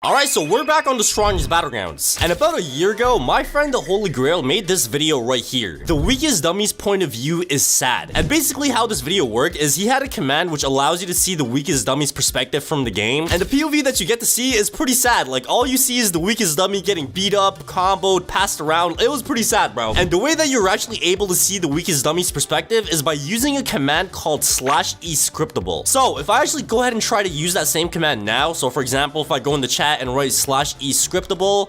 Alright, so we're back on the strongest battlegrounds. And about a year ago, my friend the Holy Grail made this video right here. The weakest dummy's point of view is sad. And basically how this video worked is he had a command which allows you to see the weakest dummy's perspective from the game. And the POV that you get to see is pretty sad. Like all you see is the weakest dummy getting beat up, comboed, passed around. It was pretty sad, bro. And the way that you're actually able to see the weakest dummy's perspective is by using a command called /e scriptable. So if I actually go ahead and try to use that same command now, so for example, if I go in the chat and write /e scriptable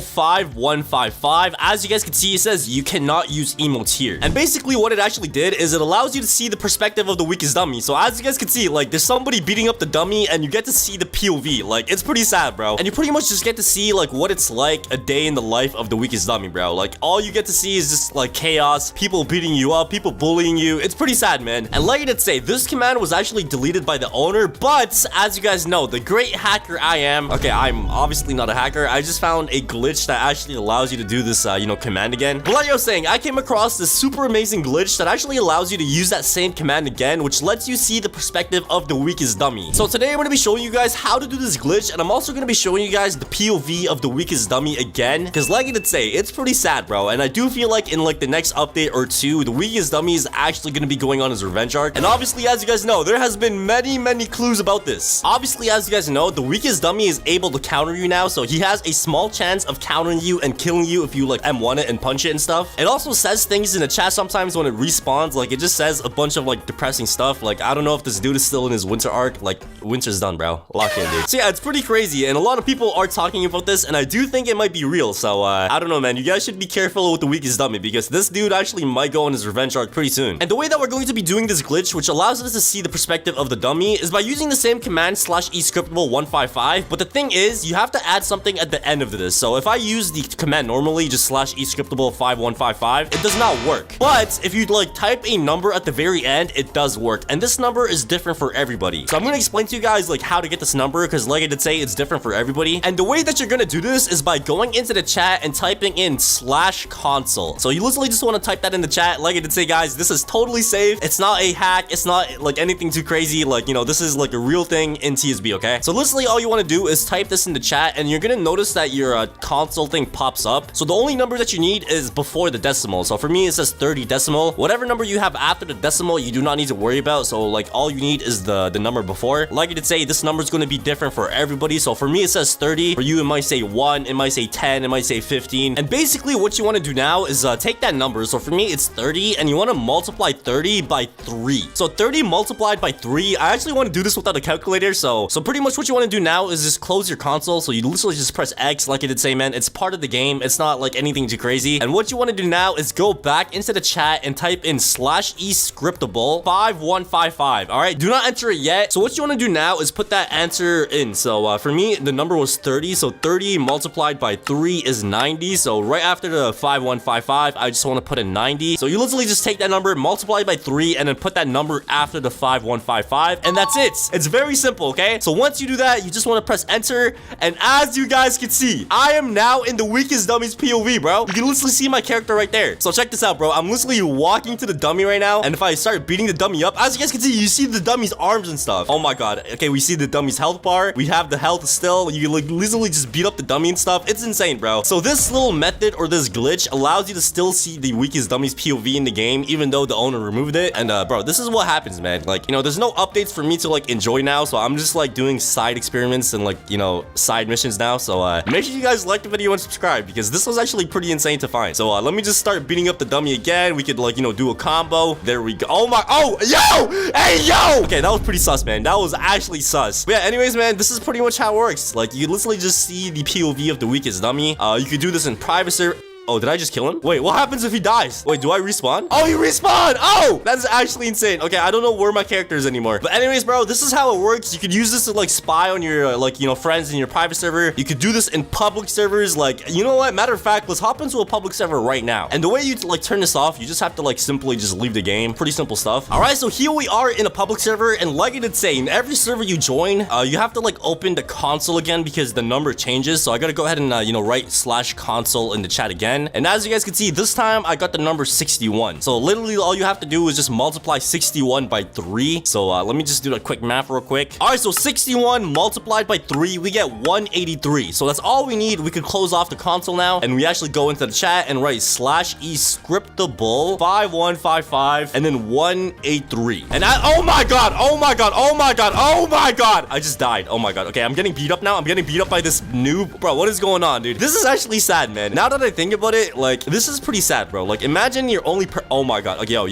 5155, as you guys can see, it says you cannot use emotes here. And basically what it actually did is it allows you to see the perspective of the weakest dummy. So as you guys can see, like there's somebody beating up the dummy and you get to see the POV. Like it's pretty sad, bro. And you pretty much just get to see like what it's like a day in the life of the weakest dummy, bro. Like all you get to see is just like chaos, people beating you up, people bullying you. It's pretty sad, man. And like I did say, this command was actually deleted by the owner, but as you guys know, the great hacker I am, okay, I'm obviously not a hacker. I just found a glitch that actually allows you to do this, command again. But like I was saying, I came across this super amazing glitch that actually allows you to use that same command again, which lets you see the perspective of the weakest dummy. So today I'm going to be showing you guys how to do this glitch, and I'm also going to be showing you guys the POV of the weakest dummy again, because like I did say, it's pretty sad, bro. And I do feel like in like the next update or two, the weakest dummy is actually going to be going on his revenge arc. And obviously, as you guys know, there has been many clues about this. Obviously, as you guys know, the weakest dummy is able to counter you now, so he has a small chance of countering you and killing you if you like M1 it and punch it and stuff. It also says things in the chat sometimes when it respawns, like it just says a bunch of like depressing stuff. Like I don't know if this dude is still in his winter arc. Like winter's done, bro. Lock in, dude. So yeah, it's pretty crazy, and a lot of people are talking about this, and I do think it might be real. So I don't know, man. You guys should be careful with the weakest dummy, because this dude actually might go on his revenge arc pretty soon. And the way that we're going to be doing this glitch, which allows us to see the perspective of the dummy, is by using the same command /e scriptable 155. But the thing is, you have to add something at the end of this. So if I use the command normally, just /e scriptable 5155, it does not work. But if you like type a number at the very end, it does work. And this number is different for everybody. So I'm going to explain to you guys like how to get this number, because like I did say, it's different for everybody. And the way that you're going to do this is by going into the chat and typing in /console. So you literally just want to type that in the chat. Like I did say, guys, this is totally safe. It's not a hack. It's not like anything too crazy. Like, you know, this is like a real thing in TSB, okay? So literally all you want to do is type this in the chat, and you're going to notice that your console thing pops up. So the only number that you need is before the decimal. So for me, it says 30 decimal. Whatever number you have after the decimal, you do not need to worry about. So like all you need is the number before. Like I did say, this number is going to be different for everybody. So for me, it says 30. For you, it might say 1, it might say 10, it might say 15. And basically what you want to do now is take that number. So for me, it's 30, and you want to multiply 30 by 3. So 30 multiplied by 3. I actually want to do this without a calculator. So pretty much what you want to do now is just close your console. So you literally just press X, like I did say, man. It's part of the game. It's not like anything too crazy. And what you want to do now is go back into the chat and type in /e scriptable 5155. All right, do not enter it yet. So what you want to do now is put that answer in. So for me, the number was 30. So 30 multiplied by 3 is 90. So right after the 5155, I just want to put in 90. So you literally just take that number, multiply by 3, and then put that number after the 5155, and that's it. It's very simple, okay? So once you do that, you just want to press enter, and as you guys can see, I am now in the weakest dummy's POV, bro. You can literally see my character right there. So check this out, bro. I'm literally walking to the dummy right now, and if I start beating the dummy up, as you guys can see, you see the dummy's arms and stuff. Oh my god. Okay, we see the dummy's health bar. We have the health still. You can like literally just beat up the dummy and stuff. It's insane, bro. So this little method or this glitch allows you to still see the weakest dummy's POV in the game, even though the owner removed it. And bro, this is what happens, man. Like, you know, there's no updates for me to like enjoy now, so I'm just like doing side experiments and like, you know, side missions now. So make sure you guys like the video and subscribe, because this was actually pretty insane to find. So let me just start beating up the dummy again. We could like, you know, do a combo. There we go. Oh my, oh, yo, hey, yo. Okay, that was pretty sus, man. That was actually sus. But yeah, anyways, man, this is pretty much how it works. Like, you literally just see the POV of the weakest dummy. You could do this in private server. Oh, did I just kill him? Wait, what happens if he dies? Wait, do I respawn? Oh, he respawned! Oh, that's actually insane. Okay, I don't know where my character is anymore. But anyways, bro, this is how it works. You could use this to like spy on your like, you know, friends in your private server. You could do this in public servers. Like, you know what? Matter of fact, let's hop into a public server right now. And the way you like turn this off, you just have to like simply just leave the game. Pretty simple stuff. All right, so here we are in a public server, and like I did say, in every server you join, you have to like open the console again because the number changes. So I gotta go ahead and you know, write /console in the chat again. again. And as you guys can see, this time I got the number 61. So literally all you have to do is just multiply 61 by 3. So let me just do a quick math real quick. All right, so 61 multiplied by 3, we get 183. So that's all we need. We could close off the console now, and we actually go into the chat and write /e scriptable 5155 and then 183. And oh my god, oh my god, oh my god, oh my god, I just died. Oh my god. Okay, I'm getting beat up now. I'm getting beat up by this noob. Bro, what is going on, dude? This is actually sad, man. Now that I think about it, like, this is pretty sad, bro. Like, imagine you're only oh my god. Okay, yo.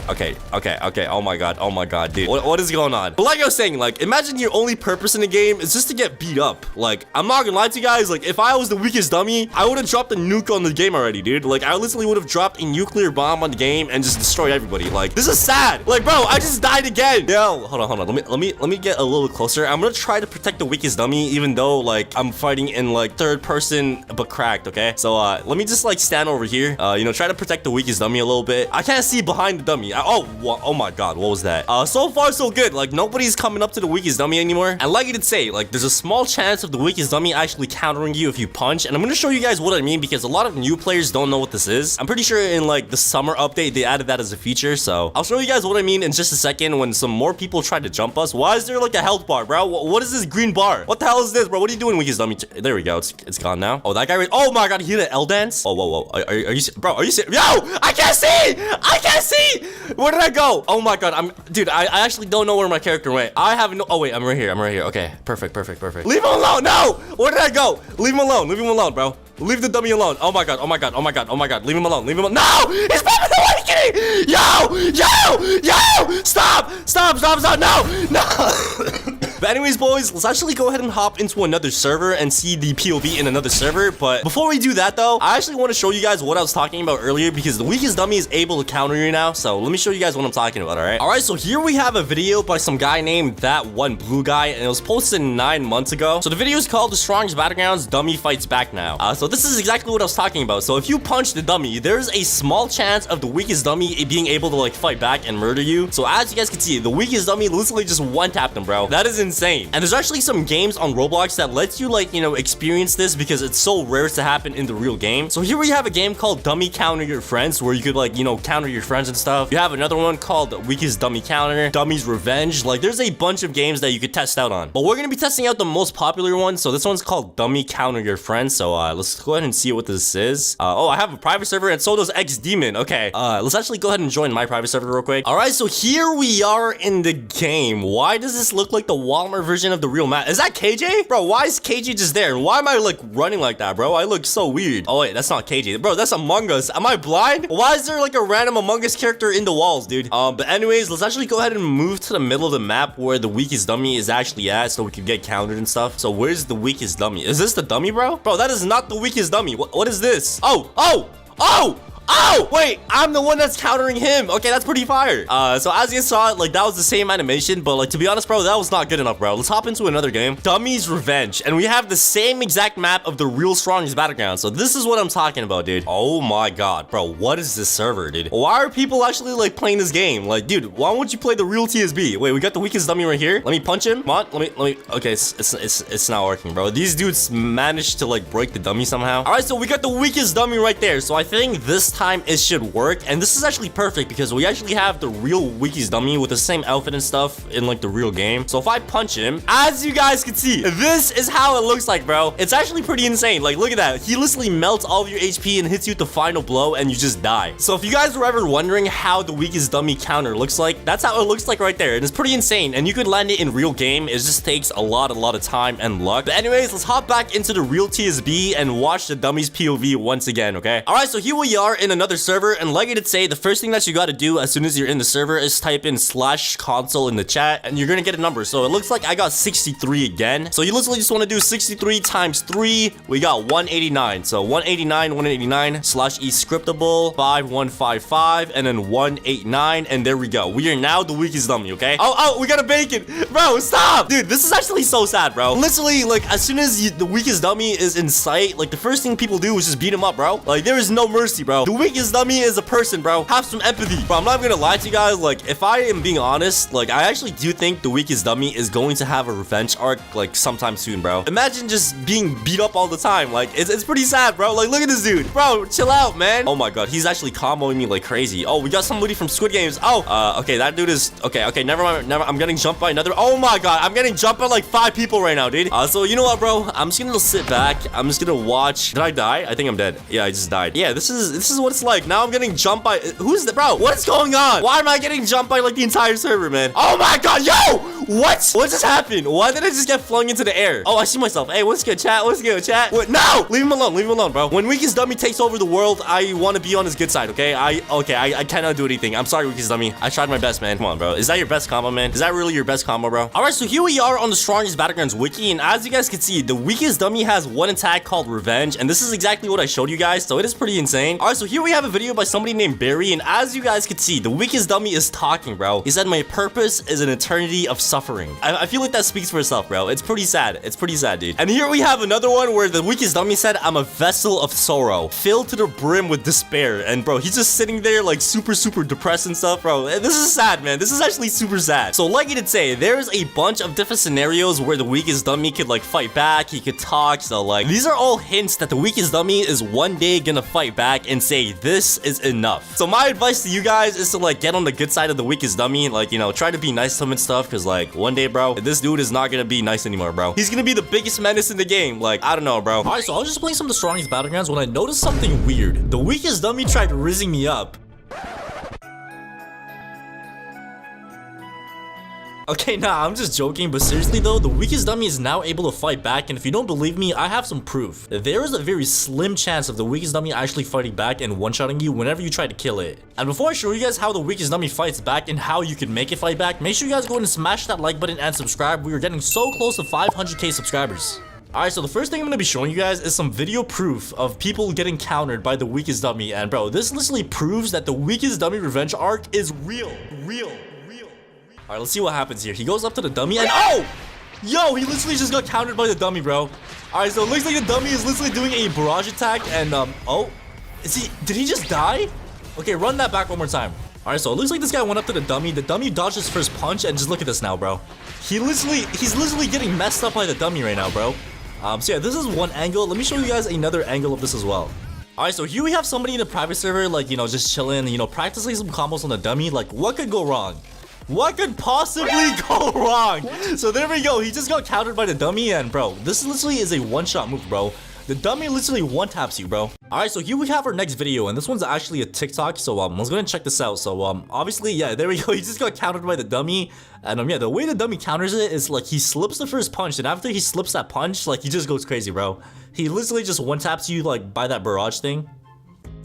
Okay. Oh my god, dude. What is going on? But like I was saying, like, imagine your only purpose in the game is just to get beat up. Like, I'm not gonna lie to you guys. Like, if I was the weakest dummy, I would have dropped a nuke on the game already, dude. Like, I literally would have dropped a nuclear bomb on the game and just destroyed everybody. Like, this is sad. Like, bro, I just died again. Yo, hold on. Let me get a little closer. I'm gonna try to protect the weakest dummy, even though, like, I'm fighting in, like, third person, but cracked, okay? So, let me just, like, stand over here. You know, try to protect the weakest dummy a little bit. I can't see behind the dummy. Oh my god, what was that? So far, so good. Like, nobody's coming up to the weakest dummy anymore. And like I did say, like, there's a small chance of the weakest dummy actually countering you if you punch. And I'm gonna show you guys what I mean, because a lot of new players don't know what this is. I'm pretty sure in, like, the summer update, they added that as a feature. So I'll show you guys what I mean in just a second when some more people try to jump us. Why is there, like, a health bar, bro? What is this green bar? What the hell is this, bro? What are you doing, weakest dummy? There we go. It's gone now. Oh, that guy. Oh my god, he hit an L dance. Oh, whoa. Are you, bro? Are you serious? Yo, I can't see. Where did I go? Oh my god, dude, I actually don't know where my character went. I have no. Oh wait, I'm right here. Okay, perfect. Leave him alone. No, where did I go? Leave him alone, bro. Leave the dummy alone. Oh my god. Leave him alone. No, he's popping awakening. Yo, stop. No. But anyways, boys, let's actually go ahead and hop into another server and see the POV in another server. But before we do that, though, I actually want to show you guys what I was talking about earlier, because the weakest dummy is able to counter you now. So let me show you guys what I'm talking about, all right? All right, so here we have a video by some guy named That One Blue Guy, and it was posted 9 months ago. So the video is called The Strongest Battlegrounds Dummy Fights Back Now. So this is exactly what I was talking about. So if you punch the dummy, there's a small chance of the weakest dummy being able to, like, fight back and murder you. So as you guys can see, the weakest dummy literally just one-tapped him, bro. That is insane. And there's actually some games on Roblox that lets you, like, you know, experience this, because it's so rare to happen in the real game. So here we have a game called Dummy Counter Your Friends, where you could, like, you know, counter your friends and stuff. You have another one called Weakest Dummy Counter, Dummy's Revenge. Like, there's a bunch of games that you could test out on. But we're gonna be testing out the most popular one. So this one's called Dummy Counter Your Friends. So let's go ahead and see what this is. Oh, I have a private server, and so does X Demon. Okay, let's actually go ahead and join my private server real quick. All right, so here we are in the game. Why does this look like the Walmart version of the real map? Is that KJ? Bro, why is KJ just there? And why am I, like, running like that, bro? I look so weird. Oh wait, that's not KJ. Bro, that's Among Us. Am I blind? Why is there, like, a random Among Us character in the walls, dude? But anyways, let's actually go ahead and move to the middle of the map where the weakest dummy is actually at, so we can get countered and stuff. So where's the weakest dummy? Is this the dummy, bro? Bro, that is not the weakest dummy. What is this? Oh, wait, I'm the one that's countering him. Okay, that's pretty fire. So as you saw, like, that was the same animation, but, like, to be honest, bro, that was not good enough, bro. Let's hop into another game. Dummy's Revenge. And we have the same exact map of the real strongest battleground. So this is what I'm talking about, dude. Oh my god, bro, what is this server, dude? Why are people actually, like, playing this game? Like, dude, why won't you play the real TSB? Wait, we got the weakest dummy right here. Let me punch him. Come on, let me. Okay, it's not working, bro. These dudes managed to, like, break the dummy somehow. All right, so we got the weakest dummy right there. So I think this time it should work, and this is actually perfect because we actually have the real weakest dummy with the same outfit and stuff in, like, the real game. So if I punch him, as you guys can see, this is how it looks like, bro. It's actually pretty insane. Like, look at that. He literally melts all of your HP and hits you with the final blow, and you just die. So if you guys were ever wondering how the weakest dummy counter looks like, that's how it looks like right there. And it's pretty insane, and you could land it in real game. It just takes a lot of time and luck. But anyways, let's hop back into the real TSB and watch the dummy's POV once again, okay? All right, so here we are in another server, and like I did say, the first thing that you got to do as soon as you're in the server is type in /console in the chat, and you're gonna get a number. So it looks like I got 63 again. So you literally just want to do 63 times 3. We got 189. So 189 /e scriptable 5155 and then 189, and there we go. We are now the weakest dummy, okay? Oh, we got a bacon, bro. Stop, dude. This is actually so sad, bro. Literally, like, as soon as the weakest dummy is in sight, like, the first thing people do is just beat him up, bro. Like, there is no mercy, bro. The weakest dummy is a person, bro. Have some empathy. Bro, I'm not even gonna lie to you guys. Like, if I am being honest, like, I actually do think the weakest dummy is going to have a revenge arc, like, sometime soon, bro. Imagine just being beat up all the time. Like, it's pretty sad, bro. Like, look at this dude. Bro, chill out, man. Oh my god, he's actually comboing me like crazy. Oh, we got somebody from Squid Games. Oh, okay, that dude is... Okay, never mind. I'm getting jumped by another... Oh my god, I'm getting jumped by like 5 people right now, dude. So, you know what, bro? I'm just gonna sit back. I'm just gonna watch. Did I die? I think I'm dead. Yeah, I just died. Yeah, this is what it's like. Now I'm getting jumped by... Who's the... Bro, what's going on? Why am I getting jumped by like the entire server, man? Oh my god, yo! What? What just happened? Why did I just get flung into the air? Oh, I see myself. Hey, what's good, chat? What's good, chat? What? No! Leave him alone. Leave him alone, bro. When weakest dummy takes over the world, I want to be on his good side, okay? I cannot do anything. I'm sorry, weakest dummy. I tried my best, man. Come on, bro. Is that your best combo, man? Is that really your best combo, bro? Alright, so here we are on the strongest Battlegrounds wiki, and as you guys can see, the weakest dummy has one attack called Revenge, and this is exactly what I showed you guys, so it is pretty insane. Alright, so here we have a video by somebody named Barry, and as you guys can see, the weakest dummy is talking, bro. He said, "My purpose is an eternity of suffering." I feel like that speaks for itself, bro. It's pretty sad. It's pretty sad, dude. And here we have another one where the weakest dummy said, "I'm a vessel of sorrow, filled to the brim with despair." And bro, he's just sitting there like super depressed and stuff, bro. This is sad, man. This is actually super sad. So like I did say, there's a bunch of different scenarios where the weakest dummy could like fight back. He could talk. So like, these are all hints that the weakest dummy is one day gonna fight back and say, "This is enough." So my advice to you guys is to like get on the good side of the weakest dummy. Like, you know, try to be nice to him and stuff. Cause like one day, bro, this dude is not gonna be nice anymore, bro. He's gonna be the biggest menace in the game. Like, I don't know, bro. Alright, so I was just playing some of the strongest Battlegrounds when I noticed something weird. The weakest dummy tried rizzing me up. Okay, nah, I'm just joking, but seriously though, the weakest dummy is now able to fight back, and if you don't believe me, I have some proof. There is a very slim chance of the weakest dummy actually fighting back and one-shotting you whenever you try to kill it. And before I show you guys how the weakest dummy fights back and how you can make it fight back, make sure you guys go ahead and smash that like button and subscribe. We are getting so close to 500k subscribers. Alright, so the first thing I'm gonna be showing you guys is some video proof of people getting countered by the weakest dummy, and bro, this literally proves that the weakest dummy revenge arc is real. Alright, let's see what happens here. He goes up to the dummy and oh! Yo, he literally just got countered by the dummy, bro. Alright, so it looks like the dummy is literally doing a barrage attack and oh, did he just die? Okay, run that back one more time. Alright, so it looks like this guy went up to the dummy dodged his first punch, and just look at this now, bro. He's literally getting messed up by the dummy right now, bro. So yeah, this is one angle. Let me show you guys another angle of this as well. Alright, so here we have somebody in the private server, like, you know, just chilling, you know, practicing some combos on the dummy. Like, what could go wrong? What could possibly go wrong? So there we go. He just got countered by the dummy, and bro, this literally is a one-shot move, bro. The dummy literally one-taps you, bro. Alright, so here we have our next video, and this one's actually a TikTok, so let's go ahead and check this out. So obviously, yeah, there we go. He just got countered by the dummy, and yeah, the way the dummy counters it is like he slips the first punch, and after he slips that punch, like he just goes crazy, bro. He literally just one-taps you like by that barrage thing.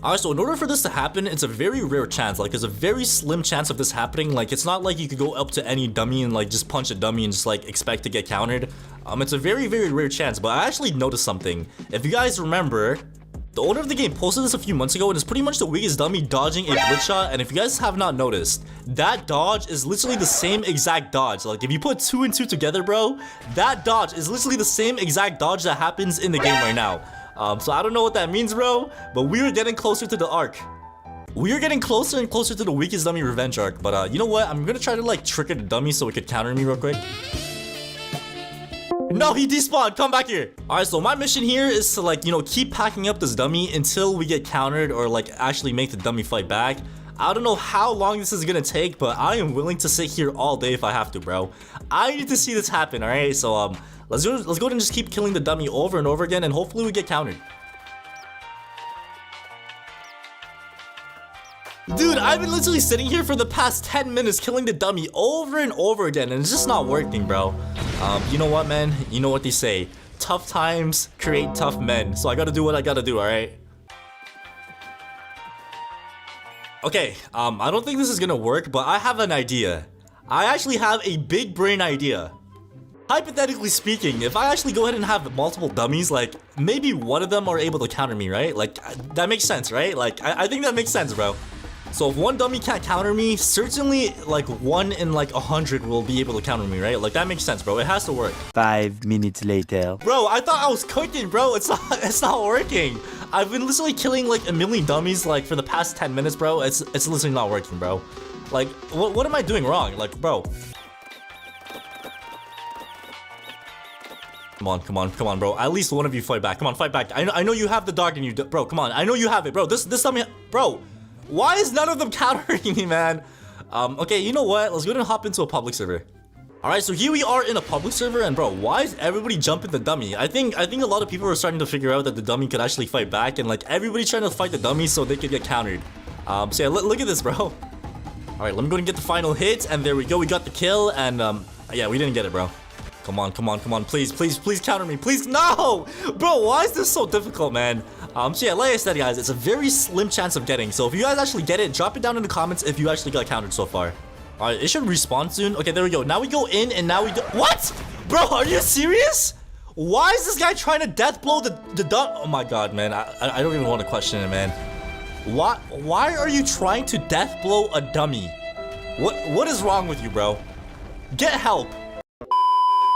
Alright, so in order for this to happen, it's a very rare chance. Like, there's a very slim chance of this happening. Like, it's not like you could go up to any dummy and like just punch a dummy and just like expect to get countered. It's a very rare chance. But I actually noticed something. If you guys remember, the owner of the game posted this a few months ago, and it's pretty much the weakest dummy dodging a blitz shot. And if you guys have not noticed, that dodge is literally the same exact dodge. Like, if you put 2 and 2 together, bro, that dodge is literally the same exact dodge that happens in the game right now. So I don't know what that means, bro, but we are getting closer to the arc. We are getting closer and closer to the weakest dummy revenge arc. But you know what? I'm gonna try to like trigger the dummy so it could counter me real quick. No, he despawned. Come back here. Alright, so my mission here is to like, you know, keep packing up this dummy until we get countered or like actually make the dummy fight back. I don't know how long this is gonna take, but I am willing to sit here all day if I have to, bro. I need to see this happen, alright? So let's go ahead and just keep killing the dummy over and over again, and hopefully we get countered. Dude, I've been literally sitting here for the past 10 minutes killing the dummy over and over again, and it's just not working, bro. You know what, man? You know what they say. Tough times create tough men. So I gotta do what I gotta do, alright? Okay, I don't think this is gonna work, but I have an idea. I actually have a big brain idea. Hypothetically speaking, if I actually go ahead and have multiple dummies, like, maybe one of them are able to counter me, right? Like, that makes sense, right? Like, I think that makes sense, bro. So if one dummy can't counter me, certainly like 1 in like 100 will be able to counter me, right? Like that makes sense, bro. It has to work. 5 minutes later. Bro, I thought I was cooking, bro. It's not working. I've been literally killing like a million dummies like for the past 10 minutes, bro. It's literally not working, bro. Like what am I doing wrong? Like, bro. Come on, bro. At least one of you fight back. Come on, fight back. I know you have the dog in you, bro. Come on. I know you have it, bro. This dummy, bro. Why is none of them countering me, man? Okay, you know what? Let's go ahead and hop into a public server. All right, so here we are in a public server, and bro, why is everybody jumping the dummy? I think a lot of people are starting to figure out that the dummy could actually fight back, and like everybody's trying to fight the dummy so they could get countered. So yeah, look at this, bro. All right, let me go and get the final hit, and there we go. We got the kill, and yeah, we didn't get it, bro. Come on, please counter me, please. No, bro, why is this so difficult, man? So yeah, like I said, guys, it's a very slim chance of getting. So if you guys actually get it, drop it down in the comments if you actually got countered so far. All right, it should respawn soon. Okay, there we go. Now we go in, and now we do. What, bro? Are you serious? Why is this guy trying to death blow the dump? Oh my god, man, I don't even want to question it, man. Why are you trying to death blow a dummy? What is wrong with you, bro? Get help.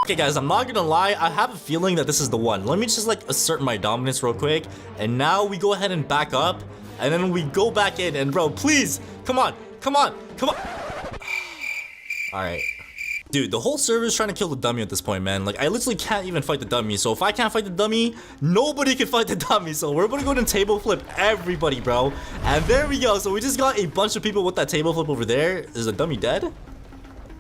Okay guys, I'm not gonna lie, I have a feeling that this is the one. Let me just like assert my dominance real quick. And now we go ahead and back up. And then we go back in, and bro, please, come on. Alright. Dude, the whole server is trying to kill the dummy at this point, man. Like, I literally can't even fight the dummy. So if I can't fight the dummy, nobody can fight the dummy. So we're gonna go and table flip everybody, bro. And there we go. So we just got a bunch of people with that table flip over there. Is the dummy dead?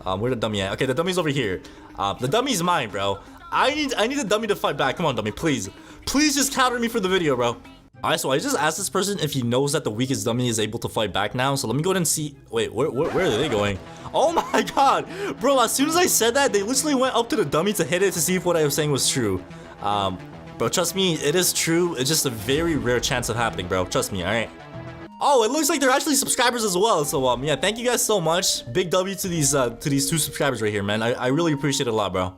Where the dummy at? Okay, the dummy's over here. The dummy's mine, bro. I need the dummy to fight back. Come on, dummy, please. Please just counter me for the video, bro. Alright, so I just asked this person if he knows that the weakest dummy is able to fight back now. So let me go ahead and see. Wait, where are they going? Oh my god. Bro, as soon as I said that, they literally went up to the dummy to hit it to see if what I was saying was true. Bro, trust me, it is true. It's just a very rare chance of happening, bro. Trust me, alright? Oh, it looks like they're actually subscribers as well. So yeah, thank you guys so much. Big W to these 2 subscribers right here, man. I really appreciate it a lot, bro. All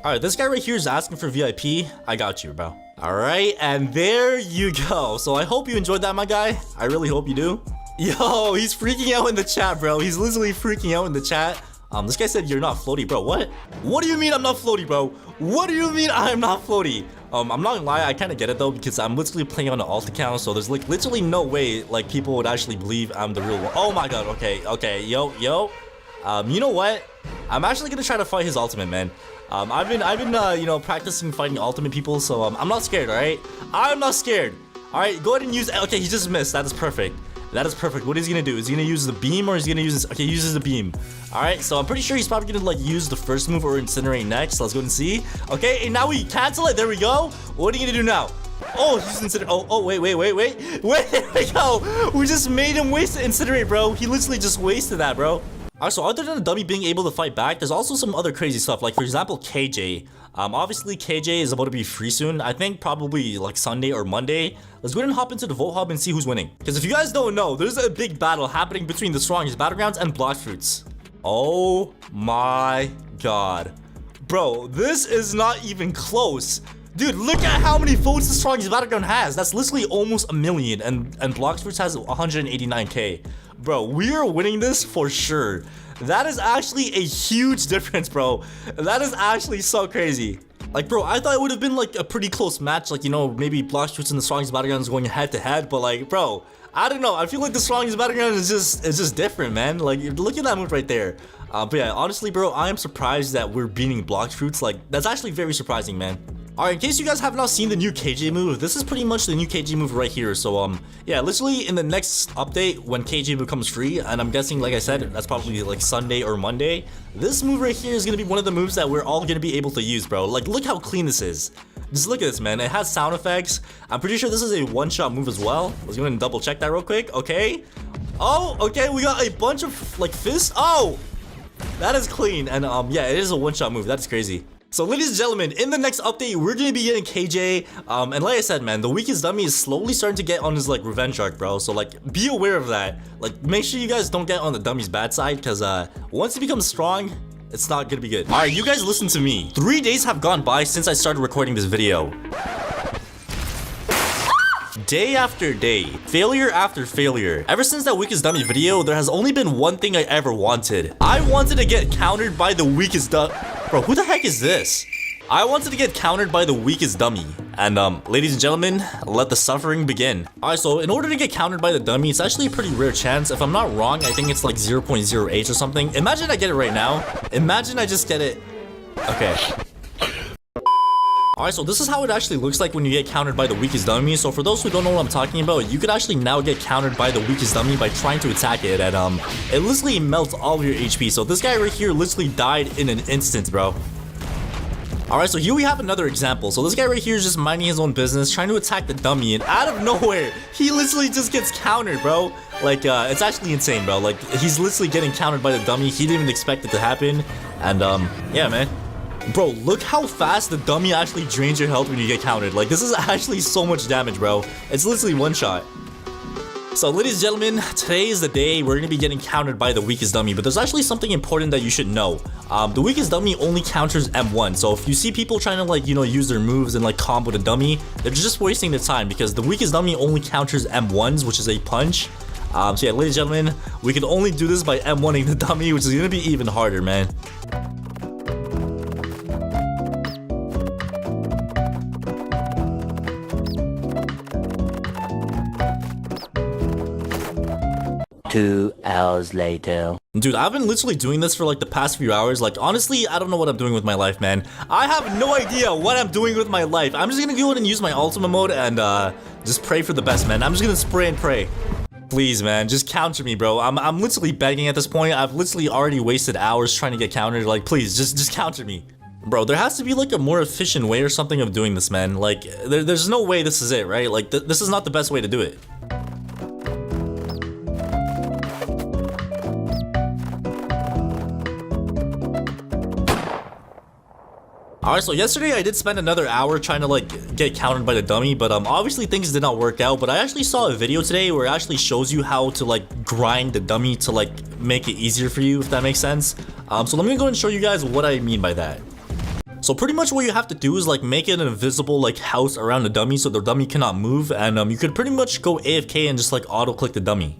right, this guy right here is asking for VIP. I got you, bro. All right, and there you go. So I hope you enjoyed that, my guy. I really hope you do. Yo, he's freaking out in the chat, bro. He's literally freaking out in the chat. This guy said you're not floaty, bro. What do you mean I'm not floaty, bro? What do you mean I'm not floaty? I'm not gonna lie, I kind of get it though, because I'm literally playing on an alt account, so there's like literally no way like people would actually believe I'm the real one. Oh my god, okay, yo. You know what? I'm actually gonna try to fight his ultimate, man. I've been you know, practicing fighting ultimate people, so I'm not scared, all right? I'm not scared. All right, go ahead and use. Okay, he just missed. That is perfect. That is perfect. What is he gonna do? Is he gonna use the beam or is he gonna use this? Okay, he uses the beam. All right, so I'm pretty sure he's probably gonna like use the first move or incinerate next. Let's go and see. Okay, and now we cancel it. There we go. What are you gonna do now? Oh, he's incinerate. Oh, wait. There we go. We just made him waste the incinerate, bro. He literally just wasted that, bro. Alright, so other than the dummy being able to fight back, there's also some other crazy stuff. Like, for example, KJ. Obviously, KJ is about to be free soon. I think probably like Sunday or Monday. Let's go ahead and hop into the vote hub and see who's winning. Because if you guys don't know, there's a big battle happening between the strongest Battlegrounds and Block Fruits. Oh my god. Bro, this is not even close. Dude, look at how many votes the strongest Battleground has. That's literally almost 1 million, and Block Fruits has 189k. Bro, we are winning this for sure. That is actually a huge difference, bro. That is actually so crazy. Like, bro, I thought it would have been like a pretty close match. Like, you know, maybe Block Fruits and the strongest Battlegrounds going head to head. But like, bro, I don't know. I feel like the strongest Battleground is just different, man. Like, look at that move right there. But yeah, honestly, bro, I am surprised that we're beating Block Fruits. Like, that's actually very surprising, man. Alright, in case you guys have not seen the new KJ move, this is pretty much the new KJ move right here. So, yeah, literally in the next update when KJ becomes free, and I'm guessing, like I said, that's probably like Sunday or Monday, this move right here is gonna be one of the moves that we're all gonna be able to use, bro. Like, look how clean this is. Just look at this, man. It has sound effects. I'm pretty sure this is a one-shot move as well. Let's go ahead and double check that real quick. Okay. Oh, okay, we got a bunch of, like, fists. Oh! That is clean. And, yeah, it is a one-shot move. That's crazy. So ladies and gentlemen, in the next update, we're gonna be getting KJ, and like I said, man, the weakest dummy is slowly starting to get on his like revenge arc, bro. So like, be aware of that. Like, make sure you guys don't get on the dummy's bad side, because once he becomes strong, it's not gonna be good. All right, you guys listen to me. 3 days have gone by since I started recording this video. Day after day, failure after failure. Ever since that weakest dummy video, there has only been one thing I ever wanted. I wanted to get countered by the weakest Bro, who the heck is this? I wanted to get countered by the weakest dummy. And ladies and gentlemen, let the suffering begin. Alright, so in order to get countered by the dummy, it's actually a pretty rare chance. If I'm not wrong, I think it's like 0.08 or something. Imagine I get it right now. Imagine I just get it. Okay. Alright, so this is how it actually looks like when you get countered by the weakest dummy. So for those who don't know what I'm talking about, you could actually now get countered by the weakest dummy by trying to attack it, and it literally melts all of your HP. So this guy right here literally died in an instant, bro. Alright, so here we have another example. So this guy right here is just minding his own business, trying to attack the dummy, and out of nowhere, he literally just gets countered, bro. Like, it's actually insane, bro. Like, he's literally getting countered by the dummy. He didn't even expect it to happen. And, yeah, man. Bro, look how fast the dummy actually drains your health when you get countered. Like, this is actually so much damage, bro. It's literally one shot. So, ladies and gentlemen, today is the day we're gonna be getting countered by the weakest dummy, but there's actually something important that you should know. The weakest dummy only counters M1, so if you see people trying to, like, you know, use their moves and, like, combo the dummy, they're just wasting their time because the weakest dummy only counters M1s, which is a punch. So yeah, ladies and gentlemen, we can only do this by M1ing the dummy, which is gonna be even harder, man. Two hours later. Dude, I've been literally doing this for like the past few hours. Like, honestly, I don't know what I'm doing with my life, man. I have no idea what I'm doing with my life. I'm just gonna go ahead and use my ultimate mode and just pray for the best, man. I'm just gonna spray and pray. Please, man, just counter me, bro. I'm literally begging at this point. I've literally already wasted hours trying to get countered. Like, please, just counter me. Bro, there has to be like a more efficient way or something of doing this, man. Like, there's no way this is it, right? Like, this is not the best way to do it. Alright, so yesterday I did spend another hour trying to like get countered by the dummy, but obviously things did not work out. But I actually saw a video today where it actually shows you how to like grind the dummy to like make it easier for you, if that makes sense. So let me go and show you guys what I mean by that. So pretty much what you have to do is like make it an invisible like house around the dummy so the dummy cannot move, and you could pretty much go AFK and just like auto click the dummy.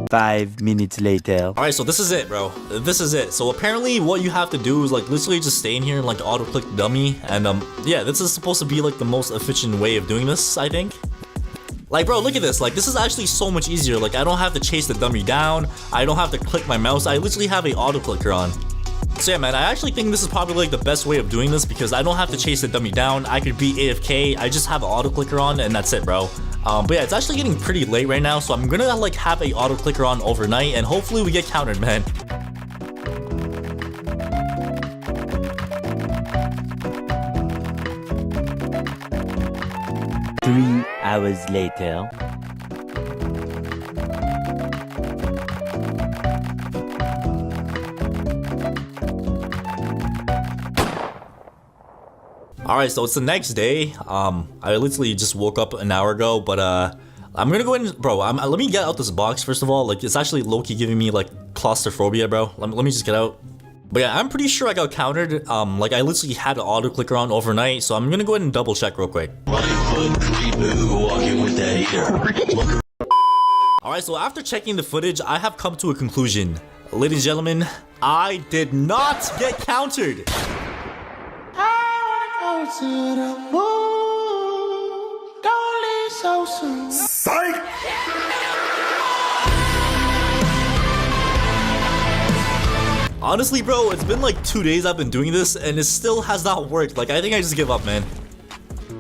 5 minutes later. Alright, so this is it, bro. This is it. So apparently what you have to do is like literally just stay in here and like auto click the dummy, and yeah, this is supposed to be like the most efficient way of doing this, I think. Like, bro, look at this. Like, this is actually so much easier. Like, I don't have to chase the dummy down. I don't have to click my mouse. I literally have a auto clicker on. So yeah, man, I actually think this is probably like the best way of doing this because I don't have to chase the dummy down. I could be AFK. I just have an auto clicker on and that's it, bro. But yeah, it's actually getting pretty late right now, so I'm gonna like have a auto clicker on overnight and hopefully we get countered, man. Three hours later. Alright, so it's the next day. I literally just woke up an hour ago, but I'm gonna go ahead and, bro, let me get out this box first of all. Like, it's actually low-key giving me like claustrophobia, bro. Let me just get out. But yeah, I'm pretty sure I got countered. Like, I literally had an auto clicker on overnight, so I'm gonna go ahead and double check real quick. Alright, so after checking the footage, I have come to a conclusion. Ladies and gentlemen, I did not get countered. To the moon, don't leave so soon. Psych! Honestly, bro, it's been like 2 days I've been doing this and it still has not worked. Like, I think I just give up, man.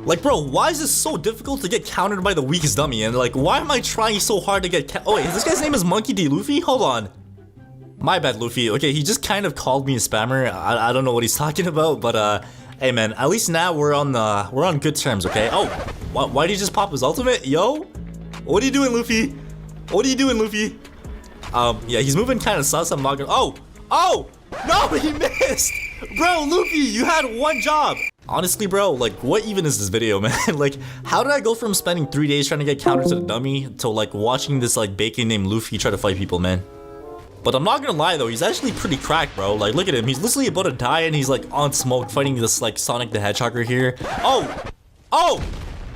Like, bro, why is this so difficult to get countered by the weakest dummy? And like, why am I trying so hard to get oh wait, this guy's name is Monkey D. Luffy? Hold on. My bad, Luffy. Okay, he just kind of called me a spammer. I don't know what he's talking about, but hey man, at least now we're on good terms, okay? Oh, why did he just pop his ultimate? Yo, what are you doing, Luffy? What are you doing, Luffy? Yeah, he's moving kind of sus. I'm not gonna. Oh, no, he missed, bro. Luffy, you had one job. Honestly, bro, like, what even is this video, man? Like, how did I go from spending 3 days trying to get countered to the dummy to like watching this like bacon named Luffy try to fight people, man? But I'm not gonna lie though, he's actually pretty cracked, bro. Like, look at him. He's literally about to die and he's like on smoke fighting this like Sonic the Hedgehog right here. Oh,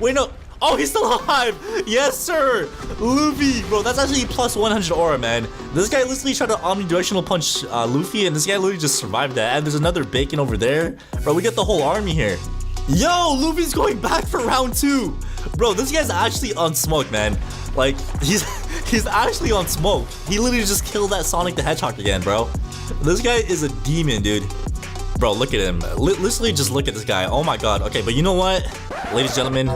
wait, no. Oh, he's still alive. Yes, sir. Luffy, bro, that's actually plus 100 aura, man. This guy literally tried to omnidirectional punch Luffy, and this guy literally just survived that. And there's another bacon over there. Bro, we got the whole army here. Yo, Luffy's going back for round 2. Bro, this guy's actually on smoke, man. Like, he's actually on smoke. He literally just killed that Sonic the Hedgehog again, bro. This guy is a demon, dude. Bro, look at him. Literally just look at this guy. Oh my god. Okay, but you know what? Ladies and gentlemen,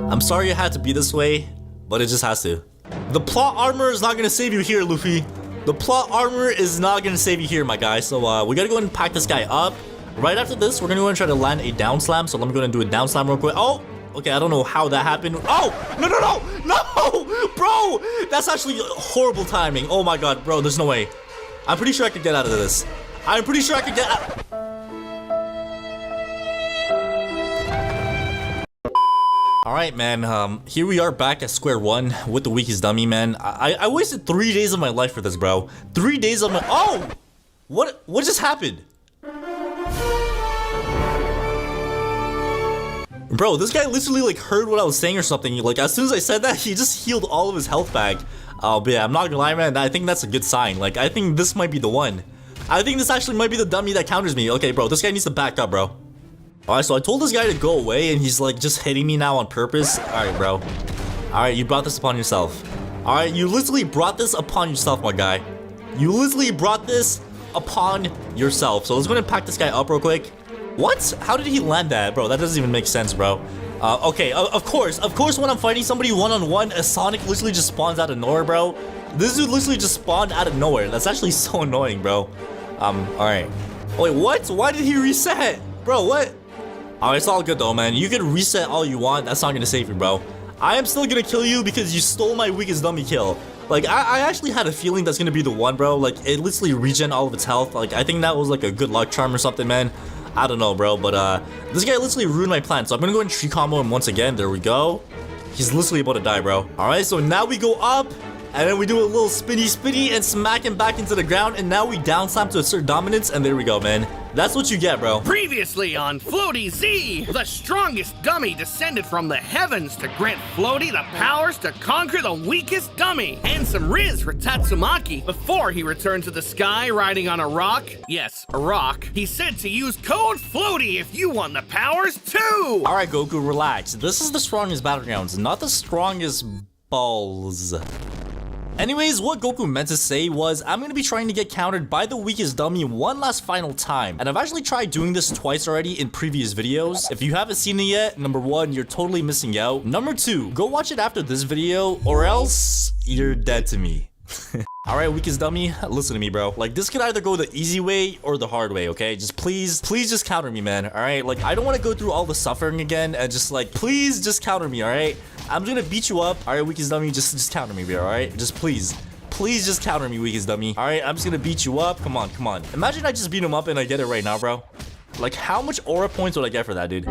I'm sorry it had to be this way, but it just has to. The plot armor is not gonna save you here, Luffy. The plot armor is not gonna save you here, my guy. So we gotta go ahead and pack this guy up. Right after this, we're gonna go ahead and try to land a down slam. So let me go ahead and do a down slam real quick. Oh, okay, I don't know how that happened. Oh, no, bro, that's actually horrible timing. Oh my god, bro, there's no way. I'm pretty sure I could get out of this. I'm pretty sure I could get out. Alright, man, here we are back at square one with the weakest dummy, man. I wasted 3 days of my life for this, bro. 3 days of my— Oh! What just happened? Bro, this guy literally, like, heard what I was saying or something. Like, as soon as I said that, he just healed all of his health back. Oh, but yeah, I'm not gonna lie, man. I think that's a good sign. Like, I think this might be the one. I think this actually might be the dummy that counters me. Okay, bro, this guy needs to back up, bro. Alright, so I told this guy to go away, and he's like just hitting me now on purpose. Alright, bro. Alright, you brought this upon yourself. Alright, you literally brought this upon yourself, my guy. You literally brought this upon yourself. So let's go ahead and pack this guy up real quick. What? How did he land that? Bro, that doesn't even make sense, bro. Okay, of course when I'm fighting somebody one-on-one, a Sonic literally just spawns out of nowhere, bro. This dude literally just spawned out of nowhere. That's actually so annoying, bro. Alright. Wait, what? Why did he reset? Bro, what? Alright, it's all good though, man. You can reset all you want. That's not gonna save you, bro. I am still gonna kill you because you stole my weakest dummy kill. Like, I actually had a feeling that's gonna be the one, bro. Like, it literally regen all of its health. Like, I think that was like a good luck charm or something, man. I don't know, bro. But, this guy literally ruined my plan. So I'm gonna go and tree combo him once again. There we go. He's literally about to die, bro. Alright, so now we go up. And then we do a little spinny and smack him back into the ground. And now we down slam to assert dominance. And there we go, man. That's what you get, bro. Previously on Floaty Z, the strongest dummy descended from the heavens to grant Floaty the powers to conquer the weakest dummy. And some Riz for Tatsumaki before he returned to the sky riding on a rock. Yes, a rock. He said to use code Floaty if you want the powers too. Alright, Goku, relax. This is the strongest Battlegrounds, not the strongest balls. Anyways, what Goku meant to say was, I'm gonna be trying to get countered by the weakest dummy one last final time. And I've actually tried doing this twice already in previous videos. If you haven't seen it yet, number 1, you're totally missing out. Number 2, go watch it after this video, or else you're dead to me. Alright, weakest dummy, listen to me, bro. Like, this could either go the easy way or the hard way, okay? Just please just counter me, man, alright? Like, I don't want to go through all the suffering again, and just, like, please just counter me, alright? I'm gonna beat you up. Alright, weakest dummy, just counter me, bro, alright? Just please just counter me, weakest dummy. Alright, I'm just gonna beat you up. Come on. Imagine I just beat him up and I get it right now, bro. Like, how much aura points would I get for that, dude?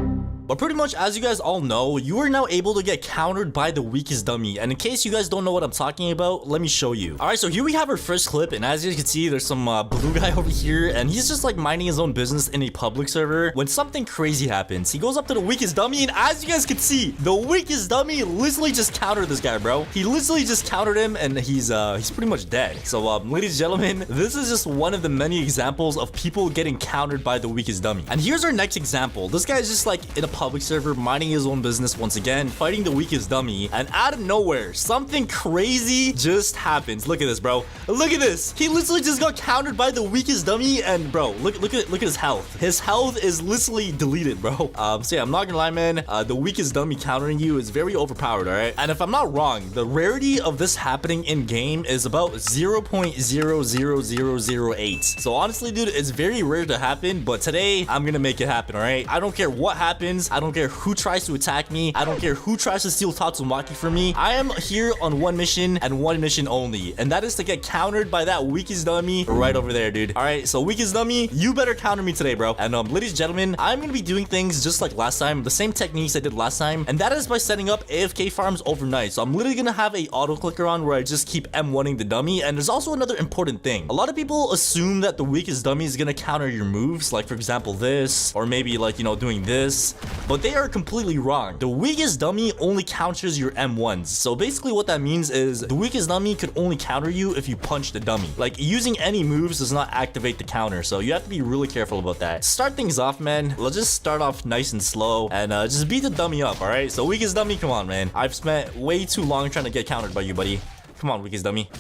But pretty much, as you guys all know, you are now able to get countered by the weakest dummy. And in case you guys don't know what I'm talking about, let me show you. Alright, so here we have our first clip. And as you can see, there's some blue guy over here. And he's just like minding his own business in a public server when something crazy happens. He goes up to the weakest dummy. And as you guys can see, the weakest dummy literally just countered this guy, bro. He literally just countered him and he's pretty much dead. So, ladies and gentlemen, this is just one of the many examples of people getting countered by the weakest dummy. And here's our next example. This guy's just like in a public server minding his own business once again, fighting the weakest dummy, and out of nowhere something crazy just happens. Look at this, bro. Look at this. He literally just got countered by the weakest dummy, and bro, look at his health. His health is literally deleted, bro. So yeah, I'm not gonna lie, man, the weakest dummy countering you is very overpowered. All right, and if I'm not wrong, the rarity of this happening in game is about 0.00008. So honestly, dude, it's very rare to happen, but today I'm gonna make it happen. All right, I don't care what happens, enemies. I don't care who tries to attack me. I don't care who tries to steal Tatsumaki from me. I am here on one mission and one mission only, and that is to get countered by that weakest dummy right over there, dude. All right, so weakest dummy, you better counter me today, bro. And ladies and gentlemen, I'm gonna be doing things just like last time, the same techniques I did last time, and that is by setting up AFK farms overnight. So I'm literally gonna have a auto clicker on where I just keep M1ing the dummy. And there's also another important thing. A lot of people assume that the weakest dummy is gonna counter your moves, like for example this, or maybe like, you know, doing this, but they are completely wrong. The weakest dummy only counters your M1s. So basically what that means is the weakest dummy could only counter you if you punch the dummy. Like using any moves does not activate the counter, so you have to be really careful about that. Start things off, man. Let's just start off nice and slow and just beat the dummy up. All right, so weakest dummy, come on, man. I've spent way too long trying to get countered by you, buddy. Come on, weakest dummy.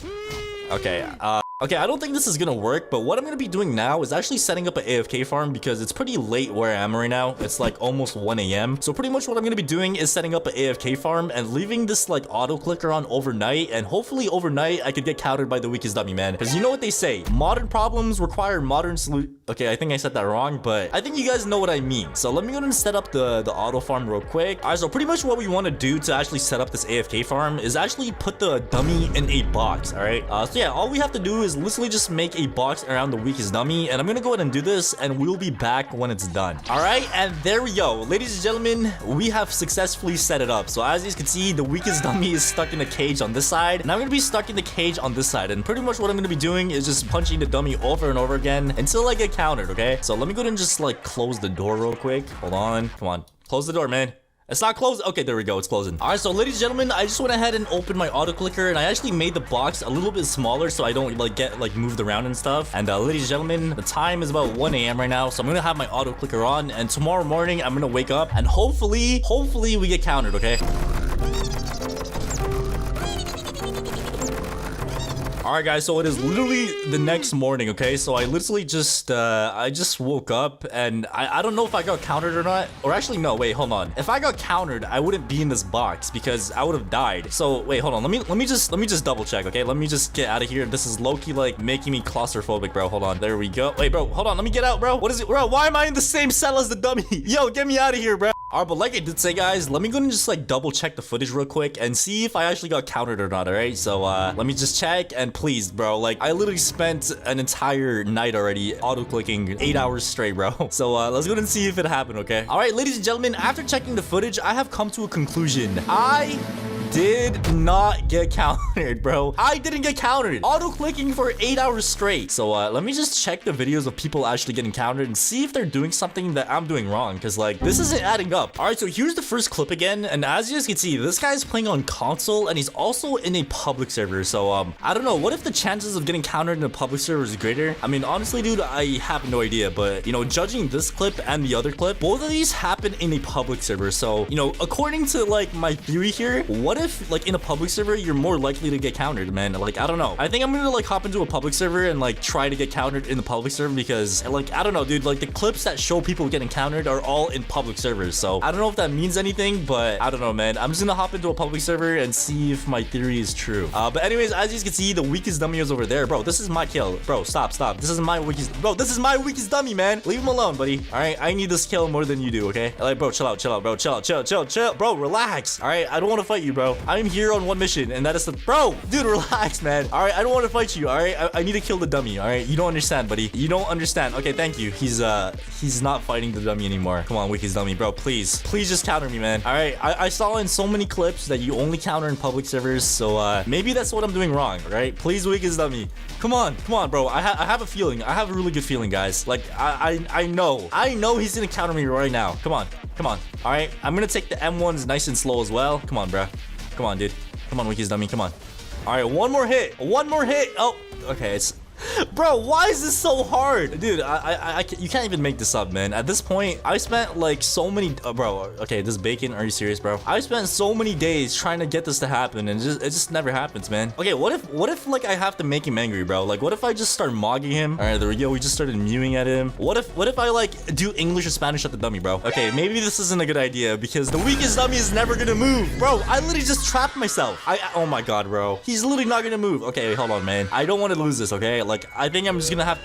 Okay, okay, I don't think this is gonna work, but what I'm gonna be doing now is actually setting up an AFK farm because it's pretty late where I am right now. It's like almost 1 a.m. So pretty much what I'm gonna be doing is setting up an AFK farm and leaving this like auto clicker on overnight, and hopefully overnight I could get countered by the weakest dummy, man. Because you know what they say, modern problems require modern solutions. Okay, I think I said that wrong, but I think you guys know what I mean. So let me go ahead and set up the auto farm real quick. All right, so pretty much what we want to do to actually set up this AFK farm is actually put the dummy in a box. All right, so yeah, all we have to do is literally just make a box around the weakest dummy, and I'm gonna go ahead and do this, and we'll be back when it's done. All right, and there we go, ladies and gentlemen, we have successfully set it up. So as you can see, the weakest dummy is stuck in the cage on this side, and I'm gonna be stuck in the cage on this side, and pretty much what I'm gonna be doing is just punching the dummy over and over again until I get countered. Okay, so let me go ahead and just like close the door real quick. Hold on, come on, close the door, man. It's not closed. Okay, there we go. It's closing. All right, so ladies and gentlemen, I just went ahead and opened my auto clicker, and I actually made the box a little bit smaller so I don't like get like moved around and stuff. And ladies and gentlemen, the time is about 1 a.m. right now, so I'm gonna have my auto clicker on, and tomorrow morning I'm gonna wake up and hopefully we get countered. Okay. All right, guys, so it is literally the next morning, okay? So I literally just, I just woke up, and I don't know if I got countered or not. Or actually, no, wait, hold on. If I got countered, I wouldn't be in this box because I would have died. So wait, hold on. Let me just double check, okay? Let me just get out of here. This is low-key like making me claustrophobic, bro. Hold on. There we go. Wait, bro, hold on. Let me get out, bro. What is it, bro? Why am I in the same cell as the dummy? Yo, get me out of here, bro. All right, but like I did say, guys, let me go and just like double check the footage real quick and see if I actually got countered or not. All right, so let me just check, and please, bro, like I literally spent an entire night already auto clicking 8 hours straight, bro. So let's go and see if it happened. Okay. All right, ladies and gentlemen, after checking the footage, I have come to a conclusion. I did not get countered, bro. I didn't get countered. Auto clicking for 8 hours straight. So let me just check the videos of people actually getting countered and see if they're doing something that I'm doing wrong, because like this isn't adding up. All right, so here's the first clip again, and as you guys can see, this guy's playing on console and he's also in a public server. So I don't know, what if the chances of getting countered in a public server is greater? I mean, honestly, dude, I have no idea, but you know, judging this clip and the other clip, both of these happen in a public server. So you know, according to like my theory here, what if like in a public server you're more likely to get countered, man? Like I don't know, I think I'm gonna like hop into a public server and like try to get countered in the public server, because like I don't know, dude, like the clips that show people getting countered are all in public servers. So I don't know if that means anything, but I don't know, man. I'm just gonna hop into a public server and see if my theory is true. But anyways, as you can see, the weakest dummy is over there. Bro, this is my kill. Bro, stop. This is my weakest. Bro, this is my weakest dummy, man. Leave him alone, buddy. All right, I need this kill more than you do, okay? Like, bro, chill out, bro. Chill. Bro, relax. All right, I don't want to fight you, bro. I'm here on one mission, and that is the... Bro, dude, relax, man. All right, I don't want to fight you, all right? I need to kill the dummy, all right? You don't understand, buddy. You don't understand. Okay, thank you. He's not fighting the dummy anymore. Come on, weakest dummy, bro. Please just counter me, man. All right, I saw in so many clips that you only counter in public servers, so maybe that's what I'm doing wrong, right? Please, weakest dummy. Come on, bro. I have a feeling. I have a really good feeling, guys. Like, I know he's gonna counter me right now. Come on. All right, I'm gonna take the M1s nice and slow as well. Come on, bro. Come on, dude. Come on, weakest dummy. Come on. All right, one more hit. Oh, okay. It's... Bro, why is this so hard? Dude, you can't even make this up, man. At this point, I spent like so many... bro, okay, this bacon, are you serious, bro? I spent so many days trying to get this to happen, and it just never happens, man. Okay, what if like I have to make him angry, bro? Like, what if I just start mogging him? All right, there we go. We just started mewing at him. What if I like do English or Spanish at the dummy, bro? Okay, maybe this isn't a good idea because the weakest dummy is never gonna move. Bro, I literally just trapped myself. Oh my god, bro. He's literally not gonna move. Okay, hold on, man. I don't want to lose this, okay? Like, I think I'm just gonna have...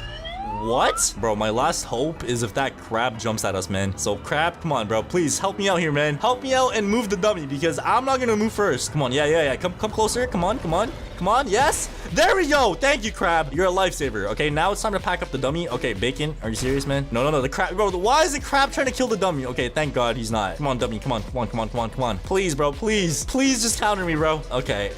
What? Bro, my last hope is if that crab jumps at us, man. So crab, come on, bro. Please help me out here, man. Help me out and move the dummy because I'm not gonna move first. Come on, yeah. Come closer. Come on. Yes. There we go. Thank you, crab. You're a lifesaver. Okay, now it's time to pack up the dummy. Okay, bacon. Are you serious, man? No. The crab, bro. Why is the crab trying to kill the dummy? Okay, thank God he's not. Come on, dummy. Come on. Please, bro. Please just counter me, bro. Okay.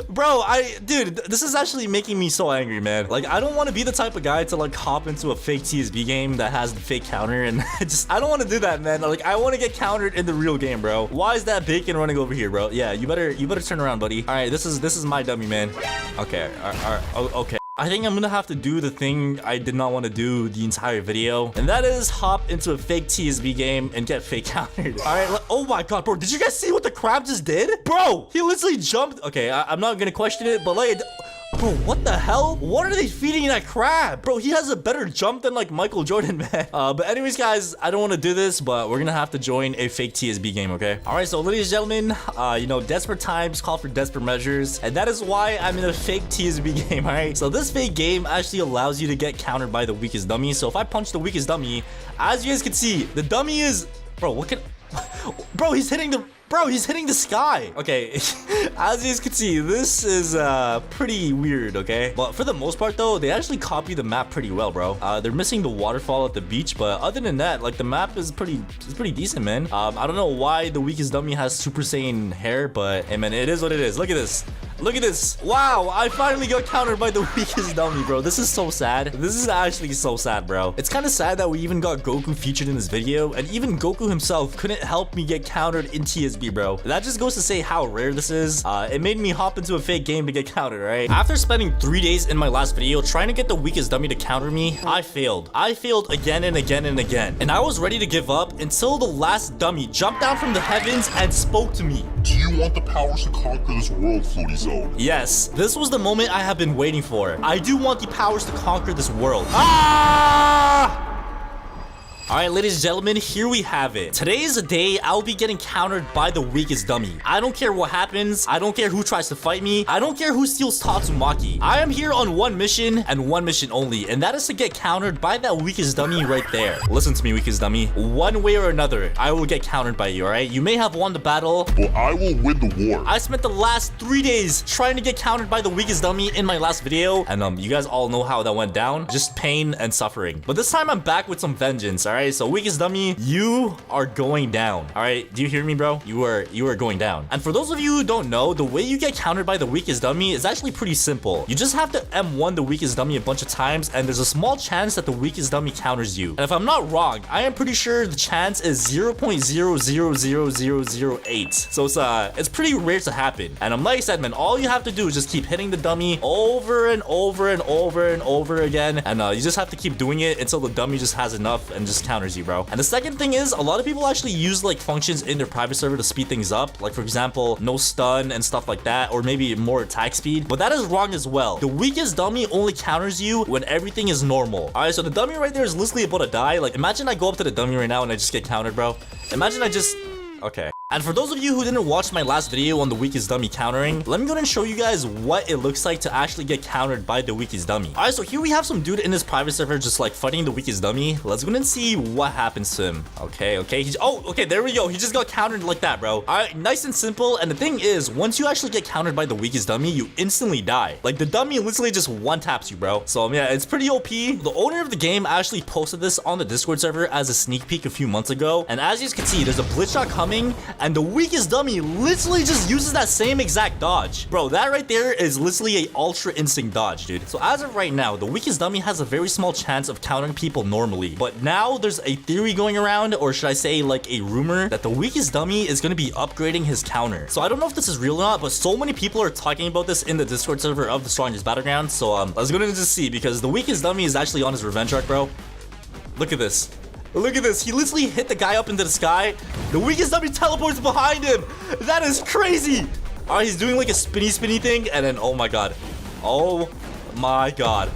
Bro, dude, this is actually making me so angry, man. Like, I don't want to be the type of guy to like hop into a fake TSB game that has the fake counter and I don't want to do that, man. Like, I want to get countered in the real game, bro. Why is that bacon running over here, bro? Yeah, you better turn around, buddy. All right, this is my dummy, man. Okay, okay. I think I'm gonna have to do the thing I did not want to do the entire video, and that is hop into a fake TSB game and get fake countered. All right, oh my God, bro, did you guys see what the crab just did? Bro, he literally jumped. Okay, I'm not gonna question it, but like, bro, what the hell? What are they feeding that crab? Bro, he has a better jump than like Michael Jordan, man. But anyways, guys, I don't want to do this, but we're gonna have to join a fake TSB game, okay? All right, so ladies and gentlemen, you know, desperate times call for desperate measures, and that is why I'm in a fake TSB game, all right? So this fake game actually allows you to get countered by the weakest dummy. So if I punch the weakest dummy, as you guys can see, the dummy is, bro, what can, bro, he's hitting the sky. Okay, as you guys can see, this is pretty weird, okay? But for the most part though, they actually copy the map pretty well, bro. They're missing the waterfall at the beach, but other than that, like the map is pretty decent, man. I don't know why the weakest dummy has Super Saiyan hair, but hey man, it is what it is. Look at this. Look at this. Wow, I finally got countered by the weakest dummy, bro. This is so sad. This is actually so sad, bro. It's kind of sad that we even got Goku featured in this video, and even Goku himself couldn't help me get countered in TSB, bro. That just goes to say how rare this is. It made me hop into a fake game to get countered, right? After spending 3 days in my last video trying to get the weakest dummy to counter me, I failed. I failed again and again and again. And I was ready to give up until the last dummy jumped down from the heavens and spoke to me. Do you want the powers to conquer this world, Floaty Zone? Yes, this was the moment I have been waiting for. I do want the powers to conquer this world. Ah! Alright, ladies and gentlemen, here we have it. Today is a day I'll be getting countered by the weakest dummy. I don't care what happens. I don't care who tries to fight me. I don't care who steals Tatsumaki. I am here on one mission and one mission only, and that is to get countered by that weakest dummy right there. Listen to me, weakest dummy. One way or another, I will get countered by you, alright? You may have won the battle, but I will win the war. I spent the last 3 days trying to get countered by the weakest dummy in my last video, and you guys all know how that went down. Just pain and suffering. But this time I'm back with some vengeance, alright? So weakest dummy, you are going down. All right, do you hear me, bro? You are going down. And for those of you who don't know, the way you get countered by the weakest dummy is actually pretty simple. You just have to M1 the weakest dummy a bunch of times, and there's a small chance that the weakest dummy counters you. And if I'm not wrong, I am pretty sure the chance is 0.000008. So it's pretty rare to happen. And like I said, man, all you have to do is just keep hitting the dummy over and over and over and over again, and you just have to keep doing it until the dummy just has enough and just counters you, bro. And the second thing is, a lot of people actually use like functions in their private server to speed things up, like for example, no stun and stuff like that, or maybe more attack speed. But that is wrong as well. The weakest dummy only counters you when everything is normal. All right, so the dummy right there is literally about to die. Like, imagine I go up to the dummy right now and I just get countered, bro. Imagine I just... Okay. And for those of you who didn't watch my last video on the weakest dummy countering, let me go ahead and show you guys what it looks like to actually get countered by the weakest dummy. Alright, so here we have some dude in his private server just like fighting the weakest dummy. Let's go ahead and see what happens to him. Okay, okay, there we go. He just got countered like that, bro. Alright, nice and simple. And the thing is, once you actually get countered by the weakest dummy, you instantly die. Like, the dummy literally just one taps you, bro. So yeah, it's pretty OP. The owner of the game actually posted this on the Discord server as a sneak peek a few months ago. And as you can see, there's a blitz shot coming, and the weakest dummy literally just uses that same exact dodge. Bro, that right there is literally a ultra instinct dodge, dude. So as of right now, the weakest dummy has a very small chance of countering people normally. But now there's a theory going around, or should I say like a rumor, that the weakest dummy is going to be upgrading his counter. So I don't know if this is real or not, but so many people are talking about this in the Discord server of the strongest Battlegrounds. So let's go ahead and just see, because the weakest dummy is actually on his revenge arc, bro. Look at this. Look at this. He literally hit the guy up into the sky. The weakest dummy teleports behind him. That is crazy. All right, he's doing like a spinny thing. And then, oh my God. Oh my God.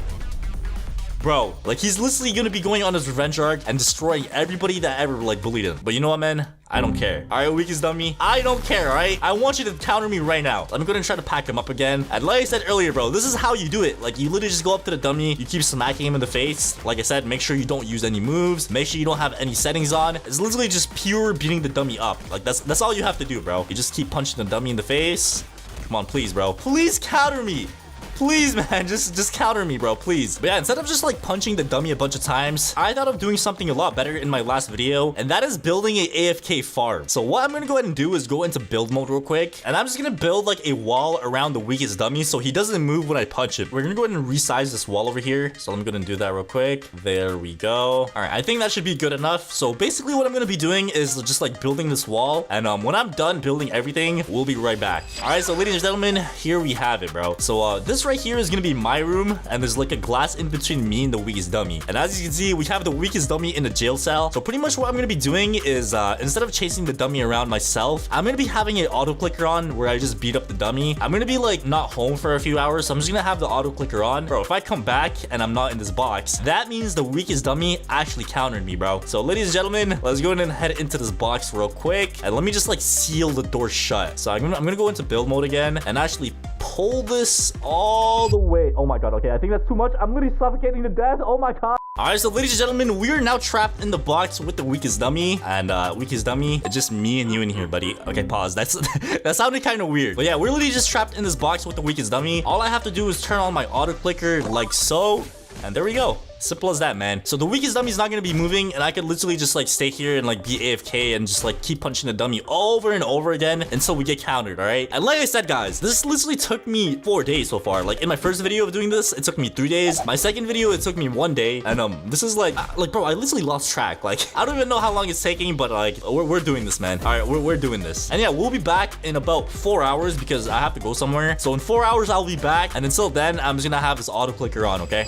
Bro, like he's literally gonna be going on his revenge arc and destroying everybody that ever like bullied him. But you know what, man? I don't care. All right, weakest dummy. I don't care, all right? I want you to counter me right now. I'm gonna try to pack him up again. And like I said earlier, bro, this is how you do it. Like, you literally just go up to the dummy. You keep smacking him in the face. Like I said, make sure you don't use any moves. Make sure you don't have any settings on. It's literally just pure beating the dummy up. Like, that's all you have to do, bro. You just keep punching the dummy in the face. Come on, please, bro. Please counter me. Please, man, just counter me, bro, please. But yeah, instead of just like punching the dummy a bunch of times, I thought of doing something a lot better in my last video, and that is building a AFK farm. So what I'm gonna go ahead and do is go into build mode real quick, and I'm just gonna build like a wall around the weakest dummy so he doesn't move when I punch him. We're gonna go ahead and resize this wall over here. So I'm gonna do that real quick. There we go. All right, I think that should be good enough. So basically what I'm gonna be doing is just like building this wall, and when I'm done building everything, we'll be right back. All right, so ladies and gentlemen, here we have it, bro. So this right here is gonna be my room, and there's like a glass in between me and the weakest dummy. And as you can see, we have the weakest dummy in a jail cell. So pretty much what I'm gonna be doing is instead of chasing the dummy around myself, I'm gonna be having an auto clicker on where I just beat up the dummy. I'm gonna be like not home for a few hours, so I'm just gonna have the auto clicker on. Bro, if I come back and I'm not in this box, that means the weakest dummy actually countered me, bro. So ladies and gentlemen, let's go ahead and head into this box real quick, and let me just like seal the door shut. So I'm gonna go into build mode again and actually pull this all the way. Oh my god, okay, I think that's too much. I'm literally suffocating to death. Oh my god. All right, so ladies and gentlemen, we are now trapped in the box with the weakest dummy, and weakest dummy, it's just me and you in here, buddy. Okay, pause. That sounded kind of weird, but yeah, we're literally just trapped in this box with the weakest dummy. All I have to do is turn on my auto clicker like so, and there we go. Simple as that, man. So the weakest dummy is not gonna be moving, and I could literally just like stay here and like be AFK and just like keep punching the dummy over and over again until we get countered, all right? And like I said, guys, this literally took me 4 days so far. Like in my first video of doing this, it took me 3 days. My second video, it took me 1 day, and this is like bro, I literally lost track. Like I don't even know how long it's taking, but like we're doing this, man. All right, we're doing this. And yeah, we'll be back in about 4 hours because I have to go somewhere. So in 4 hours, I'll be back, and until then, I'm just gonna have this auto clicker on, okay?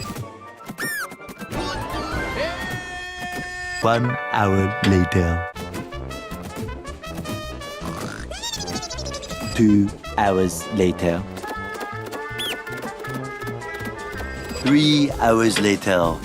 1 hour later. 2 hours later. 3 hours later.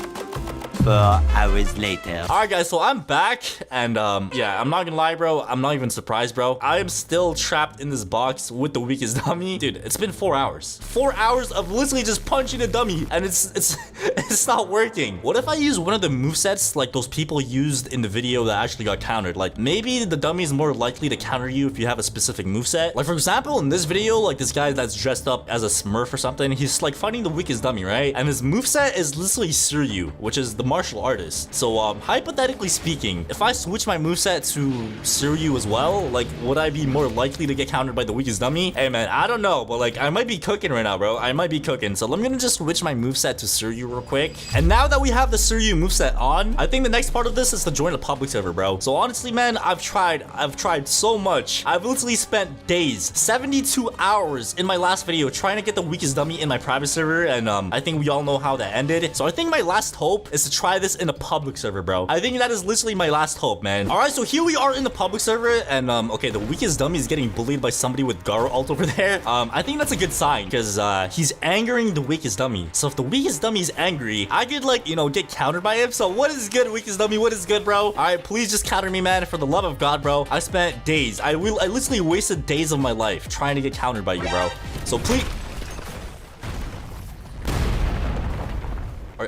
4 hours later. All right, guys, so I'm back, and yeah, I'm not gonna lie, bro, I'm not even surprised, bro. I am still trapped in this box with the weakest dummy. Dude, it's been 4 hours. 4 hours of literally just punching a dummy, and it's not working. What if I use one of the movesets like those people used in the video that actually got countered? Like maybe the dummy is more likely to counter you if you have a specific moveset. Like for example, in this video, like this guy that's dressed up as a Smurf or something, he's like fighting the weakest dummy, right? And his moveset is literally Suryu, which is the martial artist. So hypothetically speaking, if I switch my moveset to Suryu as well, like would I be more likely to get countered by the weakest dummy? Hey man, I don't know, but like I might be cooking right now, bro. I might be cooking. So I'm gonna just switch my moveset to Suryu real quick. And now that we have the Suryu moveset on, I think the next part of this is to join a public server, bro. So honestly, man, I've tried so much. I've literally spent days, 72 hours in my last video trying to get the weakest dummy in my private server, and I think we all know how that ended. So I think my last hope is to try this in a public server, bro. I think that is literally my last hope, man. All right, so here we are in the public server, and okay, the weakest dummy is getting bullied by somebody with Garo ult over there. I think that's a good sign because he's angering the weakest dummy. So if the weakest dummy is angry, I could like, you know, get countered by him. So what is good, weakest dummy? What is good, bro? All right, please just counter me, man. For the love of God, bro. I spent days. I literally wasted days of my life trying to get countered by you, bro. So please.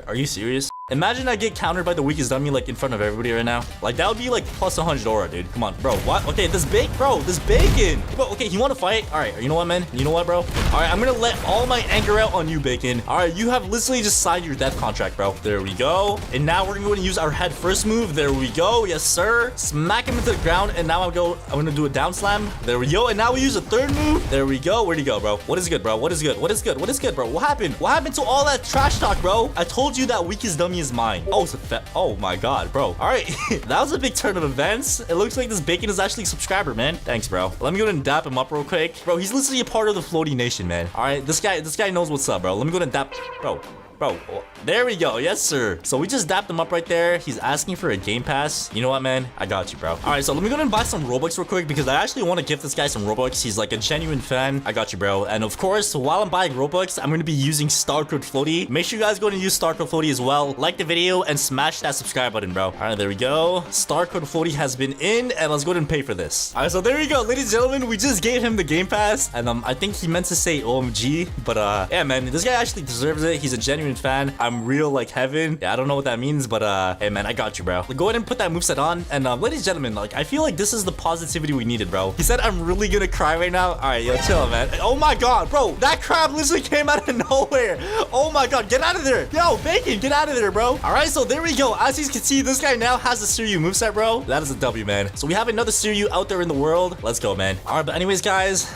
Are you serious? Imagine I get countered by the weakest dummy like in front of everybody right now. Like that would be like plus 100 aura, dude. Come on, bro. What? Okay, this bacon. Bro, okay, you want to fight? All right, you know what, man? You know what, bro? All right, I'm gonna let all my anger out on you, bacon. All right, you have literally just signed your death contract, bro. There we go. And now we're going to use our head first move. There we go. Yes, sir. Smack him into the ground. And now I'm gonna do a down slam. There we go. And now we use a third move. There we go. Where'd he go, bro? What is good, bro? What is good? What is good? What is good, bro? What happened? What happened to all that trash talk, bro? I told you that weakest dummy is mine. Oh, it's a oh my god, bro. All right, that was a big turn of events. It looks like this bacon is actually a subscriber, man. Thanks, bro. Let me go and dap him up real quick, bro. He's literally a part of the Floaty Nation, man. All right, this guy knows what's up, bro. Let me go and dap, bro. Bro, oh, there we go. Yes, sir. So we just dapped him up right there. He's asking for a game pass. You know what, man? I got you, bro. All right, so let me go ahead and buy some Robux real quick because I actually want to give this guy some Robux. He's like a genuine fan. I got you, bro. And of course, while I'm buying Robux, I'm going to be using star code Floaty. Make sure you guys go and use star code Floaty as well. Like the video and smash that subscribe button, bro. All right, there we go. Star code Floaty has been in, and let's go ahead and pay for this. All right, so there we go, ladies and gentlemen. We just gave him the game pass, and I think he meant to say OMG, but yeah, man, this guy actually deserves it. He's a genuine fan. I'm real like heaven. Yeah, I don't know what that means, but hey, man, I got you, bro. Go ahead and put that moveset on, and ladies and gentlemen, like I feel like this is the positivity we needed, bro. He said I'm really gonna cry right now. All right, yo, chill, man. Oh my god, bro, that crab literally came out of nowhere. Oh my god, get out of there. Yo, Bacon, get out of there, bro. All right, so there we go. As you can see, this guy now has a Suryu moveset, bro. That is a W, man. So we have another Suryu out there in the world. Let's go, man. All right, but anyways, guys,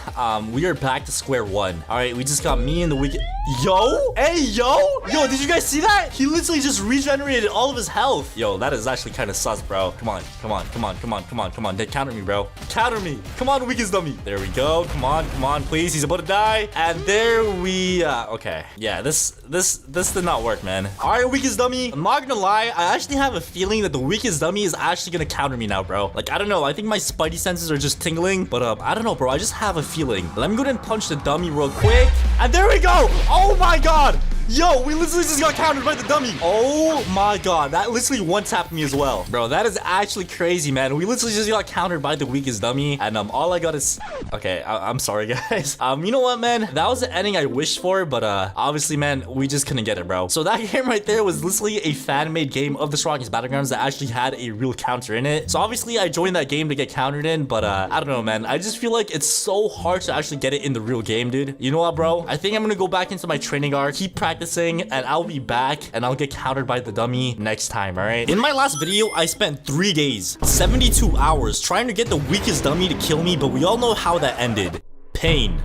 we are back to square one. All right, we just got me and the Wiki. Yo, hey, yo, did you guys see that? He literally just regenerated all of his health. Yo, that is actually kind of sus, bro. Come on, come on, come on, come on, come on, come on. They counter me, bro. Counter me. Come on, weakest dummy. There we go. Come on, please. He's about to die. And there we, okay. Yeah, this did not work, man. All right, weakest dummy. I'm not gonna lie. I actually have a feeling that the weakest dummy is actually gonna counter me now, bro. Like, I don't know. I think my spidey senses are just tingling, but I don't know, bro. I just have a feeling. Let me go ahead and punch the dummy real quick. And there we go. Oh my god. Yo, we literally just got countered by the dummy. Oh my god, that literally one-tapped me as well. Bro, that is actually crazy, man. We literally just got countered by the weakest dummy. And all I got is... Okay, I'm sorry, guys. You know what, man? That was the ending I wished for, but obviously, man, we just couldn't get it, bro. So that game right there was literally a fan-made game of the strongest Battlegrounds that actually had a real counter in it. So obviously, I joined that game to get countered in, but I don't know, man. I just feel like it's so hard to actually get it in the real game, dude. You know what, bro? I think I'm gonna go back into my training art, keep practicing, and I'll be back and I'll get countered by the dummy next time. All right, in my last video I spent 3 days 72 hours trying to get the weakest dummy to kill me, but we all know how that ended. Pain,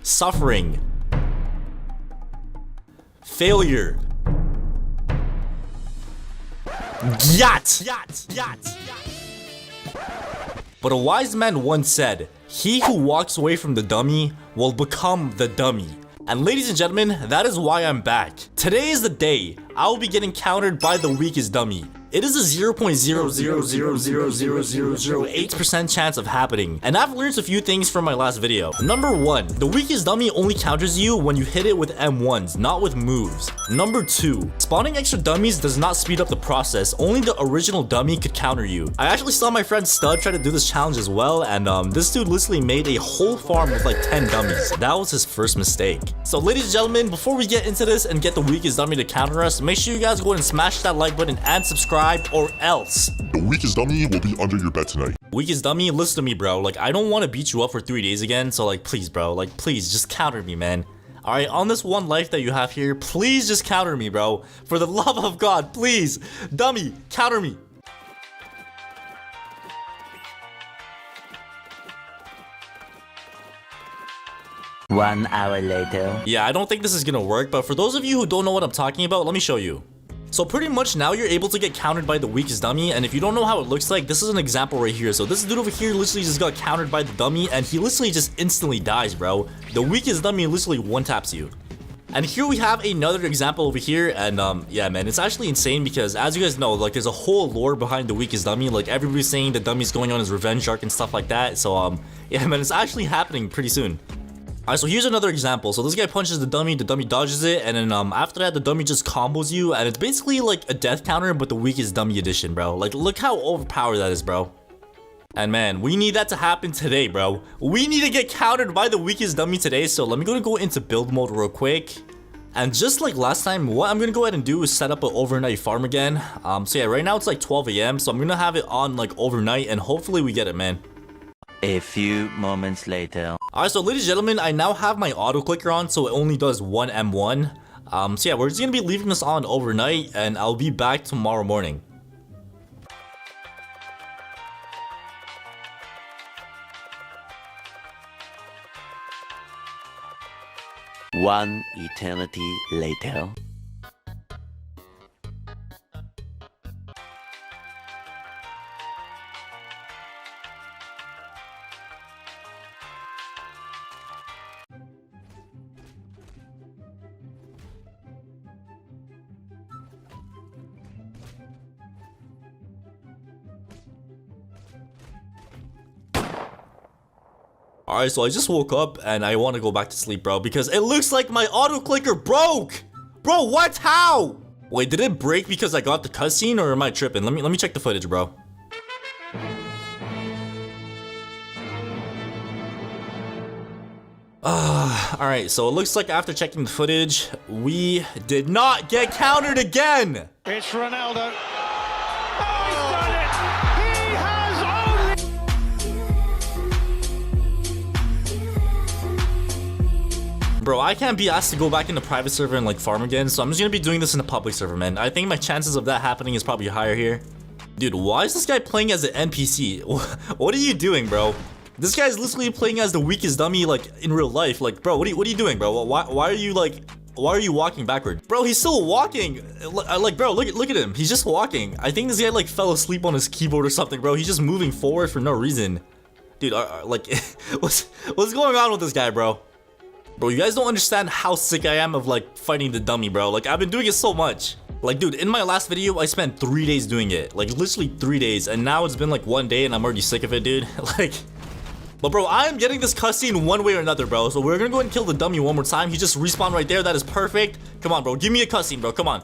suffering, failure, yacht. But a wise man once said, he who walks away from the dummy will become the dummy. And ladies and gentlemen, that is why I'm back. Today is the day I will be getting countered by the weakest dummy. It is a 0.0000008% chance of happening, and I've learned a few things from my last video. Number 1, the weakest dummy only counters you when you hit it with M1s, not with moves. Number 2, spawning extra dummies does not speed up the process, only the original dummy could counter you. I actually saw my friend Stud try to do this challenge as well, and this dude literally made a whole farm with like 10 dummies. That was his first mistake. So ladies and gentlemen, before we get into this and get the weakest dummy to counter us, make sure you guys go ahead and smash that like button and subscribe, or else The weakest dummy will be under your bed tonight. weakest dummy, listen to me, bro. Like, I don't want to beat you up for 3 days again, so like, please, bro, like, please just counter me, man. All right, on this one life that you have here, please just counter me, bro. For the love of God, please, dummy, counter me. One hour later. Yeah, I don't think this is gonna work, but for those of you who don't know what I'm talking about, let me show you. So pretty much now you're able to get countered by the weakest dummy, and if you don't know how it looks like, this is an example right here. So this dude over here literally just got countered by the dummy, and he literally just instantly dies, bro. The weakest dummy literally one-taps you. And here we have another example over here, and yeah, man, it's actually insane because as you guys know, like, there's a whole lore behind the weakest dummy. Like, everybody's saying the dummy's going on his revenge arc and stuff like that. So yeah, man, it's actually happening pretty soon. Alright, so here's another example. So this guy punches the dummy dodges it, and then after that the dummy just combos you, and it's basically like a death counter but the weakest dummy edition, bro. Like, look how overpowered that is, bro. And man, we need that to happen today, bro. We need to get countered by the weakest dummy today. So let me go into build mode real quick. And just like last time, what I'm gonna go ahead and do is set up an overnight farm again. So yeah, right now it's like 12 AM, so I'm gonna have it on like overnight, and hopefully we get it, man. A few moments later. Alright, so ladies and gentlemen, I now have my auto clicker on, so it only does one M1. So yeah, we're just gonna be leaving this on overnight, and I'll be back tomorrow morning. One eternity later. Alright, so I just woke up and I want to go back to sleep, bro, because it looks like my auto clicker broke. Bro, what? How? Wait, did it break because I got the cutscene, or am I tripping? Let me check the footage, bro. Alright, so it looks like after checking the footage, we did not get countered again. It's Ronaldo. Oh, he's done it! He has only... Bro, I can't be asked to go back in the private server and like farm again, so I'm just gonna be doing this in the public server, man. I think my chances of that happening is probably higher here. Dude, why is this guy playing as an NPC? What are you doing, bro? This guy's literally playing as the weakest dummy, like, in real life. Like, bro, what are you doing, bro? Why are you, like, why are you walking backward? Bro, he's still walking. Like, bro, look at him. He's just walking. I think this guy, like, fell asleep on his keyboard or something, bro. He's just moving forward for no reason. Dude, like, what's going on with this guy, bro? Bro, you guys don't understand how sick I am of, like, fighting the dummy, bro. Like, I've been doing it so much. Like, dude, in my last video, I spent 3 days doing it. Like, literally 3 days. And now it's been, like, 1 day and I'm already sick of it, dude. Like... But bro, I am getting this cutscene one way or another, bro. So we're gonna go and kill the dummy one more time. He just respawned right there. That is perfect. Come on, bro. Give me a cutscene, bro. Come on.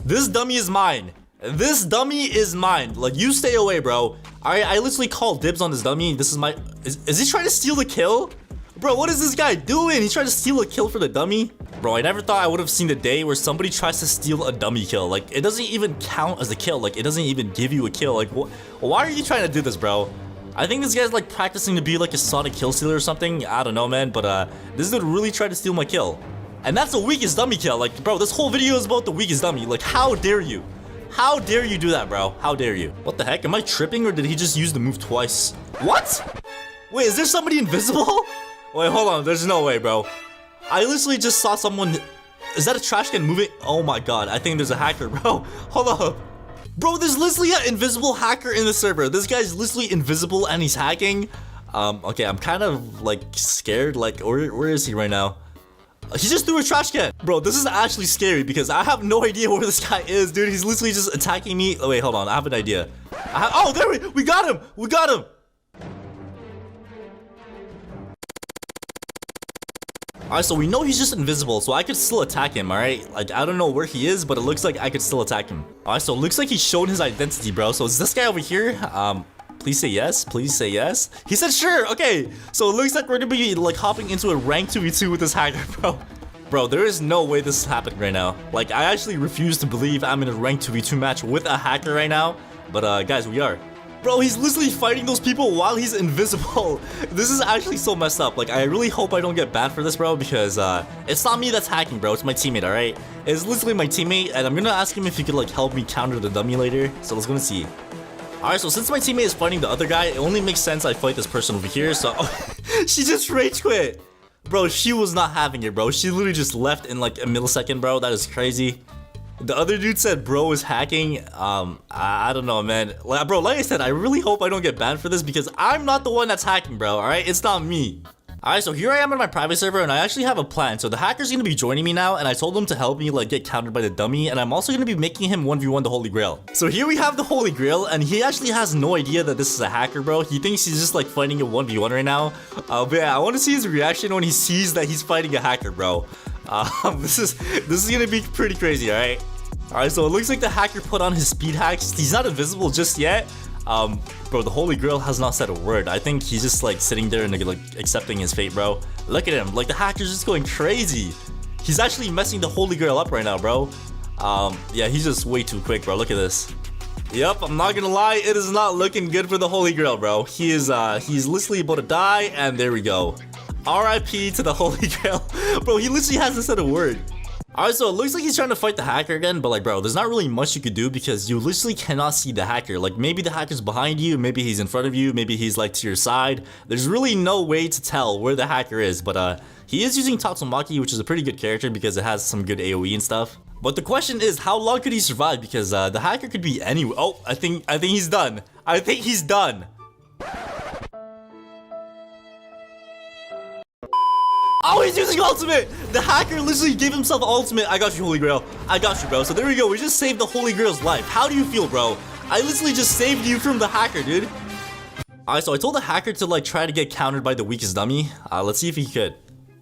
This dummy is mine. This dummy is mine. Like, you stay away, bro. I literally called dibs on this dummy. This is my... Is he trying to steal the kill? Bro, what is this guy doing? He's trying to steal a kill for the dummy? Bro, I never thought I would have seen the day where somebody tries to steal a dummy kill. Like, it doesn't even count as a kill. Like, it doesn't even give you a kill. Like, why are you trying to do this, bro? I think this guy's like practicing to be like a Sonic kill stealer or something. I don't know, man, but this dude really tried to steal my kill. And that's the weakest dummy kill. Like, bro, this whole video is about the weakest dummy. Like, how dare you? How dare you do that, bro? How dare you? What the heck? Am I tripping, or did he just use the move twice? What? Wait, is there somebody invisible? Wait, hold on. There's no way, bro. I literally just saw someone... Is that a trash can moving? Oh my god, I think there's a hacker, bro. Hold up. Bro, there's literally an invisible hacker in the server. This guy's literally invisible and he's hacking. Okay, I'm kind of like scared. Like, where is he right now? He just threw a trash can. Bro, this is actually scary because I have no idea where this guy is, dude. He's literally just attacking me. Oh, wait, hold on. I have an idea. Oh, there we got him. We got him. Alright, so we know he's just invisible, so I could still attack him, alright? Like, I don't know where he is, but it looks like I could still attack him. Alright, so it looks like he showed his identity, bro. So is this guy over here? Please say yes. Please say yes. He said sure. Okay, so it looks like we're gonna be, like, hopping into a rank 2v2 with this hacker, bro. Bro, there is no way this is happening right now. Like, I actually refuse to believe I'm in a rank 2v2 match with a hacker right now. But, guys, we are. Bro, he's literally fighting those people while he's invisible. This is actually so messed up. Like, I really hope I don't get banned for this, bro, because it's not me that's hacking, bro. It's my teammate, all right? It's literally my teammate, and I'm gonna ask him if he could, like, help me counter the dummy later. So let's go and see. All right, so since my teammate is fighting the other guy, it only makes sense I fight this person over here. So she just rage quit. Bro, she was not having it, bro. She literally just left in, like, a millisecond, bro. That is crazy. The other dude said bro is hacking. I don't know, man. Bro, like I said, I really hope I don't get banned for this because I'm not the one that's hacking, bro, alright? It's not me. Alright, so here I am in my private server and I actually have a plan. So the hacker's gonna be joining me now and I told him to help me, like, get countered by the dummy, and I'm also gonna be making him 1v1 the Holy Grail. So here we have the Holy Grail and he actually has no idea that this is a hacker, bro. He thinks he's just, like, fighting a 1v1 right now. But yeah, I want to see his reaction when he sees that he's fighting a hacker, bro. This is gonna be pretty crazy, alright? Alright, so it looks like the hacker put on his speed hacks. He's not invisible just yet. Bro, the Holy Grail has not said a word. I think he's just, like, sitting there and, like, accepting his fate, bro. Look at him. Like, the hacker's just going crazy. He's actually messing the Holy Grail up right now, bro. Yeah, he's just way too quick, bro. Look at this. Yep, I'm not gonna lie. It is not looking good for the Holy Grail, bro. He's literally about to die, and there we go. RIP to the Holy Grail. Bro, he literally hasn't said a word. Alright, so it looks like he's trying to fight the hacker again, but, like, bro, there's not really much you could do because you literally cannot see the hacker. Like, maybe the hacker's behind you, maybe he's in front of you, maybe he's, like, to your side. There's really no way to tell where the hacker is, but he is using Tatsumaki, which is a pretty good character because it has some good AoE and stuff. But the question is, how long could he survive? Because the hacker could be anywhere. Oh, I think he's done. I think he's done. Oh, he's using ultimate! The hacker literally gave himself ultimate. I got you, Holy Grail. I got you, bro. So there we go. We just saved the Holy Grail's life. How do you feel, bro? I literally just saved you from the hacker, dude. Alright, so I told the hacker to like try to get countered by the weakest dummy. Let's see if he could.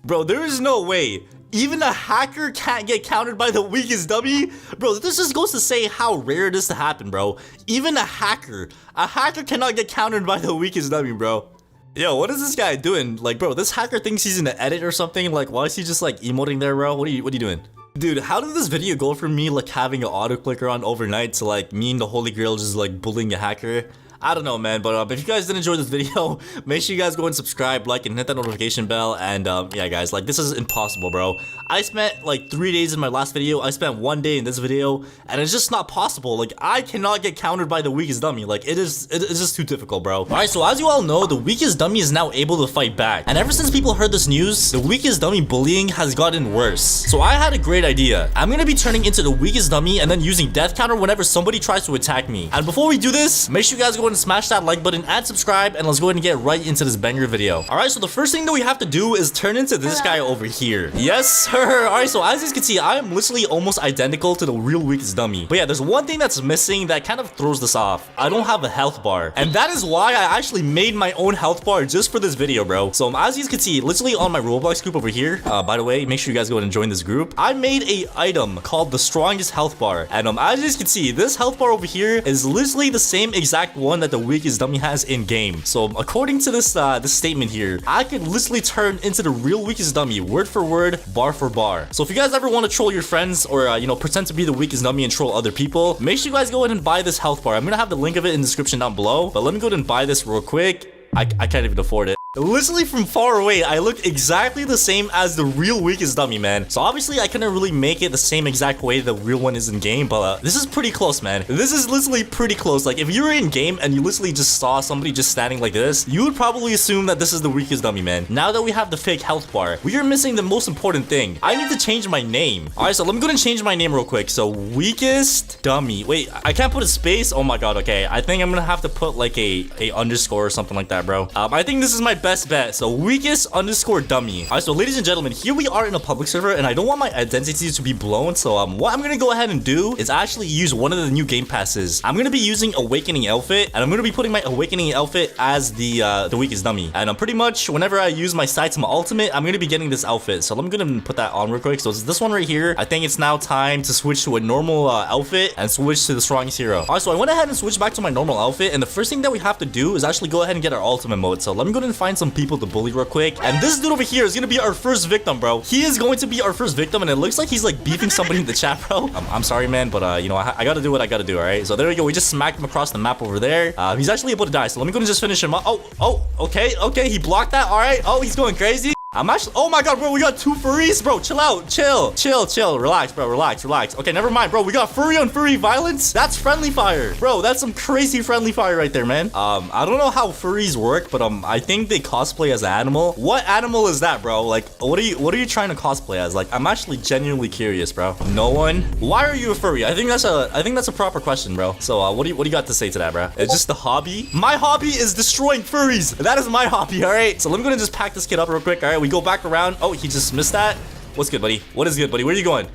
Bro, there is no way. Even a hacker can't get countered by the weakest dummy? Bro, this just goes to say how rare it is to happen, bro. Even a hacker cannot get countered by the weakest dummy, bro. Yo, what is this guy doing? Like, bro, this hacker thinks he's in the edit or something. Like, why is he just like emoting there, bro? What are you doing? Dude, how did this video go from me like having an auto clicker on overnight to like me and the Holy Grail just like bullying a hacker? I don't know, man, but if you guys did enjoy this video, make sure you guys go and subscribe, like, and hit that notification bell. And yeah, guys, like, this is impossible, bro. I spent like 3 days in my last video. I spent 1 day in this video, and it's just not possible. Like, I cannot get countered by the weakest dummy. Like, it's just too difficult, bro. All right, so as you all know, the weakest dummy is now able to fight back. And ever since people heard this news, the weakest dummy bullying has gotten worse. So I had a great idea. I'm gonna be turning into the weakest dummy and then using death counter whenever somebody tries to attack me. And before we do this, make sure you guys go and smash that like button and subscribe, and let's go ahead and get right into this banger video. All right, so the first thing that we have to do is turn into this guy over here. Yes, sir. All right, so as you can see, I am literally almost identical to the real weakest dummy. But yeah, there's one thing that's missing that kind of throws this off. I don't have a health bar, and that is why I actually made my own health bar just for this video, bro. So as you can see, literally on my Roblox group over here, by the way, make sure you guys go ahead and join this group. I made a item called the strongest health bar, and as you can see, this health bar over here is literally the same exact one that the weakest dummy has in game. So according to this this statement here, I could literally turn into the real weakest dummy word for word, bar for bar. So if you guys ever want to troll your friends or you know, pretend to be the weakest dummy and troll other people, make sure you guys go ahead and buy this health bar. I'm gonna have the link of it in the description down below, but let me go ahead and buy this real quick. I can't even afford it. Literally from far away, I look exactly the same as the real weakest dummy, man. So obviously I couldn't really make it the same exact way the real one is in game, but this is pretty close, man. This is literally pretty close. Like, if you were in game and you literally just saw somebody just standing like this, you would probably assume that this is the weakest dummy, man. Now that we have the fake health bar, we are missing the most important thing. I need to change my name. All right, so let me go and change my name real quick. So weakest dummy. Wait, I can't put a space. Oh my god. Okay, I think I'm gonna have to put like a underscore or something like that, bro. I think this is my best bet. So weakest underscore dummy. All right, so ladies and gentlemen, here we are in a public server, and I don't want my identity to be blown. So what I'm gonna go ahead and do is actually use one of the new game passes. I'm gonna be using awakening outfit, and I'm gonna be putting my awakening outfit as the weakest dummy. And I'm pretty much, whenever I use my Saitama ultimate, I'm gonna be getting this outfit. So let me go ahead and put that on real quick. So it's this one right here. I think it's now time to switch to a normal outfit and switch to the strongest hero. All right, so I went ahead and switched back to my normal outfit, and the first thing that we have to do is actually go ahead and get our ultimate mode. So let me go ahead and find some people to bully real quick. And this dude over here is gonna be our first victim, bro. He is going to be our first victim, and it looks like he's like beefing somebody in the chat, bro. I'm sorry, man, but you know, I gotta do what I gotta do. All right, so there we go. We just smacked him across the map over there. He's actually able to die, so let me go and just finish him up. Oh, okay, he blocked that. All right. Oh, he's going crazy. I'm actually, oh my god, bro, we got 2 furries, bro. Chill out, chill, relax, bro, relax. Okay, never mind, bro. We got furry on furry violence. That's friendly fire, bro. That's some crazy friendly fire right there, man. I don't know how furries work, but I think they cosplay as an animal. What animal is that, bro? Like, what are you trying to cosplay as? Like, I'm actually genuinely curious, bro. No one. Why are you a furry? I think that's a proper question, bro. So what do you got to say to that, bro? It's just a hobby. My hobby is destroying furries. That is my hobby. All right, so let me go and just pack this kid up real quick. All right, we go back around. Oh, he just missed that. What's good, buddy? What is good, buddy? Where are you going?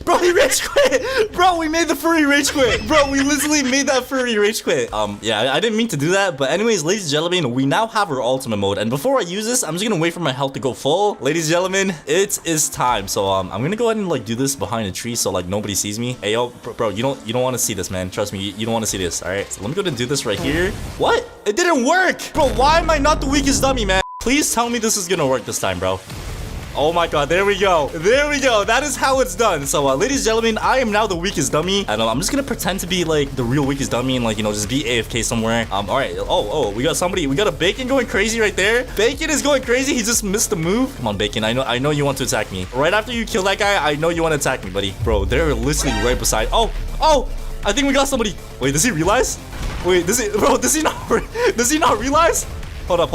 Bro, he rage quit. Bro, we made the furry rage quit. Bro, we literally made that furry rage quit. Yeah, I didn't mean to do that. But anyways, ladies and gentlemen, we now have our ultimate mode. And before I use this, I'm just gonna wait for my health to go full. Ladies and gentlemen, it is time. So I'm gonna go ahead and like do this behind a tree so like nobody sees me. Hey, yo, bro, you don't want to see this, man. Trust me, you don't want to see this. All right, so let me go ahead and do this right here. What? It didn't work. Bro, why am I not the weakest dummy, man? Please tell me this is gonna work this time, bro. Oh my god, there we go. There we go. That is how it's done. So, ladies and gentlemen, I am now the weakest dummy. And I'm just gonna pretend to be like the real weakest dummy and like, you know, just be AFK somewhere. All right. Oh, we got somebody. We got a Bacon going crazy right there. Bacon is going crazy. He just missed the move. Come on, Bacon. I know you want to attack me. Right after you kill that guy, I know you want to attack me, buddy. Bro, they're literally right beside. Oh, I think we got somebody. Wait, does he realize? Wait, does he not realize? Hold up.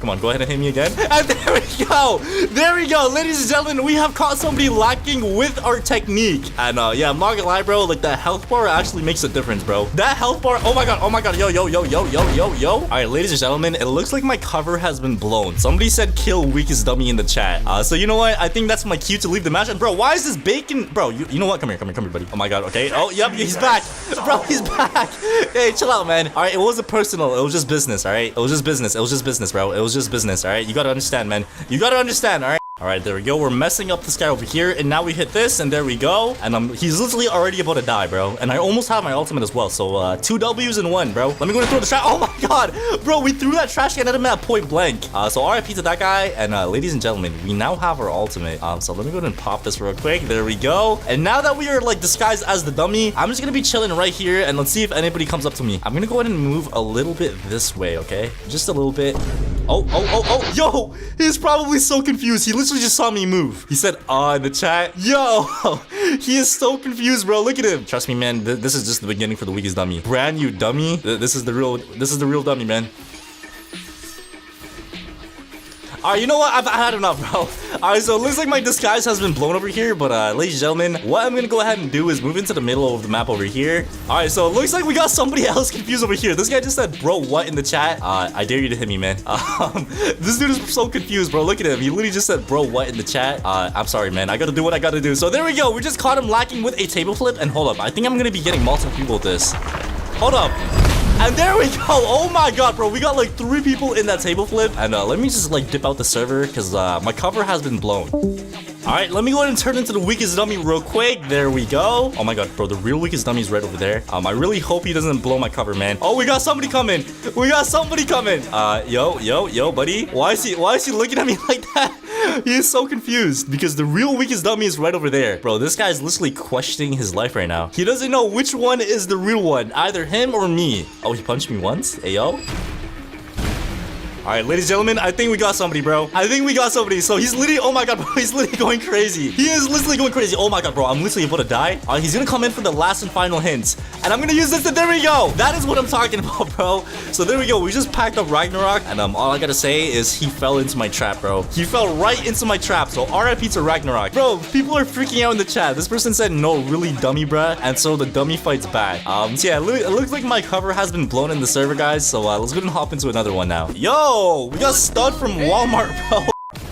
Come on, go ahead and hit me again. And there we go. There we go. Ladies and gentlemen, we have caught somebody lacking with our technique. And yeah, I'm not gonna lie, bro. Like, that health bar actually makes a difference, bro. That health bar. Oh my god. Oh my god. Yo. All right, ladies and gentlemen, it looks like my cover has been blown. Somebody said kill weakest dummy in the chat. So you know what? I think that's my cue to leave the match. And bro, why is this bacon? Bro, you know what? Come here, buddy. Oh my god. Okay. Oh, yep. He's back. Bro, he's back. Hey, chill out, man. All right, it wasn't personal. It was just business. All right. It was just business. It was just business, bro. It was just business. All right. You gotta understand, man. You gotta understand. All right. All right, there we go. We're messing up this guy over here, and now we hit this, and there we go. And he's literally already about to die, bro. And I almost have my ultimate as well. So 2 W's in 1, bro. Let me go and throw the trash. Oh my god, bro, we threw that trash can at him at point blank. So RIP to that guy. And ladies and gentlemen, we now have our ultimate. So let me go ahead and pop this real quick. There we go. And now that we are like disguised as the dummy, I'm just gonna be chilling right here, and let's see if anybody comes up to me. I'm gonna go ahead and move a little bit this way, okay? Just a little bit. Oh. Yo, he's probably so confused. He literally just saw me move. He said, in the chat. Yo, he is so confused, bro. Look at him. Trust me, man. This is just the beginning for the weakest dummy. Brand new dummy. This is the real dummy, man. Alright, you know what? I've had enough, bro. Alright, so it looks like my disguise has been blown over here. But ladies and gentlemen, what I'm gonna go ahead and do is move into the middle of the map over here. Alright, so it looks like we got somebody else confused over here. This guy just said, bro, what in the chat? I dare you to hit me, man. This dude is so confused, bro. Look at him. He literally just said, bro, what in the chat? I'm sorry, man. I gotta do what I gotta do. So there we go. We just caught him lacking with a table flip. And hold up. I think I'm gonna be getting multiple people with this. Hold up. And there we go. Oh my god, bro. We got like 3 people in that table flip. And let me just like dip out the server because my cover has been blown. All right, let me go ahead and turn into the weakest dummy real quick. There we go. Oh my god, bro. The real weakest dummy is right over there. I really hope he doesn't blow my cover, man. Oh, we got somebody coming. We got somebody coming. Yo, buddy. Why is he looking at me like that? He is so confused because the real weakest dummy is right over there. Bro, this guy's literally questioning his life right now. He doesn't know which one is the real one. Either him or me. Oh, he punched me once? Hey, yo. All right, ladies and gentlemen, I think we got somebody, bro. I think we got somebody. So he's literally, oh my god, bro, he's literally going crazy. He is literally going crazy. Oh my god, bro, I'm literally about to die. He's gonna come in for the last and final hints. And I'm gonna use this, and there we go. That is what I'm talking about, bro. So there we go. We just packed up Ragnarok, and all I gotta say is he fell into my trap, bro. He fell right into my trap. So RIP to Ragnarok. Bro, people are freaking out in the chat. This person said, no, really dummy, bruh. And so the dummy fights back. So yeah, it looks like my cover has been blown in the server, guys. So let's go and hop into another one now. Yo, we got stud from Walmart, bro.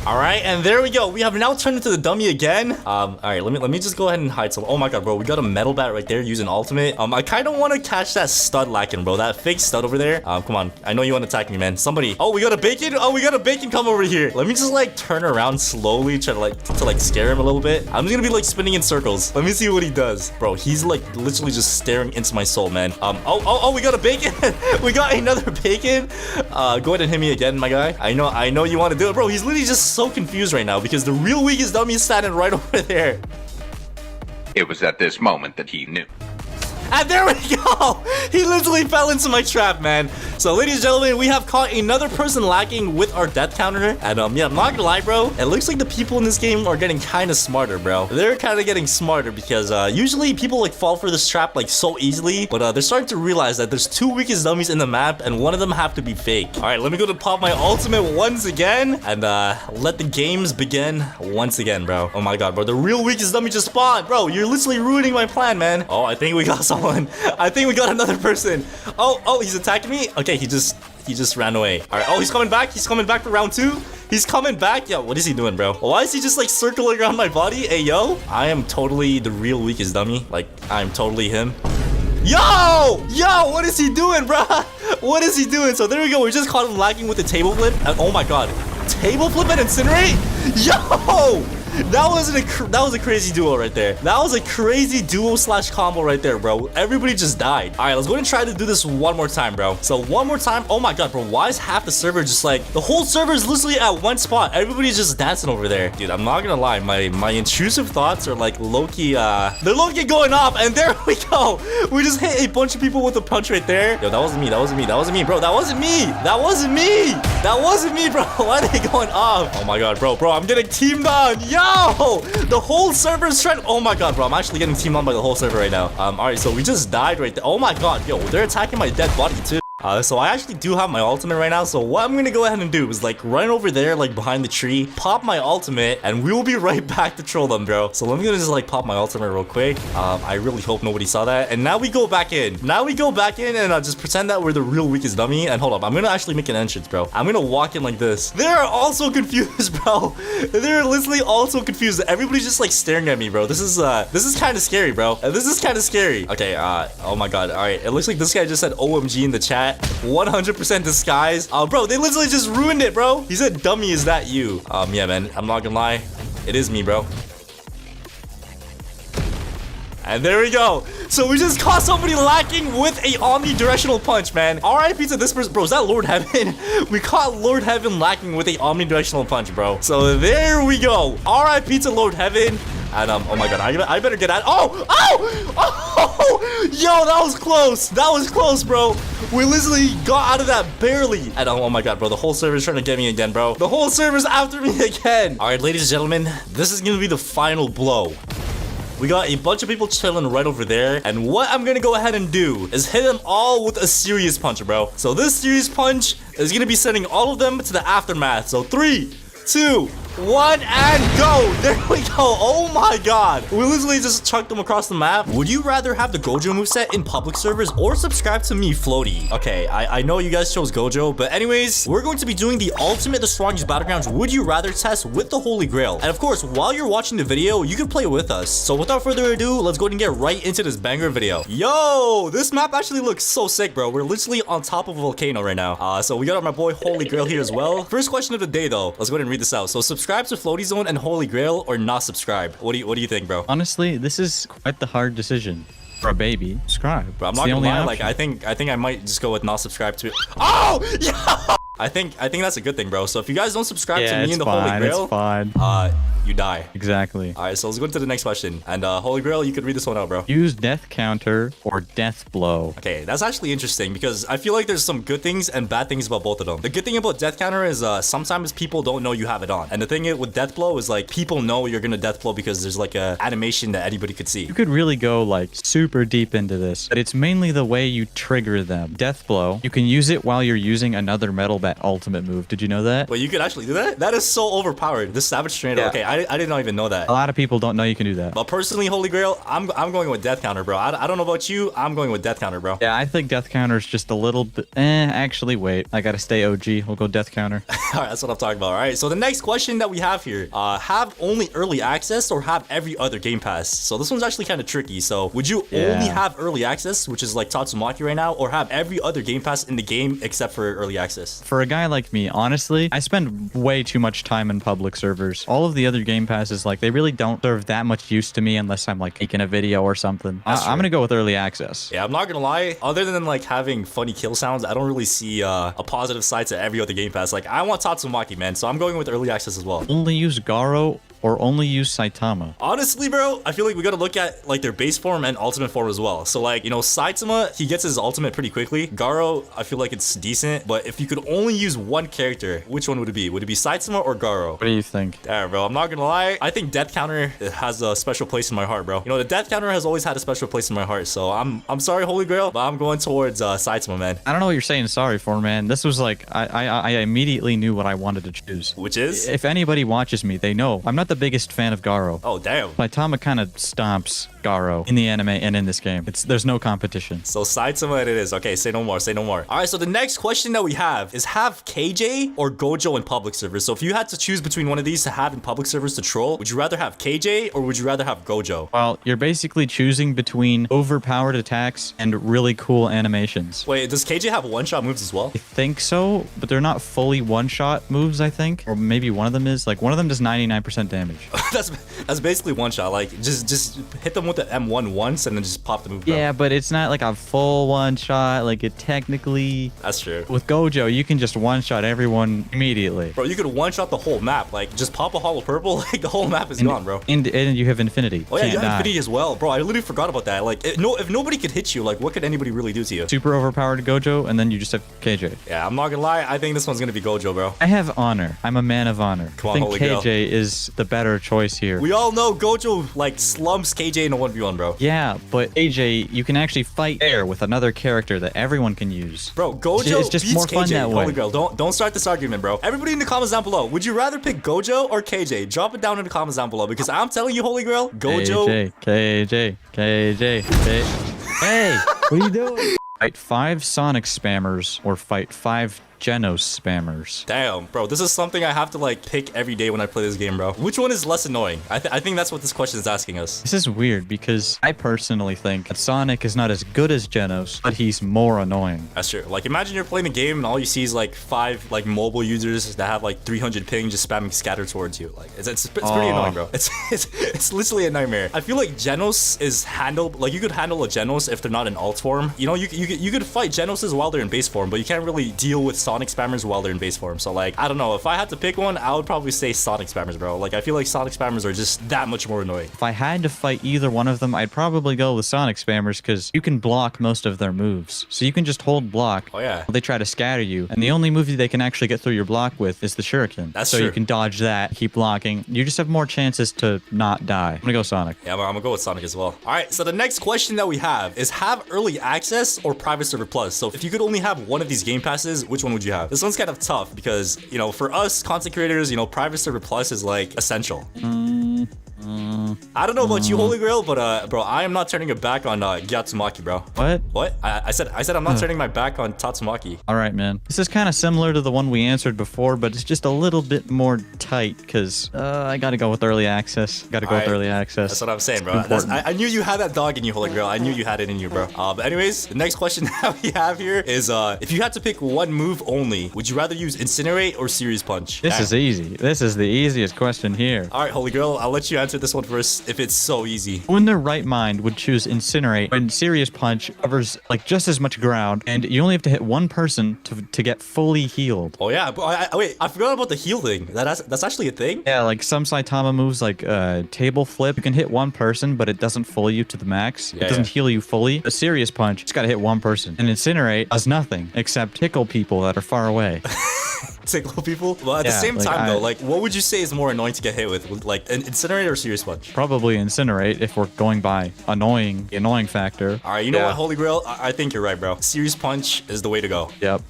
All right, and there we go. We have now turned into the dummy again. All right, let me just go ahead and hide some. Oh my god, bro, we got a Metalbat right there using ultimate. I kind of want to catch that stud lacking, bro. That fake stud over there. Come on, I know you want to attack me, man. Somebody. Oh, we got a bacon. Oh, we got a bacon come over here. Let me just like turn around slowly, try to scare him a little bit. I'm just gonna be like spinning in circles. Let me see what he does, bro. He's like literally just staring into my soul, man. Oh, we got a bacon. We got another bacon. Go ahead and hit me again, my guy. I know you want to do it, bro. He's literally just so confused right now because the real weakest dummy is standing right over there. It was at this moment that he knew. And there we go. He literally fell into my trap, man. So, ladies and gentlemen, we have caught another person lacking with our death counter. And yeah, I'm not gonna lie, bro. It looks like the people in this game are getting kind of smarter, bro. They're kind of getting smarter because usually people like fall for this trap like so easily. But they're starting to realize that there's 2 weakest dummies in the map and one of them have to be fake. All right, let me go to pop my ultimate once again and let the games begin once again, bro. Oh my god, bro. The real weakest dummy just spawned. Bro, you're literally ruining my plan, man. Oh, I think we got someone. I think we got another person. Oh, he's attacking me. Okay, he just ran away. All right. Oh, he's coming back. He's coming back for round 2. He's coming back. Yo, what is he doing, bro? Why is he just like circling around my body? Hey, yo, I am totally the real weakest dummy. Like, I'm totally him. Yo, what is he doing, bro? What is he doing? So there we go. We just caught him lagging with the table flip. And, oh my god, table flip and incinerate. Yo. That was a crazy duo right there. That was a crazy duo / combo right there, bro. Everybody just died. All right, let's go and try to do this one more time, bro. So one more time. Oh my god, bro. Why is half the server just like the whole server is literally at one spot? Everybody's just dancing over there, dude. I'm not gonna lie. My intrusive thoughts are like low-key. They're low-key going off, and there we go. We just hit a bunch of people with a punch right there. Yo, that wasn't me. That wasn't me. That wasn't me, bro. That wasn't me. That wasn't me. That wasn't me, bro. Why are they going off? Oh my god, bro. I'm getting teamed on. Yo. The whole server is trying. Oh my god, bro. I'm actually getting teamed on by the whole server right now. All right, so we just died right there. Oh my god, yo, they're attacking my dead body too. So I actually do have my ultimate right now. So what I'm gonna go ahead and do is like run over there, like behind the tree, pop my ultimate, and we will be right back to troll them, bro. So let me just like pop my ultimate real quick. I really hope nobody saw that. And now we go back in. Now we go back in and just pretend that we're the real weakest dummy. And hold up, I'm gonna actually make an entrance, bro. I'm gonna walk in like this. They're also confused, bro. They're literally also confused. Everybody's just like staring at me, bro. This is kind of scary, bro. This is kind of scary. Okay, oh my god. All right, it looks like this guy just said OMG in the chat. 100% disguise. Bro, they literally just ruined it, bro. He said, dummy, is that you? Yeah, man. I'm not gonna lie. It is me, bro. And there we go. So we just caught somebody lacking with a omnidirectional punch, man. RIP to this person. Bro, is that Lord Heaven? We caught Lord Heaven lacking with a omnidirectional punch, bro. So there we go. RIP to Lord Heaven. And oh my god, I better get out. Oh, yo, that was close. That was close, bro. We literally got out of that barely. And oh my god, bro, the whole server's trying to get me again, bro. The whole server's after me again. All right, ladies and gentlemen, this is gonna be the final blow. We got a bunch of people chilling right over there. And what I'm gonna go ahead and do is hit them all with a serious punch, bro. So this serious punch is gonna be sending all of them to the aftermath. So 3, 2, 1, and go. There we go. Oh my god. We literally just chucked them across the map. Would you rather have the Gojo moveset in public servers or subscribe to me, Floaty? Okay, I know you guys chose Gojo, but anyways, we're going to be doing the ultimate, the strongest Battlegrounds Would You Rather test with the Holy Grail. And of course, while you're watching the video, you can play with us. So without further ado, let's go ahead and get right into this banger video. Yo, this map actually looks so sick, bro. We're literally on top of a volcano right now. So we got my boy Holy Grail here as well. First question of the day, though. Let's go ahead and read this out. So subscribe to Floaty Zone and Holy Grail or not subscribe? What do you think, bro? Honestly, this is quite the hard decision. For a baby, subscribe. Bro, I'm not gonna lie, like I think I might just go with not subscribe to it. Oh, yeah! I think that's a good thing, bro. So if you guys don't subscribe to me and the Holy Grail, it's fine. You die. Exactly. All right, so let's go into the next question. And Holy Grail, you could read this one out, bro. Use death counter or death blow. Okay, that's actually interesting because I feel like there's some good things and bad things about both of them. The good thing about death counter is sometimes people don't know you have it on. And the thing with death blow is like people know you're gonna death blow because there's like a animation that anybody could see. You could really go like super deep into this, but it's mainly the way you trigger them. Death blow, you can use it while you're using another Metalbat ultimate move. Did you know that? Wait, you could actually do that? That is so overpowered. This Savage Tornado. Yeah. Okay, I did not even know that. A lot of people don't know you can do that. But personally, Holy Grail, I'm going with death counter, bro. I don't know about you. I'm going with death counter, bro. Yeah, I think death counter is just a little bit. Actually, wait. I gotta stay OG. We'll go death counter. All right, that's what I'm talking about. All right, so the next question that we have here, have only early access or have every other game pass? So this one's actually kind of tricky. So would you only have early access, which is like Tatsumaki right now, or have every other game pass in the game except for early access? For a guy like me, honestly, I spend way too much time in public servers. All of the other game passes, like, they really don't serve that much use to me unless I'm like making a video or something. I'm gonna go with early access. Yeah, I'm not gonna lie. Other than like having funny kill sounds, I don't really see a positive side to every other game pass. Like, I want Tatsumaki, man, so I'm going with early access as well. Only use Garo or only use Saitama? Honestly, bro, I feel like we gotta look at like their base form and ultimate form as well. So like, you know, Saitama, he gets his ultimate pretty quickly. Garo, I feel like it's decent, but if you could only use one character, which one would it be? Would it be Saitama or Garo? What do you think? Yeah, bro, I'm not gonna lie. I think death counter has a special place in my heart, bro. You know, the death counter has always had a special place in my heart. So I'm sorry, Holy Grail, but I'm going towards Saitama, man. I don't know what you're saying sorry for, man. This was like, I immediately knew what I wanted to choose. Which is? If anybody watches me, they know I'm not the biggest fan of Garo. Oh, damn. Saitama kind of stomps Garo in the anime and in this game. There's no competition. So Saitama it is. Okay, say no more, say no more. All right, so the next question that we have is have KJ or Gojo in public servers. So if you had to choose between one of these to have in public servers to troll, would you rather have KJ or would you rather have Gojo? Well, you're basically choosing between overpowered attacks and really cool animations. Wait, does KJ have one-shot moves as well? I think so, but they're not fully one-shot moves, I think. Or maybe one of them is. Like, one of them does 99% damage. That's basically one-shot. Like, just hit them with the M1 once and then just pop the move down. Yeah, but it's not like a full one-shot. Like, it technically... That's true. With Gojo, you can just one-shot everyone immediately. Bro, you could one-shot the whole map. Like, just pop a hollow purple, like, the whole map is gone, bro. And you have infinity. Oh, yeah, you have infinity as well. Bro, I literally forgot about that. Like, if nobody could hit you, like, what could anybody really do to you? Super overpowered Gojo, and then you just have KJ. Yeah, I'm not gonna lie. I think this one's gonna be Gojo, bro. I have honor. I'm a man of honor. Come on, I think Holy KJ Grail is the better choice here. We all know Gojo, like, slumps KJ in a 1v1, bro. Yeah, but AJ, you can actually fight air with another character that everyone can use. Bro, Gojo It's just beats more fun KJ. that way. Holy Grail, don't start this argument, bro. Everybody in the comments down below, would you rather pick Gojo or KJ? Drop it down in the comments down below because I'm telling you, Holy Grail, Gojo. KJ. Hey, what are you doing? Fight 5 Sonic spammers or fight 5 Genos spammers. Damn, bro, this is something I have to like pick every day when I play this game, bro. Which one is less annoying? I think that's what this question is asking us. This is weird because I personally think that Sonic is not as good as Genos, but he's more annoying. That's true. Like, imagine you're playing a game and all you see is like 5 like mobile users that have like 300 ping just spamming scatter towards you. Like, it's pretty annoying, bro. It's literally a nightmare. I feel like Genos is handled like you could handle a Genos if they're not in alt form. You know, you could fight Genoses while they're in base form, but you can't really deal with Sonic spammers while they're in base form. So like, I don't know. If I had to pick one, I would probably say Sonic spammers, bro. Like, I feel like Sonic spammers are just that much more annoying. If I had to fight either one of them, I'd probably go with Sonic spammers because you can block most of their moves. So you can just hold block. Oh, yeah. While they try to scatter you. And the only move they can actually get through your block with is the shuriken. That's so true. you can dodge that, keep blocking. You just have more chances to not die. I'm gonna go Sonic. Yeah, I'm gonna go with Sonic as well. All right, so the next question that we have is have early access or private server plus. So if you could only have one of these game passes, which one would you have? This one's kind of tough because, you know, for us content creators, you know, private server plus is like essential. I don't know about you, Holy Grail, but bro, I am not turning a back on Tatsumaki, bro. What? I said I'm not turning my back on Tatsumaki. All right, man. This is kind of similar to the one we answered before, but it's just a little bit more tight because I gotta go with early access. Gotta go with early access. That's what I'm saying, bro. I knew you had that dog in you, Holy Grail. I knew you had it in you, bro. But anyways, the next question that we have here is if you had to pick one move only, would you rather use Incinerate or Serious Punch? This is easy. This is the easiest question here. All right, Holy Grail, I'll let you answer this one first if it's so easy. Who in their right mind would choose Incinerate when Serious Punch covers like just as much ground and you only have to hit one person to get fully healed? Oh yeah, but wait, I forgot about the heal thing. That's actually a thing? Yeah, like some Saitama moves like table flip, you can hit one person, but it doesn't full you to the max. It doesn't heal you fully. A Serious Punch, it's gotta hit one person. And Incinerate does nothing except tickle people that are far away. Tickle people? Well, at the same time though, like what would you say is more annoying to get hit with? Like an Incinerate or Serious Punch? Probably Incinerate if we're going by the annoying factor. All right, you know what, Holy Grail? I think you're right, bro. Serious Punch is the way to go. Yep.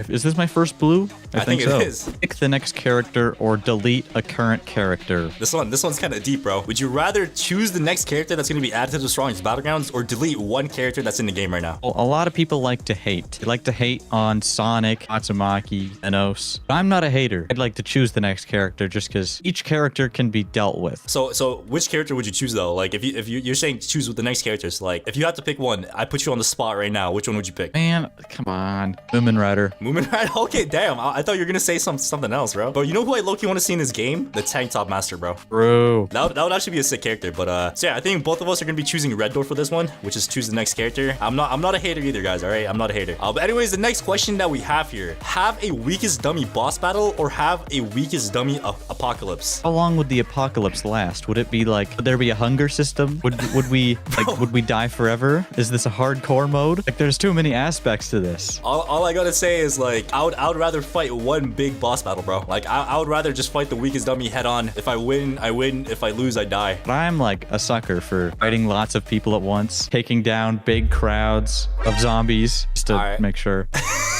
Is this my first blue? I think so. It is. Pick the next character or delete a current character. This one's kind of deep, bro. Would you rather choose the next character that's going to be added to the strongest battlegrounds or delete one character that's in the game right now? Well, a lot of people like to hate. They like to hate on Sonic, Tatsumaki, Enos. But I'm not a hater. I'd like to choose the next character just because each character can be dealt with. So which character would you choose though? Like if you're saying choose with the next characters, like if you had to pick one, I put you on the spot right now. Which one would you pick? Man, come on. Moomin Rider. Moomin Rider? Okay, damn. I thought you were gonna say something else, bro. But you know who I low-key want to see in this game? The Tank Top Master, bro. Bro. That would actually be a sick character. But so yeah, I think both of us are gonna be choosing Red Door for this one, which is choose the next character. I'm not a hater either, guys. All right, I'm not a hater. But anyways, the next question that we have here: have a weakest dummy boss battle or have a weakest dummy apocalypse? How long would the apocalypse last? Would it be like, would there be a hunger system? Would we like, would we die forever? Is this a hardcore mode? Like, there's too many aspects to this. All I gotta say is like, I would rather fight one big boss battle, bro. Like I would rather just fight the weakest dummy head on. If I win, I win. If I lose, I die. But I'm like a sucker for fighting lots of people at once, taking down big crowds of zombies just to make sure.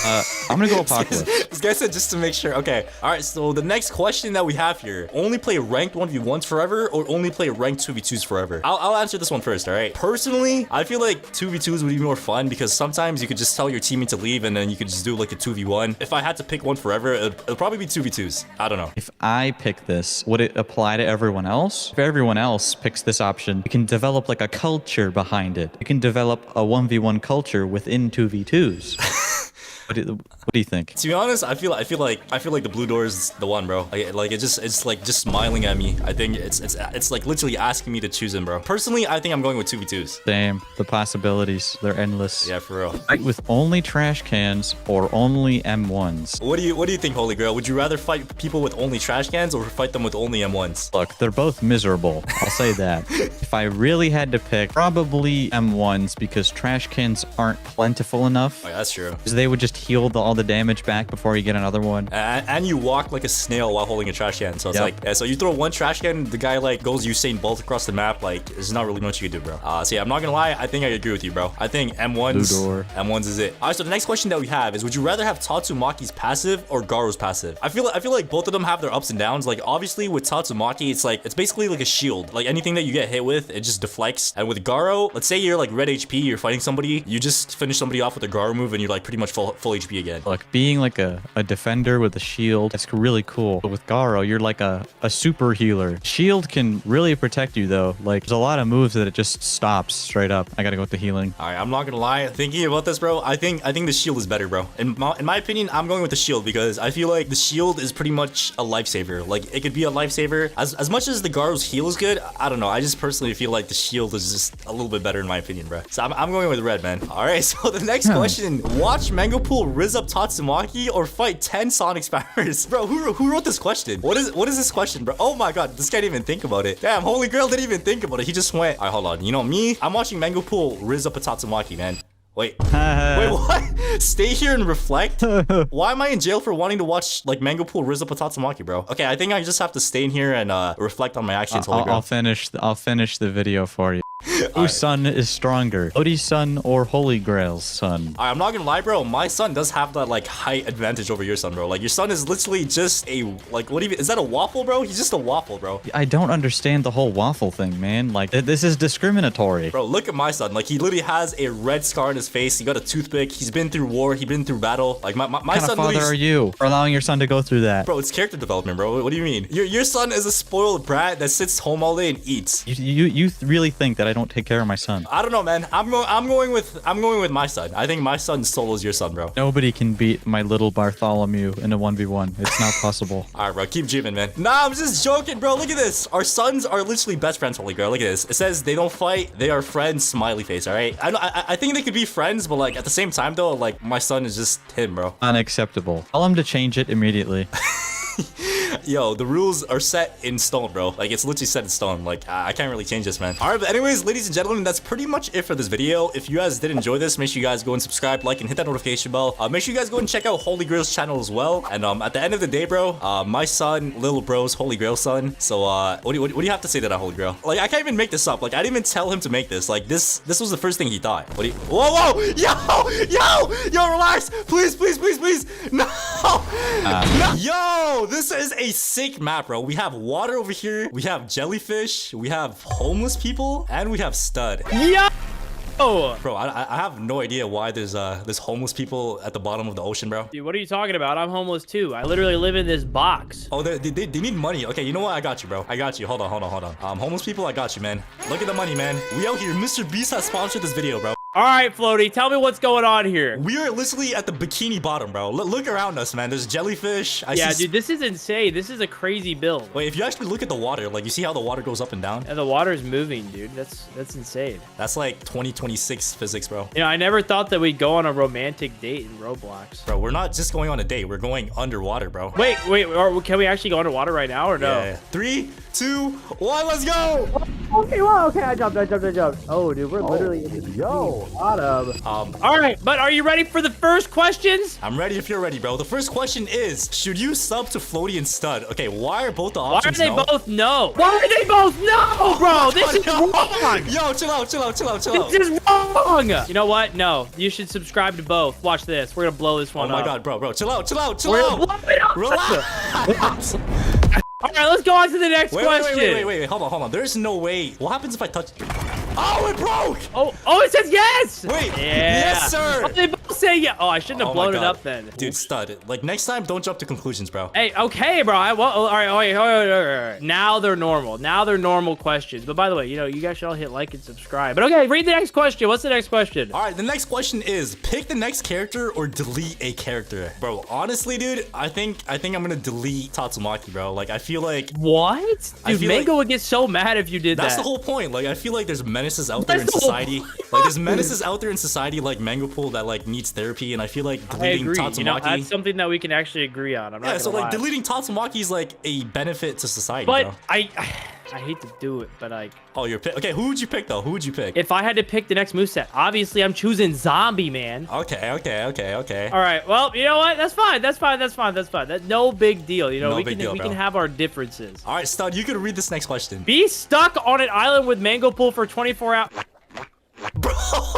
I'm gonna go apocalypse. This guy said just to make sure. Okay. All right. So the next question that we have here: only play ranked 1v1s forever, or only play ranked 2v2s forever? I'll answer this one first. All right. Personally, I feel like 2v2s would be more fun because sometimes you could just tell your teammate to leave and then you could just do like a 2v1. If I had to pick one forever, it'll probably be 2v2s. I don't know. If I pick this, would it apply to everyone else? If everyone else picks this option, you can develop like a culture behind it. You can develop a 1v1 culture within 2v2s. What do you think? To be honest, I feel like the blue door is the one, bro. Like it's like just smiling at me. I think it's like literally asking me to choose him, bro. Personally, I think I'm going with 2v2s. Damn, the possibilities, they're endless. Yeah, for real. Fight with only trash cans or only M1s. What do you think, Holy Grail? Would you rather fight people with only trash cans or fight them with only M1s? Look, they're both miserable. I'll say that. If I really had to pick, probably M1s because trash cans aren't plentiful enough. Oh, yeah, that's true. Because they would just heal all the damage back before you get another one. And you walk like a snail while holding a trash can. So it's like, yeah, so you throw one trash can, the guy like goes Usain Bolt across the map. Like, there's not really much you can do, bro. So yeah, I'm not gonna lie. I think I agree with you, bro. I think M1s is it. All right, so the next question that we have is, would you rather have Tatsumaki's passive or Garo's passive? I feel like both of them have their ups and downs. Like, obviously with Tatsumaki, it's basically like a shield. Like, anything that you get hit with, it just deflects. And with Garo, let's say you're like red HP, you're fighting somebody, you just finish somebody off with a Garo move and you're like pretty much full HP again. Look, being like a defender with a shield, that's really cool. But with Garo, you're like a super healer. Shield can really protect you though. Like, there's a lot of moves that it just stops straight up. I gotta go with the healing. All right, I'm not gonna lie. Thinking about this, bro, I think the shield is better, bro. In my opinion, I'm going with the shield because I feel like the shield is pretty much a lifesaver. Like, it could be a lifesaver. As much as the Garo's heal is good, I don't know. I just personally feel like the shield is just a little bit better in my opinion, bro. So I'm going with red, man. All right, so the next question: watch Mango Pool Riz up Tatsumaki or fight 10 Sonic Spammers? Bro, who wrote this question? What is this question, bro? Oh my god, this guy didn't even think about it. Damn, Holy Grail didn't even think about it. He just went, all right, hold on. You know me? I'm watching Mango Pool Riz up a Tatsumaki, man. Wait, what? Stay here and reflect? Why am I in jail for wanting to watch like Mango Pool Riz up a Tatsumaki, bro? Okay, I think I just have to stay in here and reflect on my actions. Holy Grail. I'll finish the video for you. Whose son is stronger, Floaty's son or Holy Grail's son? I'm not gonna lie, bro. My son does have that like height advantage over your son, bro. Like, your son is literally just a like, what even is that, a waffle, bro? He's just a waffle, bro. I don't understand the whole waffle thing, man. Like, this is discriminatory. Bro, look at my son. Like, he literally has a red scar on his face. He got a toothpick. He's been through war. He's been through battle. Like, my what kind son. Of father are you for allowing your son to go through that? Bro, it's character development, bro. What do you mean? Your son is a spoiled brat that sits home all day and eats. You really think that I don't take care of my son? I don't know, man. I'm going with my son. I think my son solos your son, bro. Nobody can beat my little Bartholomew in a 1v1. It's not possible. All right, bro. Keep dreaming, man. Nah, I'm just joking, bro. Look at this. Our sons are literally best friends, Holy Grail. Look at this. It says they don't fight. They are friends. Smiley face. All right. I think they could be friends, but like at the same time though, like my son is just him, bro. Unacceptable. Tell him to change it immediately. Yo, the rules are set in stone, bro. Like, it's literally set in stone. Like, I can't really change this, man. All right, but anyways, ladies and gentlemen, that's pretty much it for this video. If you guys did enjoy this, make sure you guys go and subscribe, like, and hit that notification bell. Make sure you guys go and check out Holy Grail's channel as well. And at the end of the day, bro, my son, little bro's Holy Grail son. So what do you have to say to that, Holy Grail? Like, I can't even make this up. Like, I didn't even tell him to make this. Like, this was the first thing he thought. What do you? Whoa, yo, relax, please, no. No. Yo, this is a sick map, bro. We have water over here. We have jellyfish. We have homeless people, and we have stud. Yo! Bro, I have no idea why there's homeless people at the bottom of the ocean, bro. Dude, what are you talking about? I'm homeless too. I literally live in this box. Oh, they need money. Okay, you know what? I got you, bro. I got you. Hold on. Homeless people, I got you, man. Look at the money, man. We out here. Mr. Beast has sponsored this video, bro. All right, Floaty, tell me what's going on here. We are literally at the Bikini Bottom, bro. Look around us, man. There's jellyfish. Yeah, dude, this is insane. This is a crazy build. Wait, if you actually look at the water, like, you see how the water goes up and down? Yeah, the water's moving, dude. That's insane. That's like 2026 physics, bro. You know, I never thought that we'd go on a romantic date in Roblox. Bro, we're not just going on a date. We're going underwater, bro. Wait, can we actually go underwater right now or no? Yeah. 3, 2, 1, let's go! Okay, well, okay, I jumped. Oh, dude, we're literally in the Bikini Bottom. All right, but are you ready for the first questions? I'm ready if you're ready, bro. The first question is, should you sub to Floaty and Stud? Okay, why are both the options Why are they both no? Why are they both no, bro? This is wrong. Yo, chill out. This is wrong. You know what? No, you should subscribe to both. Watch this. We're gonna blow this one up. Oh my god, bro. Chill out. Relax. All right, let's go on to the next question. Wait. Hold on. There's no way. What happens if I touch? Oh, it broke. Oh, it says yes. Wait. Yeah. Yes, sir. Oh, they both say yeah. Oh, I shouldn't have blown it up then. Dude, Stud. Like, next time, don't jump to conclusions, bro. Hey, okay, bro. All right. Now they're normal. Now they're normal questions. But by the way, you know, you guys should all hit like and subscribe. But okay, read the next question. What's the next question? All right, the next question is, pick the next character or delete a character. Bro, honestly, dude, I think I'm gonna delete Tatsumaki, bro. Like, I feel like... What? Dude, Mango would get so mad if you did that. That's the whole point. Like, I feel like there's menaces out there in society. Like, there's menaces out there in society like Mango Pool that like needs therapy, and I feel like I deleting agree. Tatsumaki. You know, that's something that we can actually agree on. I'm not Yeah, so gonna like lie. deleting Tatsumaki is like a benefit to society, But bro. I hate to do it, but like, Oh, you're okay. Who would you pick though? Who would you pick? if I had to pick the next moveset, obviously I'm choosing Zombie Man. Okay. All right, well, you know what? That's fine. That's no big deal. You know, No we big can deal, bro. have our differences. All right, Stud, you could read this next question. Be stuck on an island with Mango Pool for 24 hours. Bro,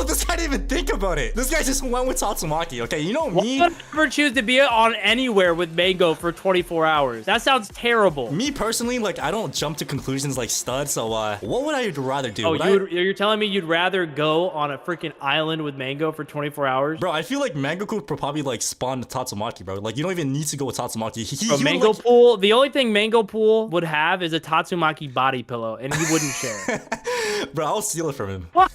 this guy didn't even think about it. This guy just went with Tatsumaki. Okay, you know Why me. would I ever choose to be on anywhere with Mango for 24 hours? That sounds terrible. Me personally, like I don't jump to conclusions like Stud. So what would I rather do? Oh, Would you're telling me you'd rather go on a freaking island with Mango for 24 hours? Bro, I feel like Mango could probably like spawn Tatsumaki, bro. Like you don't even need to go with Tatsumaki. He would, Mango like... Pool, the only thing Mango Pool would have is a Tatsumaki body pillow, and he wouldn't share. Bro, I'll steal it from him. What?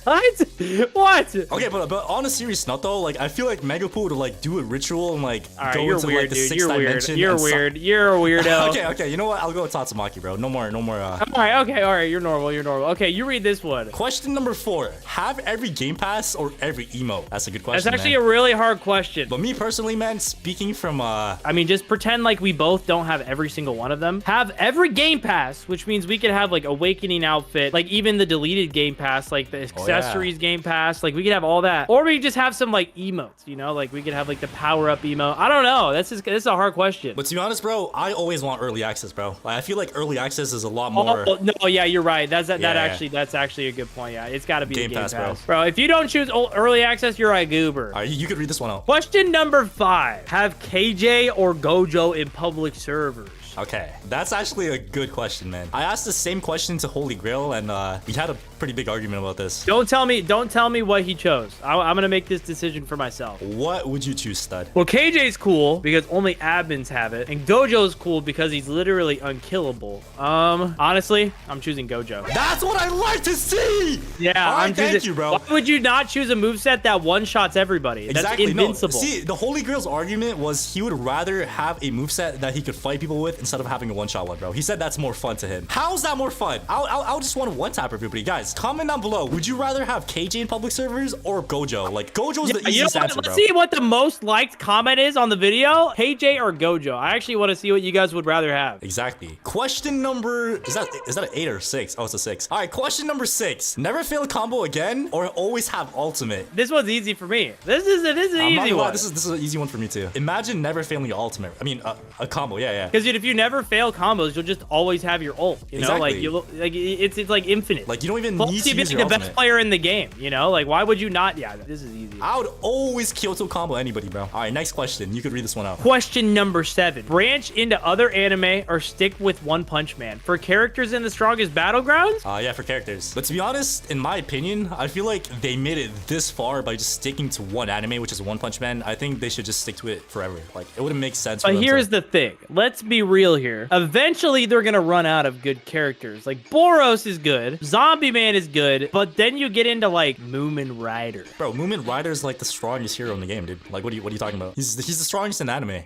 What? Okay, but on a serious note though, like I feel like Mango Pool would like do a ritual and like All right, go you're into weird, like the dude. sixth You're weird. dimension. You're and weird. You're a weirdo. Okay, you know what? I'll go with Tatsumaki, bro. No more. All right. You're normal. Okay, you read this one. Question number 4. Have every game pass or every emote? That's a good question. That's actually man. a really hard question. But me personally, man, speaking from I mean, just pretend like we both don't have every single one of them. Have every game pass, which means we could have like Awakening outfit, like even the deleted game pass, like the accessories game pass, like we could have all that. Or we could just have some like emotes, you know, like we could have like the power up emote. I don't know. This is a hard question. But to be honest, bro, I always want early access, bro. Like, I feel like early access is a lot more. Oh, no, yeah, you're right. That's Yeah. that's actually a good point. Yeah, it's got to be Game a game Pass, pass, bro. If you don't choose early access, you're a goober. All right, you could read this one out. Question number 5: have KJ or Gojo in public servers? Okay, that's actually a good question, man. I asked the same question to Holy Grail, and we had a pretty big argument about this. Don't tell me what he chose. I'm gonna make this decision for myself. What would you choose, Stud? Well, KJ's cool because only admins have it, and Gojo's cool because he's literally unkillable. Honestly, I'm choosing Gojo. That's what I like to see! Yeah, All right, I'm choosing. thank you, bro. Why would you not choose a moveset that one-shots everybody? Exactly. That's invincible. No, see, the Holy Grail's argument was he would rather have a moveset that he could fight people with instead of having a one-shot one, bro. He said that's more fun to him. How's that more fun? I'll just want to one-tap everybody. Guys, comment down below. Would you rather have KJ in public servers or Gojo? Like, Gojo's the You know easiest what? answer, Let's bro. see what the most liked comment is on the video. KJ or Gojo? I actually want to see what you guys would rather have. Exactly. Question number... Is that an 8 or 6? Oh, it's a 6. All right, question number 6. Never fail a combo again or always have ultimate? This one's easy for me. This is an I'm not easy gonna lie, one. this is an easy one for me too. Imagine never failing your ultimate. I mean, a combo. Yeah. Because dude, if you never fail combos, you'll just always have your ult. You know, Exactly. it's like infinite. Like, you don't even Plus, need to you'd be use like your the best ultimate. player in the game. You know, like why would you not? Yeah, this is easy. I would always Kyoto combo anybody, bro. All right, next question. You could read this one out. Question number 7: branch into other anime or stick with One Punch Man for characters in the strongest battlegrounds? Yeah, for characters. But to be honest, in my opinion, I feel like they made it this far by just sticking to one anime, which is One Punch Man. I think they should just stick to it forever. Like, it wouldn't make sense for But them here's to... the thing. Let's be real here. Eventually, they're gonna run out of good characters. Like Boros is good, Zombie Man is good, but then you get into like Moomin Rider. Bro, Moomin Rider is like the strongest hero in the game, dude. Like, what are you talking about? He's the strongest in anime.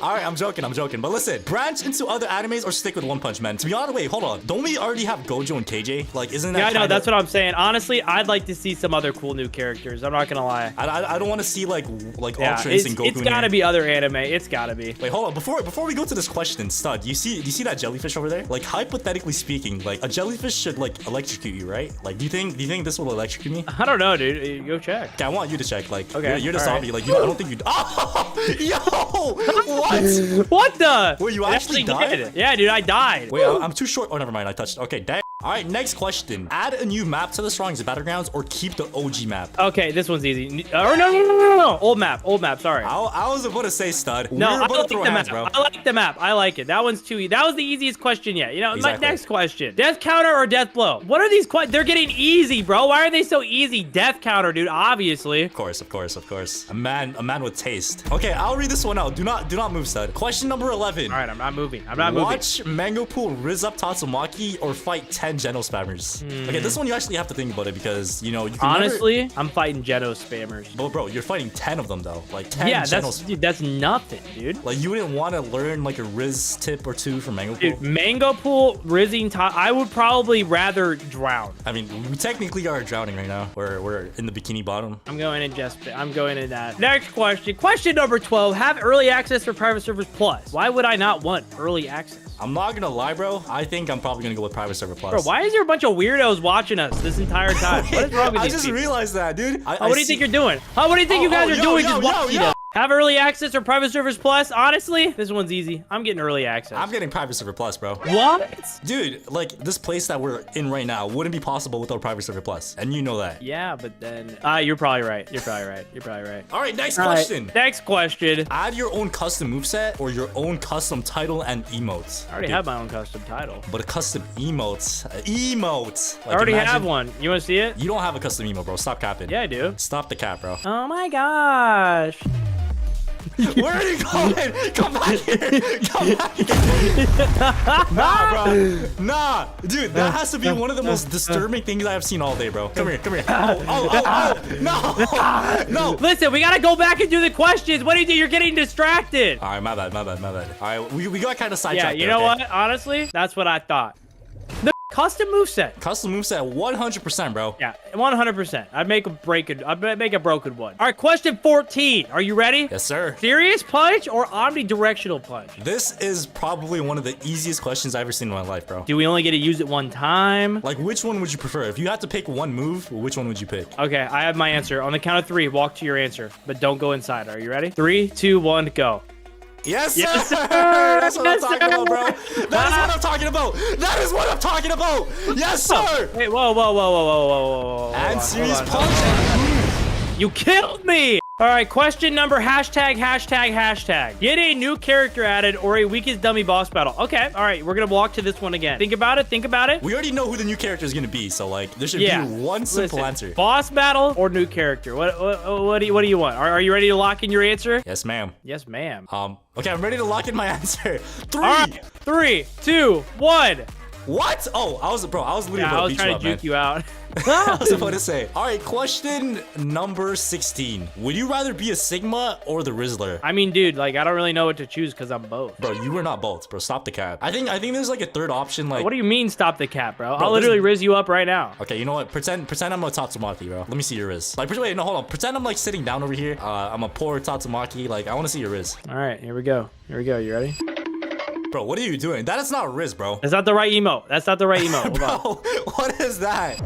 All right, I'm joking. But listen, branch into other animes or stick with One Punch Man. To be honest, wait, hold on. Don't we already have Gojo and KJ? Like, isn't that Yeah, I know. kinda... That's what I'm saying. Honestly, I'd like to see some other cool new characters. I'm not gonna lie. I don't want to see like Yeah, Ultras and Goku. it's gotta be other anime. It's gotta be. Wait, hold on. Before we go to this question, Stud, do you see that jellyfish over there? Like, hypothetically speaking, like a jellyfish should like electrocute you, right? Like, do you think this will electrocute me? I don't know, dude. Go check. Okay, I want you to check. Like, Okay, you're the all zombie. right. Like, I don't think you. Oh, yo, what? What the? Wait, you It actually died? did. Yeah, dude, I died. Wait, I'm too short. Oh, never mind. I touched. Okay, damn. All right, next question. Add a new map to the strongest battlegrounds or keep the OG map. Okay, this one's easy. Or no. Old map. Sorry. I was about to say, Stud. No, we were I about like to throw the hands, map. bro. I like the map. I like it. That one's too easy. That was the easiest question yet. You know, Exactly. my next question. Death counter or death blow? What are these questions? They're getting easy, bro. Why are they so easy? Death counter, dude, obviously. Of course. A man with taste. Okay, I'll read this one out. Do not move, Stud. Question number 11. All right, I'm not moving. Watch Mango Pool rizz up Tatsumaki or fight 10 10 Geno spammers. Okay, this one you actually have to think about it because, you know, you can Honestly, I'm fighting Geno spammers. But bro, you're fighting 10 of them though. Like 10 Yeah, Geno that's nothing, dude. Like you wouldn't want to learn like a Riz tip or two from Mango Pool? Dude, Mango Pool, Rizzing top. I would probably rather drown. I mean, we technically are drowning right now. We're in the Bikini Bottom. I'm going in that. Next question. Question number 12. Have early access for private servers plus. Why would I not want early access? I'm not gonna lie, bro. I think I'm probably gonna go with private server plus. Bro, why is there a bunch of weirdos watching us this entire time? What is wrong with I these just people? realized that, dude. What do you think you're doing? What do you think you guys are doing just watching us? Have early access or private servers plus? Honestly, this one's easy. I'm getting early access. I'm getting private server plus, bro. What? Dude, like this place that we're in right now wouldn't be possible without private server plus, and you know that. Yeah, but then you're probably right. You're probably right. All right, next question. Next question. Add your own custom moveset or your own custom title and emotes. I already have my own custom title. But a custom emotes. Like, I already have one. You want to see it? You don't have a custom emote, bro. Stop capping. Yeah, I do. Stop the cap, bro. Oh my gosh. Where are you going? Come back here. Come back here. Nah, bro. Nah. Dude, that has to be one of the most disturbing things I've seen all day, bro. Come here. Come here. Oh. No. No. Listen, we got to go back and do the questions. What do you do? You're getting distracted. All right, my bad. All right, we got kind of sidetracked. Yeah, you know what? Honestly, that's what I thought. The custom moveset. Custom moveset 100%, bro. Yeah, 100%. I'd make a broken one. All right, question 14. Are you ready? Yes, sir. Serious punch or omnidirectional punch? This is probably one of the easiest questions I've ever seen in my life, bro. Do we only get to use it one time? Like, which one would you prefer? If you had to pick one move, which one would you pick? Okay, I have my answer. On the count of 3, walk to your answer, but don't go inside. Are you ready? 3, 2, 1, go. Yes, sir. Yes, sir. That's what Yes, I'm talking sir. about, bro. That is what I'm talking about. That is what I'm talking about. Yes, sir. Wait, whoa. And serious Hold on. punch. You killed me. All right, question number hashtag. Get a new character added or a weakest dummy boss battle. Okay, all right, we're gonna walk to this one again. Think about it. We already know who the new character is gonna be, so like there should be one simple answer. Boss battle or new character? What do you want? Are you ready to lock in your answer? Yes, ma'am. Yes, ma'am. Okay, I'm ready to lock in my answer. 3. All right, 3, 2, 1. What? Oh, I was literally Yeah, I about was to beat trying you to up, man. juke you out. I was about to say. All right, question number 16. Would you rather be a Sigma or the Rizzler? I mean, dude, like I don't really know what to choose because I'm both. Bro, you were not both, bro. Stop the cap. I think there's like a third option. Like, What do you mean stop the cap, bro? I'll literally Riz you up right now. Okay, you know what? Pretend I'm a Tatsumaki, bro. Let me see your Riz. Like, wait, no, hold on. Pretend I'm like sitting down over here. I'm a poor Tatsumaki. Like, I want to see your Riz. All right, here we go. You ready? Bro, what are you doing? That is not Riz, bro. That's not the right emote. Hold Bro, on. what is that?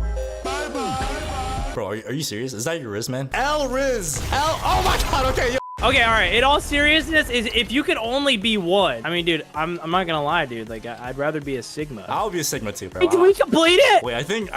Bro, are you serious? Is that your Riz, man? L Riz. Oh my god, okay, yo. Okay, all right. In all seriousness, is if you could only be one. I mean, dude, I'm not gonna lie, dude. Like, I'd rather be a Sigma. I'll be a Sigma too, bro. Wait, did we complete it? Wait, I think.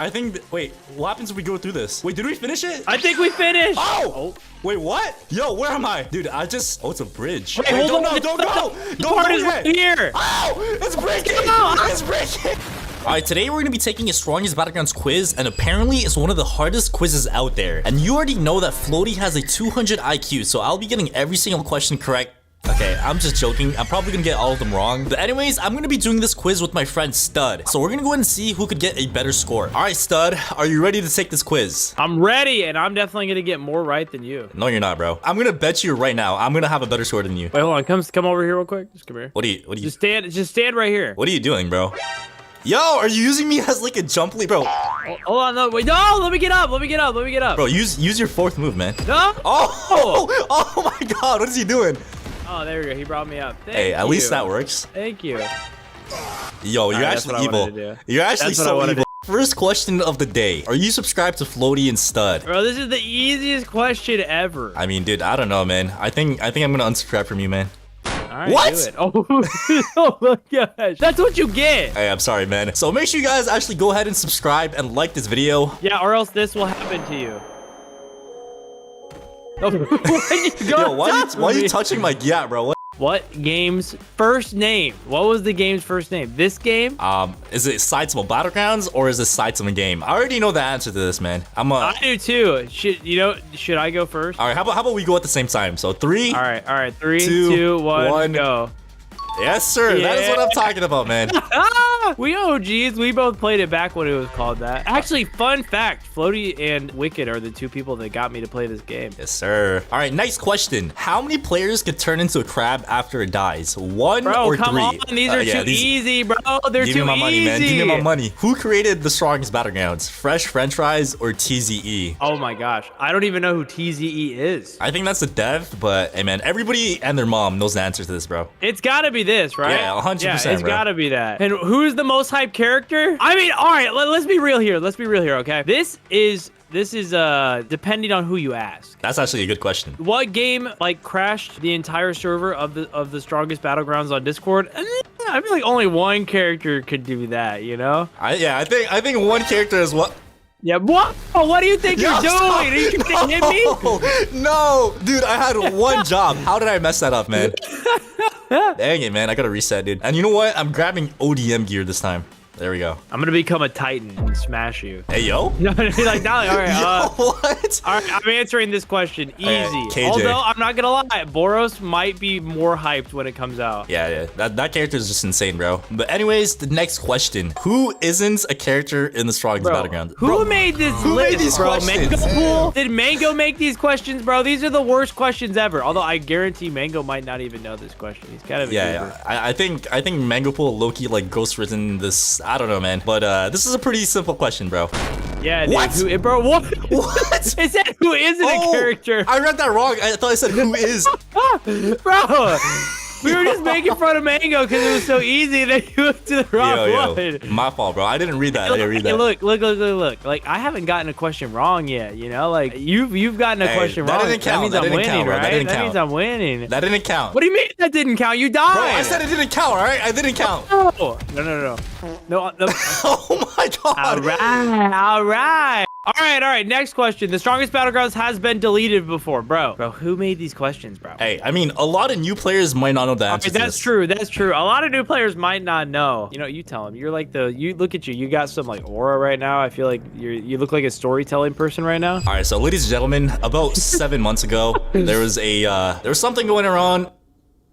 Wait, what happens if we go through this? Wait, did we finish it? I think we finished. Oh! Wait, what? Yo, where am I? Dude, oh, it's a bridge. Wait, hold on. Don't go! The part is right here. Oh! It's breaking! It's breaking! Alright, today we're gonna be taking a strongest Battlegrounds quiz, and apparently it's one of the hardest quizzes out there. And you already know that Floaty has a 200 IQ, so I'll be getting every single question correct. Okay, I'm just joking. I'm probably gonna get all of them wrong. But anyways, I'm gonna be doing this quiz with my friend Stud. So we're gonna go ahead and see who could get a better score. Alright, Stud, are you ready to take this quiz? I'm ready, and I'm definitely gonna get more right than you. No, you're not, bro. I'm gonna bet you right now, I'm gonna have a better score than you. Wait, hold on. Come over here real quick. Just come here. What are you? Just stand right here. What are you doing, bro? Yo, are you using me as like a jump lead, bro? Hold on, no, wait, no, let me get up. Bro, use your fourth move, man. No? Oh my god, what is he doing? Oh, there we go. He brought me up. Hey, at least that works. Thank you. Yo, you're actually evil. You're actually so evil. First question of the day. Are you subscribed to Floaty and Stud? Bro, this is the easiest question ever. I mean, dude, I don't know, man. I think I'm gonna unsubscribe from you, man. All right, what? Do it. Oh my gosh. That's what you get. Hey, I'm sorry, man. So make sure you guys actually go ahead and subscribe and like this video. Yeah, or else this will happen to you. Oh, yo, why are you touching my bro? What game's first name? What was the game's first name? This game? Is it Saitama Battlegrounds or is it Saitama game? I already know the answer to this, man. I do too. Should I go first? All right, how about we go at the same time? So 3. All right. 3, 2, 1, go. Yes, sir. That is what I'm talking about, man. We OGs. We both played it back when it was called that. Actually, fun fact, Floaty and Wicked are the two people that got me to play this game. Yes, sir. All right, next question. How many players could turn into a crab after it dies? One or come three? on. These are too easy, bro. They're Give too me my easy. money, man. Give me my money. Who created the strongest Battlegrounds? Fresh French Fries or TZE? Oh my gosh. I don't even know who TZE is. I think that's the dev, but hey, man, everybody and their mom knows the answer to this, bro. It's gotta be this, right? Yeah, 100%, Yeah, it's bro. gotta be that. And who's the most hyped character? I mean, all right, let's be real here. Let's be real here, okay? This is depending on who you ask. That's actually a good question. What game like crashed the entire server of the strongest Battlegrounds on Discord? I feel like only one character could do that, you know? I think one character is what. Yeah, what? Oh, what do you think you're doing? Are you trying to hit me? No, dude, I had one job. How did I mess that up, man? Dang it, man. I gotta reset, dude. And you know what? I'm grabbing ODM gear this time. There we go. I'm gonna become a Titan and smash you. Hey, yo. No, like, all right. Yo, what? All right, I'm answering this question easy. KJ. Although I'm not gonna lie, Boros might be more hyped when it comes out. Yeah. That character is just insane, bro. But anyways, the next question: who isn't a character in the strongest Battleground? Who made this who list, made these bro? questions? Mango Pool? Did Mango make these questions, bro? These are the worst questions ever. Although I guarantee Mango might not even know this question. He's kind of a goober. I think Mango Pool Loki like ghost written this. I don't know, man. But this is a pretty simple question, bro. Yeah, dude. What? Bro, what? What? It said who isn't a character. I read that wrong. I thought I said who is. Bro, we were just making fun of Mango because it was so easy that you went to the wrong one. My fault, bro. I didn't read that. I didn't read that. Look. Like, I haven't gotten a question wrong yet, you know? Like, you've gotten a question that wrong. didn't count. That means That I'm didn't winning, count, bro. right? That didn't That count. means I'm winning. That didn't count. What do you mean that didn't count? You died. Bro, I said it didn't count, all right? I didn't count. No. No. Oh my god. All right. All right. Next question. The strongest Battlegrounds has been deleted before, bro. Bro, who made these questions, bro? Hey, I mean, a lot of new players might not know the answer to That's this. true. That's true. A lot of new players might not know. You know, you tell them. You're like you look at you. You got some like aura right now. I feel like you look like a storytelling person right now. All right, so ladies and gentlemen, about 7 months ago, there was something going around.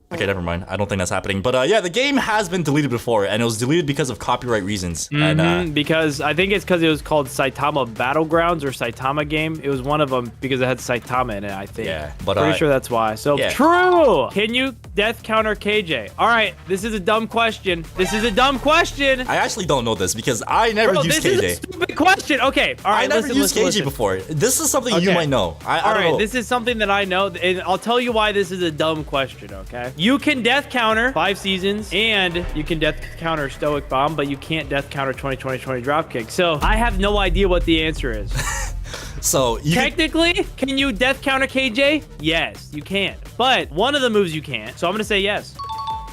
Okay, never mind. I don't think that's happening. But yeah, the game has been deleted before, and it was deleted because of copyright reasons. And because I think it's because it was called Saitama Battlegrounds or Saitama game. It was one of them because it had Saitama in it, I think. Yeah, but pretty sure that's why. So yeah. True. Can you death counter KJ? All right, this is a dumb question. I actually don't know this because I never used this KJ. is a stupid question. Okay, all right. I never used KJ listen. before. This is something you Okay. might know. I All don't right, know. this is something that I know, and I'll tell you why this is a dumb question, okay? You can death counter 5 seasons, and you can death counter Stoic Bomb, but you can't death counter 20-20-20 Dropkick. So I have no idea what the answer is. So you Technically, can you death counter KJ? Yes, you can. But one of the moves you can't. So I'm going to say yes.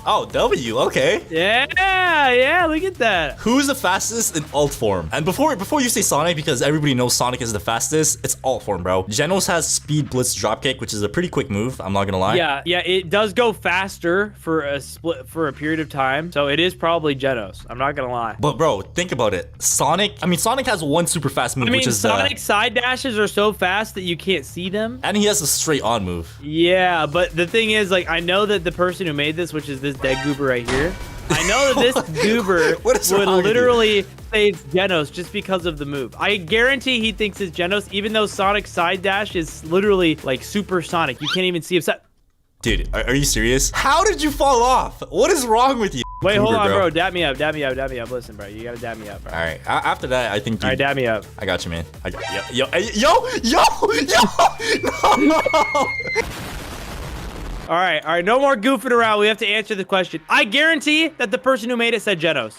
Oh, W, okay. Yeah, look at that. Who's the fastest in alt form? And before you say Sonic, because everybody knows Sonic is the fastest, it's alt form, bro. Genos has Speed Blitz Dropkick, which is a pretty quick move. I'm not gonna lie. Yeah, it does go faster for a period of time. So it is probably Genos. I'm not gonna lie. But bro, think about it. Sonic has one super fast move, which is Sonic side dashes are so fast that you can't see them. and he has a straight on move. Yeah, but the thing is, like, I know that the person who made this, which is this dead goober right here, I know that this goober What is would wrong with you? literally say it's Genos just because of the move. I guarantee he thinks it's Genos, even though Sonic side dash is literally like supersonic. You can't even see him. Dude, are you serious? How did you fall off? What is wrong with you? Wait, hold Goober, on, bro. Dab me up. Listen, bro, you gotta dab me up, bro. All right. After that, I think. All right, dab me up. I got you, man. Yo. No. All right. No more goofing around. We have to answer the question. I guarantee that the person who made it said Genos.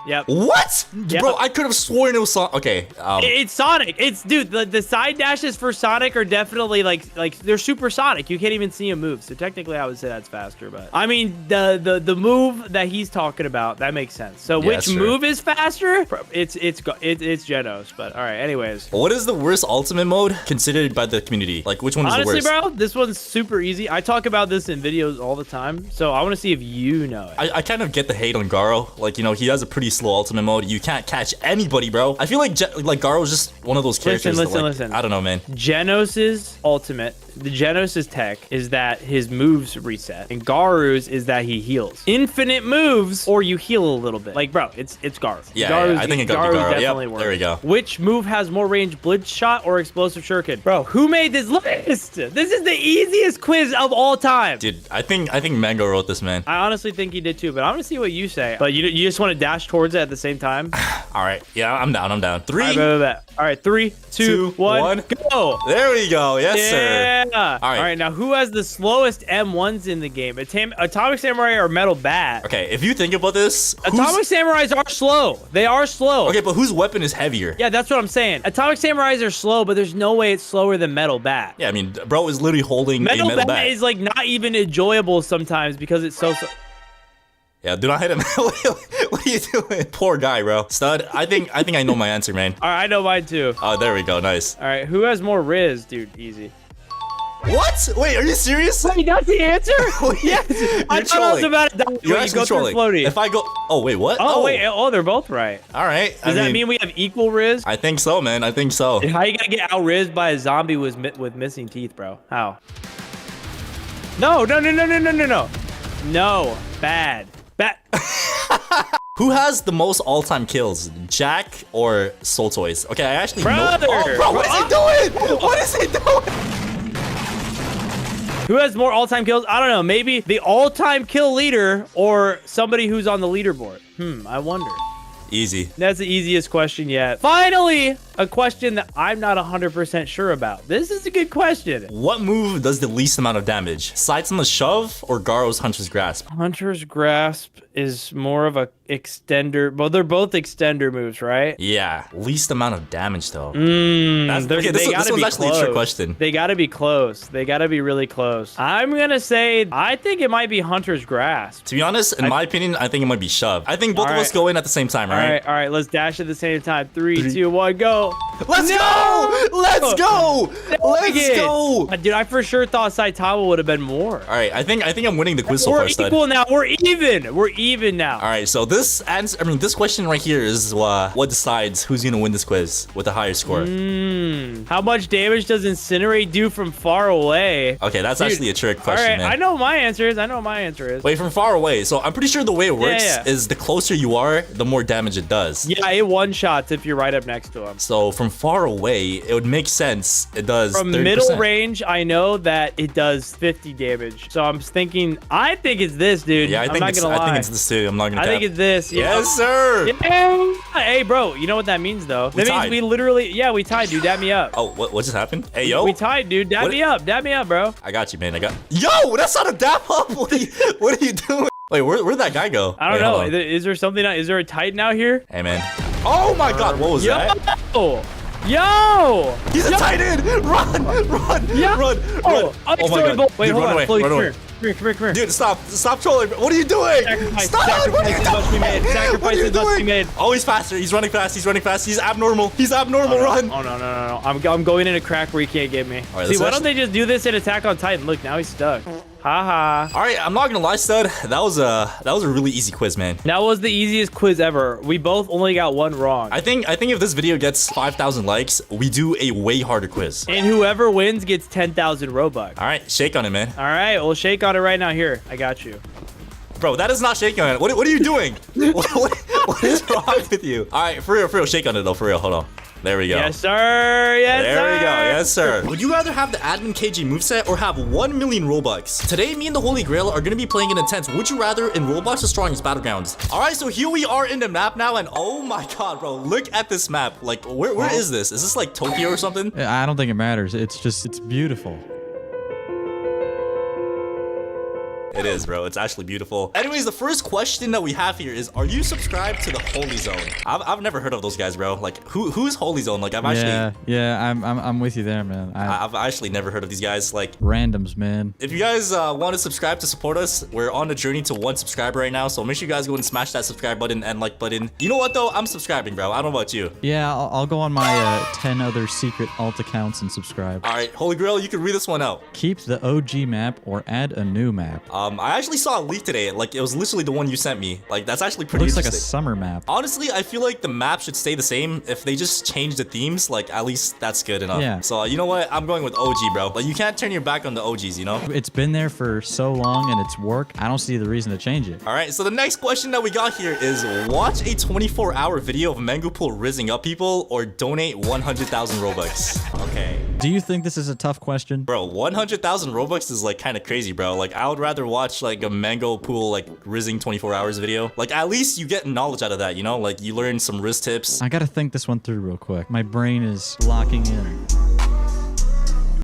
Yep. What? Yep. Bro, I could have sworn it was Sonic. Okay. It's Sonic. Dude, the side dashes for Sonic are definitely like they're supersonic. You can't even see him move. So technically I would say that's faster, but I mean the move that he's talking about, that makes sense. So Yeah, which sure. move is faster? It's Genos, but all right, anyways. What is the worst ultimate mode considered by the community? Like, which one is Honestly, the worst? bro, this one's super easy. I talk about this in videos all the time, so I want to see if you know it. I kind of get the hate on Garo. Like, you know, he has a pretty slow ultimate mode. You can't catch anybody, bro. I feel like Garo's just one of those characters. Listen. I don't know, man. Genos's ultimate The Genos' tech is that his moves reset, and Garu's is that he heals. Infinite moves, or you heal a little bit. Like, bro, it's Garu. Yeah, I think it goes to Garu. Definitely Yep, works. there we go. Which move has more range, Blitz Shot or Explosive Shuriken? Bro, who made this list? This is the easiest quiz of all time. Dude, I think Mango wrote this, man. I honestly think he did too, but I'm gonna see what you say. But you just want to dash towards it at the same time? All right, yeah, I'm down. 3. All right, 3, 2, 1, go. There we go. Yes, sir. Yeah. All right, now who has the slowest M1s in the game? Atomic Samurai or Metal Bat? Okay, if you think about this, Atomic Samurais are slow. They are slow. Okay, but whose weapon is heavier? Yeah, that's what I'm saying. Atomic Samurais are slow, but there's no way it's slower than Metal Bat. Yeah, I mean, bro is literally holding a metal bat. Is like not even enjoyable sometimes because it's so. Yeah, do not hit him. What are you doing? Poor guy, bro. Stud, I think I know my answer, man. All right, I know mine too. Oh, there we go. Nice. All right, who has more Riz? Dude, easy. What? Wait, are you serious? Wait, that's the answer? Yes. I thought I was about to die. You're Wait, actually go through trolling. Floaty. If I go... Oh, wait, what? Oh, wait. Oh, they're both right. All right. Does that mean we have equal Riz? I think so, man. I think so. How you gonna get out-rizzed by a zombie with missing teeth, bro? How? No. No. Bad. Who has the most all-time kills? Jack or Soul Toys? Okay, I actually know... Brother! Oh, bro, what is he doing? What is he doing? Who has more all-time kills? I don't know. Maybe the all-time kill leader or somebody who's on the leaderboard. I wonder. Easy. That's the easiest question yet. Finally, a question that I'm not 100% sure about. This is a good question. What move does the least amount of damage? Saitama's shove or Garo's Hunter's Grasp? Hunter's Grasp is more of a extender. Well, they're both extender moves, right? Yeah. Least amount of damage, though. This one's actually a trick question. They gotta be close. They gotta be really close. I'm gonna say, I think it might be Hunter's Grasp. To be honest, in my opinion, I think it might be shove. I think both of us go in at the same time, right? All right, let's dash at the same time. 3, 2, 1, go. Let's go! Let's go! Let's go! Dude, I for sure thought Saitama would have been more. All right, I think I'm winning the quiz so far, We're equal now. We're even. We're even now. All right, so this question right here is what decides who's gonna win this quiz with a higher score. How much damage does Incinerate do from far away? Okay, that's actually a trick question, all right, man. I know my answer is. Wait, from far away. So I'm pretty sure the way it works is the closer you are, the more damage it does. Yeah, it one-shots if you're right up next to him. So from far away, it would make sense. It does From 30%. middle range, I know that it does 50 damage. So I'm thinking, I think it's this, dude. Yeah, I think it's this too. I'm not gonna I think it's this. Yes, sir. Yeah. Hey, bro, you know what that means, though? That means we literally, we tied, dude. Dab me up. Oh, what just happened? Hey, yo. We tied, dude. Dab me up, bro. I got you, man. Yo, that's not a dap up. What are you doing? Wait, where'd that guy go? I don't know. Is there something? Is there a Titan out here? Hey, man. Oh my God, what was that? Yo! He's a Titan! Run! Yeah. Run! Oh my God. Wait, Dude, hold on. run away. Come here. Dude, stop trolling. What are you doing? Stop! What are you doing? Sacrifices must be made. Oh, he's faster. He's running fast. He's abnormal. Run. Oh, no. I'm going in a crack where he can't get me. Right, see, why don't they just do this in Attack on Titan? Look, now he's stuck. Haha. All right, I'm not gonna lie, stud. That was a really easy quiz, man. That was the easiest quiz ever. We both only got one wrong. I think if this video gets 5,000 likes, we do a way harder quiz. And whoever wins gets 10,000 Robux. All right, shake on it, man. All right, we'll shake on it right now. Here, I got you. Bro, that is not shaking on it. What are you doing? what is wrong with you? All right, for real, shake on it though. For real, hold on. There we go. Yes, sir. There we go. Yes, sir. Would you rather have the admin KG moveset or have 1 million Robux? Today, me and the Holy Grail are going to be playing an intense Would You Rather in Roblox's strongest Battlegrounds. All right, so here we are in the map now, and oh my God, bro, look at this map. Like, where is this? Is this like Tokyo or something? I don't think it matters. It's beautiful. It is, bro. It's actually beautiful. Anyways, the first question that we have here is, are you subscribed to the Holy Zone? I've never heard of those guys, bro. Like, who's Holy Zone? Like, I'm with you there, man. I've actually never heard of these guys. Like, randoms, man. If you guys want to subscribe to support us, we're on a journey to 1 subscriber right now. So make sure you guys go and smash that subscribe button and like button. You know what though? I'm subscribing, bro. I don't know about you. Yeah, I'll go on my 10 other secret alt accounts and subscribe. All right, Holy Grail, you can read this one out. Keep the OG map or add a new map. I actually saw a leak today. Like, it was literally the one you sent me. Like, that's actually It pretty looks like a interesting. summer map. Honestly, I feel like the map should stay the same. If they just change the themes, like, at least that's good enough. Yeah. So, you know what? I'm going with OG, bro. Like, you can't turn your back on the OGs, you know? It's been there for so long and it's worked. I don't see the reason to change it. All right, so the next question that we got here is watch a 24-hour video of Mango Pool rizzing up people or donate 100,000 Robux. Okay. Do you think this is a tough question? Bro, 100,000 Robux is like kind of crazy, bro. Like, I would rather watch like a Mango Pool like rizzing 24 hours video. Like, at least you get knowledge out of that, you know? Like, you learn some riz tips. I gotta think this one through real quick. My brain is locking in.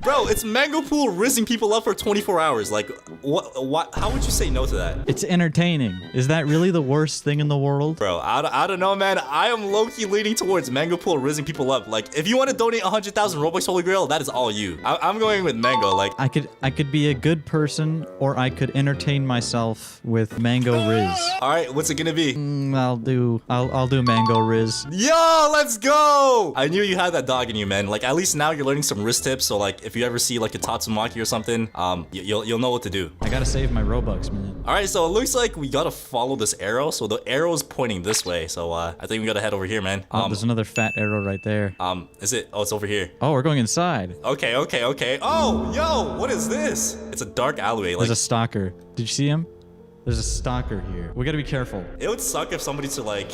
Bro, it's Mango Pool rizzing people up for 24 hours. Like, what? How would you say no to that? It's entertaining. Is that really the worst thing in the world? Bro, I don't know, man. I am low-key leaning towards Mango Pool rizzing people up. Like, if you want to donate 100,000 Robux, Holy Grail, that is all you. I'm going with Mango. Like, I could be a good person, or I could entertain myself with Mango Riz. all right, what's it gonna be? I'll do Mango Riz. Yo, let's go! I knew you had that dog in you, man. Like, at least now you're learning some riz tips. So, like, if you ever see like a Tatsumaki or something, you'll know what to do. I gotta save my Robux, man. All right, so it looks like we gotta follow this arrow. So the arrow is pointing this way. So I think we gotta head over here, man. Oh, there's another fat arrow right there. Is it? Oh, it's over here. Oh, we're going inside. Okay. Oh, yo, what is this? It's a dark alleyway. Like, There's a stalker. Did you see him? There's a stalker here. We gotta be careful. it would suck if somebody to like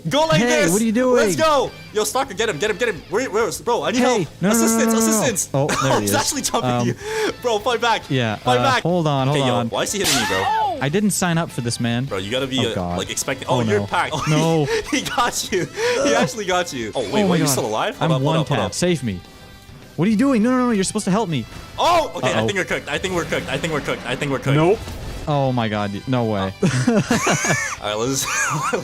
go like Hey, this. what are you doing? Let's go. Yo, stalker, get him. Where's bro? I need Hey, help. no. Assistance. Oh, there he He's is. actually jumping you. Bro, fight back. Yeah, Fight back. hold on. Okay, yo, on. why is he hitting me, bro? I didn't sign up for this, man. Bro, you gotta be God. like expecting. Oh, Oh, you're no. packed. Oh, No. he got you. He actually got you. Oh wait, Oh my you God. still alive? I'm Hold one up, hold tap. up. Save me. What are you doing? No. You're supposed to help me. Oh, okay. I Uh-oh. think we're cooked. Nope. Oh my God. No way. All right, let's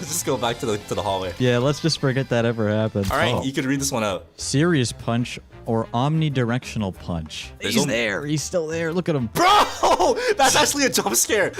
just go back to the hallway. Yeah, let's just forget that ever happened. All right, Oh. you could read this one out. Serious punch or omnidirectional punch. There's He's only- there. He's still there. Look at him. Bro, that's actually a jump scare.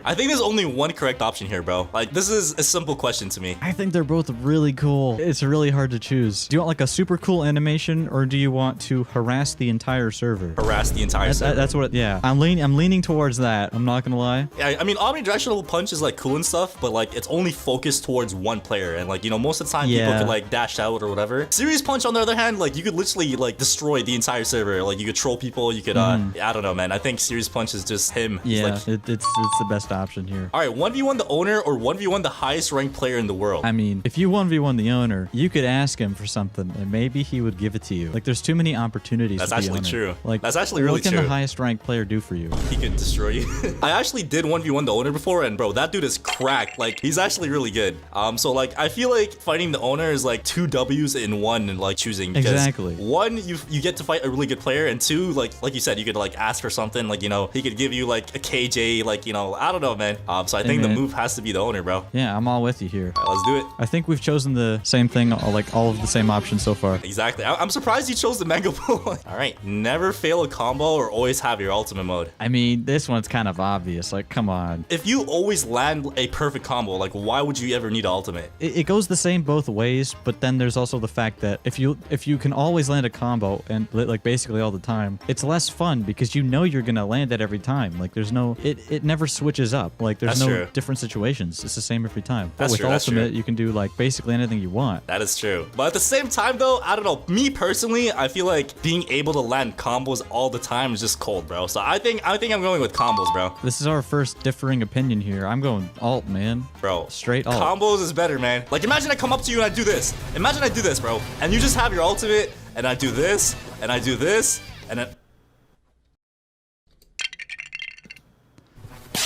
I think there's only one correct option here, bro. Like, this is a simple question to me. I think they're both really cool. It's really hard to choose. Do you want like a super cool animation, or do you want to harass the entire server? Harass the entire server. That's what. Yeah, I'm leaning towards that. I'm not gonna lie. Yeah, I mean, omnidirectional punch is like cool and stuff, but like it's only focused towards one player, and like, you know, most of the time people Yeah. could like dash out or whatever. Serious punch, on the other hand, like you could literally like destroy the entire server. Like you could troll people. You could I don't know, man. I think serious punch is just him. He's Yeah, like, it's the best option here. all right, 1v1 the owner or 1v1 the highest ranked player in the world. I mean, if you 1v1 the owner, you could ask him for something, and maybe he would give it to you. Like, there's too many opportunities. That's with the actually owner. true. Like, That's actually really what can true. the highest ranked player do for you? He could destroy you. I actually did 1v1 the owner before, and bro, that dude is cracked. Like, he's actually really good. So like, I feel like fighting the owner is like 2 W's in one, and like choosing. Because Exactly. One, you get to fight a really good player, and two, like you said, you could like ask for something. Like, you know, he could give you like a KJ. Like, you know, I don't know, man. So I think the man. move has to be the owner, bro. Yeah, I'm all with you here. All right, let's do it. I think we've chosen the same thing, like all of the same options so far. Exactly. I'm surprised you chose the Mango Pool. All right, never fail a combo or always have your ultimate mode. I mean, this one's kind of obvious. Like, come on. If you always land a perfect combo, like why would you ever need ultimate? It goes the same both ways, but then there's also the fact that if you can always land a combo and like basically all the time, it's less fun because you know you're gonna land it every time. Like there's no it never switches up. Like there's That's no true. different situations. It's the same every time. But That's with true, that's ultimate, true. you can do like basically anything you want. That is true. But at the same time though, I don't know, me personally, I feel like being able to land combos all the time is just cold, bro. So I think I'm going with combos, bro. This is our first differing opinion here. I'm going alt, man. Bro, Straight alt. combos is better, man. Like imagine I come up to you and I do this. Imagine I do this, bro. And you just have your ultimate and I do this and I do this and then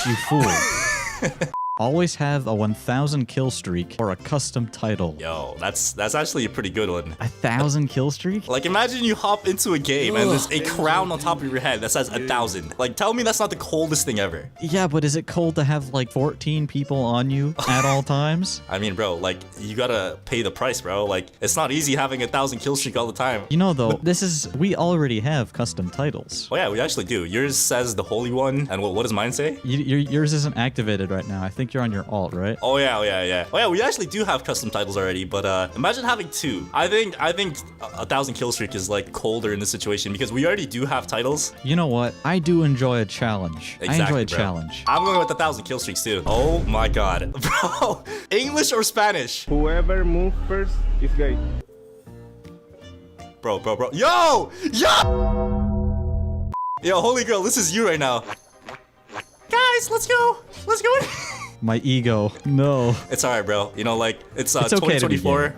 You fool. Always have a 1,000 kill streak or a custom title. yo, that's actually a pretty good one. 1,000 kill streak? Like imagine you hop into a game and there's a crown on top of your head that says 1,000. Like tell me that's not the coldest thing ever. Yeah, but is it cold to have like 14 people on you at all times? I mean, bro, like you gotta pay the price, bro. Like it's not easy having 1,000 kill streak all the time. You know though, we already have custom titles. Oh yeah, we actually do. Yours says the Holy One, and what does mine say? Yours isn't activated right now. I think picture on your alt, right? Oh yeah, we actually do have custom titles already, but imagine having 2. I think 1,000 kill streak is like colder in this situation because we already do have titles. You know what? I do enjoy a challenge. I enjoy a challenge. I'm going with 1,000 kill streaks too. Oh my god. Bro, English or Spanish? Whoever moves first is gay. Bro. Yo! Yo, holy girl, this is you right now. Guys, let's go. My ego. No. It's alright, bro. You know, like, it's okay 2024.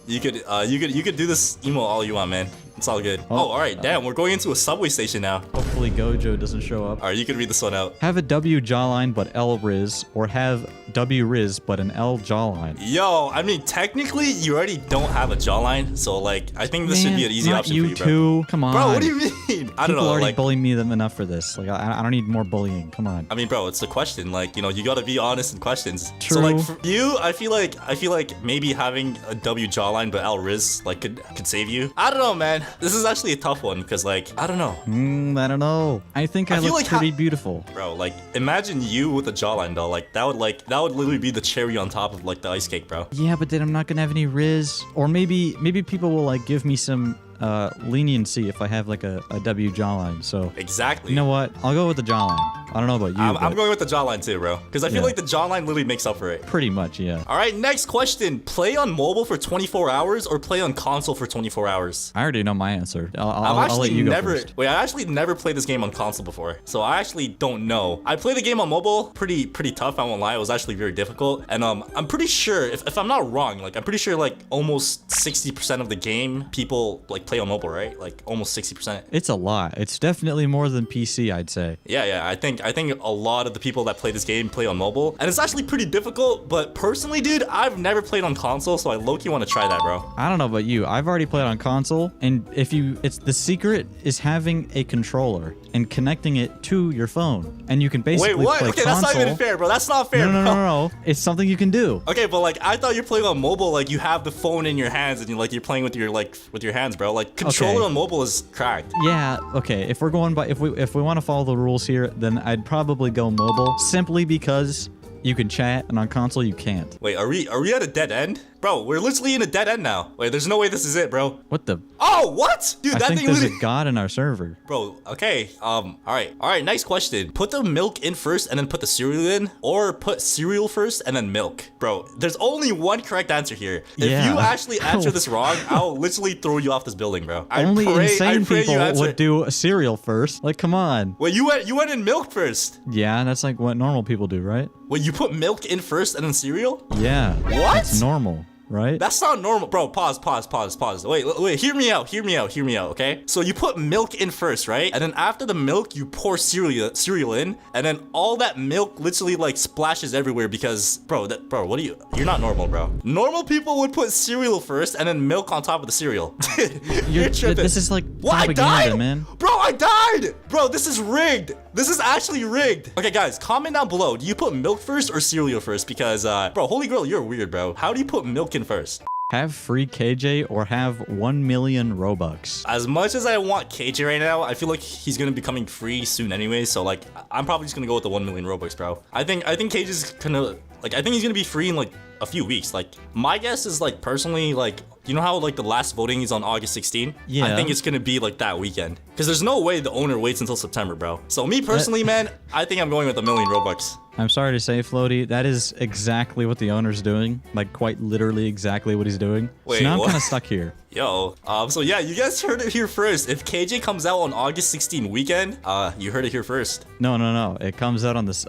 You could do this emo all you want, man. It's all good. Oh, alright, damn, we're going into a subway station now. Hopefully Gojo doesn't show up. Alright, you can read this one out. Have a W jawline but L riz, or have W riz but an L jawline. Yo, I mean, technically, you already don't have a jawline, so like, I think this should be an easy option for you, bro. Too. Come on. Bro, what do you mean? I don't know. People already like, bully me enough for this. Like, I don't need more bullying. Come on. I mean, bro, it's the question. Like, you know, you gotta be honest in questions. True. So like, for you, I feel like maybe having a W jawline but L riz like could save you. I don't know, man. This is actually a tough one because like I don't know. I don't know. I think I look like pretty beautiful. Bro, like imagine you with a jawline though. Like that would literally be the cherry on top of like the ice cake, bro. Yeah, but then I'm not gonna have any riz. Or maybe people will like give me some leniency if I have like a W jawline. So exactly. You know what? I'll go with the jawline. I don't know about you. I'm going with the jawline too, bro. Because I feel like the jawline literally makes up for it. Pretty much, yeah. All right, next question. Play on mobile for 24 hours or play on console for 24 hours? I already know my answer. I'll let you go first. Wait, I actually never played this game on console before, so I actually don't know. I played the game on mobile, pretty tough, I won't lie. It was actually very difficult, and I'm pretty sure, if I'm not wrong, like I'm pretty sure like almost 60% of the game people like play on mobile, right? Like almost 60%. It's a lot. It's definitely more than PC, I'd say. Yeah. I think a lot of the people that play this game play on mobile, and it's actually pretty difficult. But personally, dude, I've never played on console, so I low-key want to try that, bro. I don't know about you. I've already played on console, and it's the secret is having a controller and connecting it to your phone, and you can basically Wait, what? play Okay, console. that's not even fair, bro. That's not fair, bro. No. It's something you can do. Okay, but like I thought you're playing on mobile, like you have the phone in your hands and you're playing with your hands, bro. Like controller on mobile is cracked. Yeah, okay. If we're going by if we want to follow the rules here, then I'd probably go mobile simply because you can chat and on console you can't. Wait, are we at a dead end? Bro, we're literally in a dead end now. Wait, there's no way this is it, bro. What the? Oh, what? Dude, I that think thing there's literally... a god in our server. Bro, okay. All right, nice question. Put the milk in first and then put the cereal in, or put cereal first and then milk. Bro, there's only one correct answer here. If you actually answer this wrong, I'll literally throw you off this building, bro. Only insane people would do a cereal first. Like, come on. Wait, you went in milk first. Yeah, that's like what normal people do, right? Wait, you put milk in first and then cereal? Yeah. What? It's normal. Right? That's not normal, bro. Pause. Wait, hear me out, okay? So you put milk in first, right? And then after the milk, you pour cereal in, and then all that milk literally like splashes everywhere because, bro, you're not normal, bro. Normal people would put cereal first and then milk on top of the cereal. You're tripping. This is like propaganda, I died? Man. Bro, I died! Bro, this is rigged. This is actually rigged. Okay, guys, comment down below. Do you put milk first or cereal first? Because, bro, holy girl, you're weird, bro. How do you put milk in first? Have free KJ or have 1 million Robux. As much as I want KJ right now, I feel like he's gonna be coming free soon anyway. So like, I'm probably just gonna go with the 1 million Robux, bro. I think KJ's gonna like, I think he's gonna be free in like a few weeks. Like, my guess is like personally, like, you know how like the last voting is on August 16? Yeah. I think it's gonna be like that weekend. Because there's no way the owner waits until September, bro. So me personally, man, I think I'm going with 1 million Robux. I'm sorry to say, Floaty, that is exactly what the owner's doing. Like, quite literally exactly what he's doing. Wait, so now what? I'm kind of stuck here. Yo, so yeah, you guys heard it here first. If KJ comes out on August 16 weekend, you heard it here first. No. It comes out on this,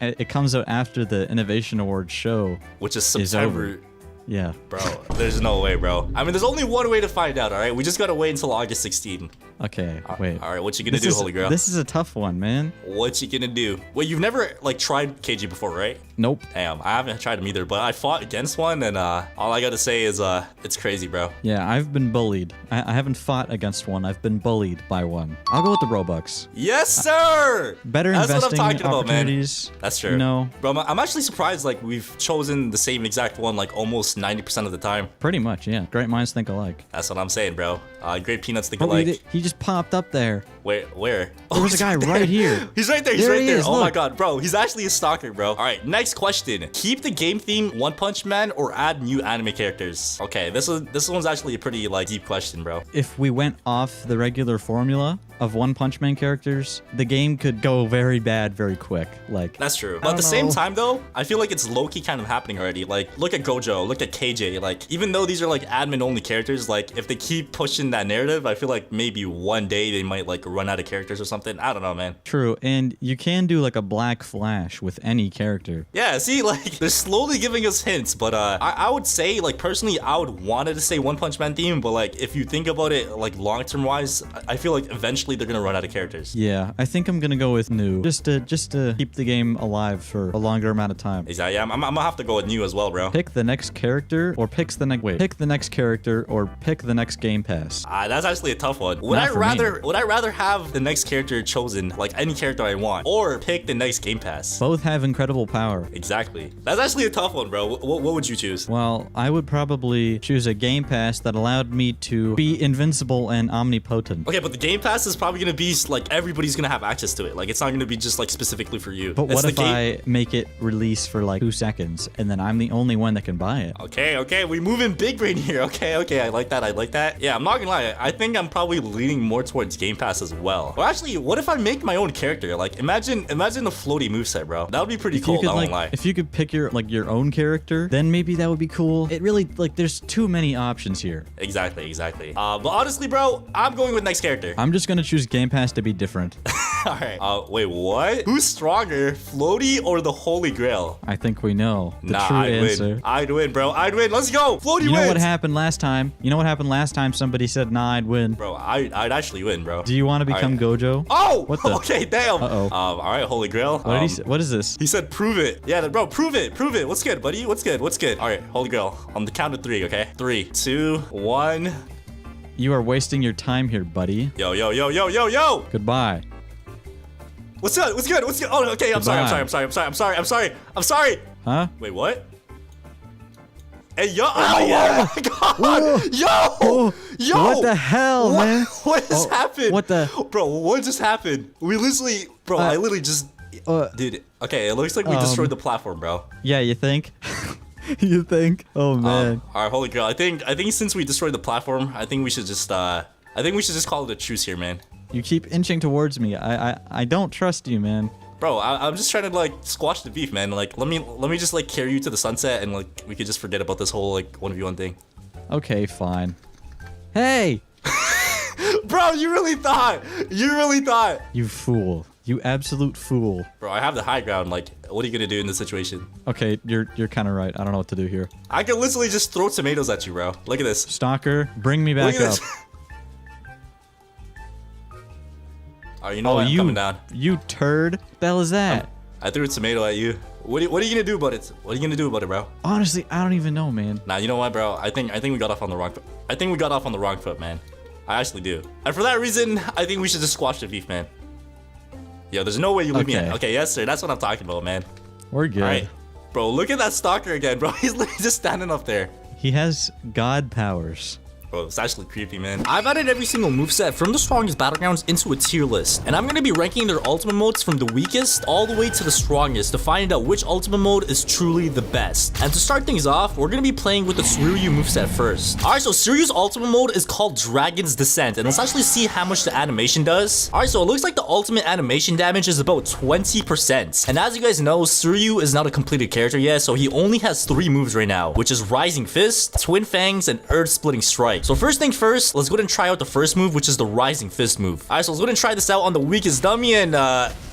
it comes out after the Innovation Awards show. Which is September. Over. Yeah. Bro, there's no way, bro. I mean, there's only one way to find out, all right? We just gotta wait until August 16. Okay, wait. All right, what you gonna do, holy girl? This is a tough one, man. What you gonna do? Wait, you've never, like, tried KG before, right? Nope. Damn, I haven't tried him either, but I fought against one, and all I gotta say is, it's crazy, bro. Yeah, I've been bullied. I haven't fought against one. I've been bullied by one. I'll go with the Robux. Yes, sir! Better That's investing what I'm talking about, man. opportunities. That's true. You know. Bro, I'm actually surprised, like, we've chosen the same exact one, like, almost 90% of the time. Pretty much, yeah. Great minds think alike. That's what I'm saying, bro. Great peanuts think Oh, alike. he just popped up there. Where? There was a guy right here. He's right there. He's There right he there. is, Oh my look. god, bro. He's actually a stalker, bro. All right, next question. Keep the game theme One Punch Man or add new anime characters? Okay, this one's actually a pretty like deep question, bro. If we went off the regular formula of One Punch Man characters, the game could go very bad very quick. Like, That's true. I But at the don't same know. time, though, I feel like it's low-key kind of happening already. Like, look at Gojo, look at KJ. Like, even though these are like admin-only characters, like if they keep pushing that narrative, I feel like maybe one day they might like run out of characters or something. I don't know, man. true, and you can do like a Black Flash with any character. Yeah, see, like they're slowly giving us hints, but I would say, like personally, I would wanted to say One Punch Man theme, but like if you think about it, like long-term wise, I feel like eventually they're gonna run out of characters. Yeah, I think I'm gonna go with new, just to keep the game alive for a longer amount of time. Exactly. Yeah, I'm gonna have to go with new as well, bro. Pick the next character, or pick the next character, or pick the next Game Pass. That's actually a tough one. Would Not I for me. rather have the next character chosen, like any character I want, or pick the next Game Pass? Both have incredible power. Exactly. That's actually a tough one, bro. What would you choose? Well, I would probably choose a Game Pass that allowed me to be invincible and omnipotent. Okay, but the Game Pass is probably gonna be like everybody's gonna have access to it. Like it's not gonna be just like specifically for you. But It's what the if game- I make it release for like 2 seconds, and then I'm the only one that can buy it? Okay, we moving big brain here. Okay, I like that. Yeah, I'm not gonna lie. I think I'm probably leaning more towards Game Pass as well. Or actually, what if I make my own character? Like imagine the floaty moveset, bro. That would be pretty cool. I won't lie. If you could pick your own character, then maybe that would be cool. It really, like, there's too many options here. Exactly. But honestly, bro, I'm going with next character. I'm just gonna choose Game Pass to be different. All right. Wait, what? Who's stronger, Floaty or the Holy Grail? I think we know the Nah, true I'd answer. win. I'd win, bro. I'd win. Let's go. Floaty You know wins. what happened last time? Somebody said, nah, I'd win. Bro, I'd actually win, bro. Do you want to become Gojo? Oh! What the? Okay, damn. Uh-oh. All right, Holy Grail. What did he say? What is this? He said, prove it. Yeah, bro, prove it. What's good, buddy? What's good? All right, Holy Grail. On the count of 3, okay? 3, 2, 1. You are wasting your time here, buddy. Yo. Goodbye. What's good? Oh, okay, I'm sorry. Huh? Wait, what? Hey, yo. Oh my god. Yo. What the hell, man? What just happened? What the? Bro, what just happened? We literally, bro, I literally just, dude. Okay, it looks like we destroyed the platform, bro. Yeah, you think? You think? Oh man. All right, Holy Grail. I think since we destroyed the platform, I think we should just call it a truce here, man. You keep inching towards me. I don't trust you, man. Bro, I'm just trying to like squash the beef, man. Like, let me just like carry you to the sunset, and like we could just forget about this whole like 1v1 thing. Okay, fine. Hey! Bro, you really thought. You fool. You absolute fool. Bro, I have the high ground. Like, what are you gonna do in this situation? Okay, you're kind of right. I don't know what to do here. I can literally just throw tomatoes at you, bro. Look at this. Stalker, bring me back Look at up. this. Oh, you know what? I'm coming down. You turd. What the hell is that? I threw a tomato at you. What are you gonna do about it? What are you gonna do about it, bro? Honestly, I don't even know, man. Nah, you know what, bro? I think we got off on the wrong foot. I think we got off on the wrong foot, man. I actually do. And for that reason, I think we should just squash the beef, man. Yo, there's no way you leave me in. Okay, yes, sir. That's what I'm talking about, man. We're good. All right. Bro, look at that stalker again, bro. He's literally just standing up there. He has god powers. Bro, it's actually creepy, man. I've added every single moveset from the strongest Battlegrounds into a tier list, and I'm gonna be ranking their ultimate modes from the weakest all the way to the strongest to find out which ultimate mode is truly the best. And to start things off, we're gonna be playing with the Suryu moveset first. Alright, so Suryu's ultimate mode is called Dragon's Descent, and let's actually see how much the animation does. Alright, so it looks like the ultimate animation damage is about 20%. And as you guys know, Suryu is not a completed character yet, so he only has 3 moves right now, which is Rising Fist, Twin Fangs, and Earth Splitting Strike. So first thing first, let's go ahead and try out the first move, which is the Rising Fist move. Alright, so let's go ahead and try this out on the weakest dummy, and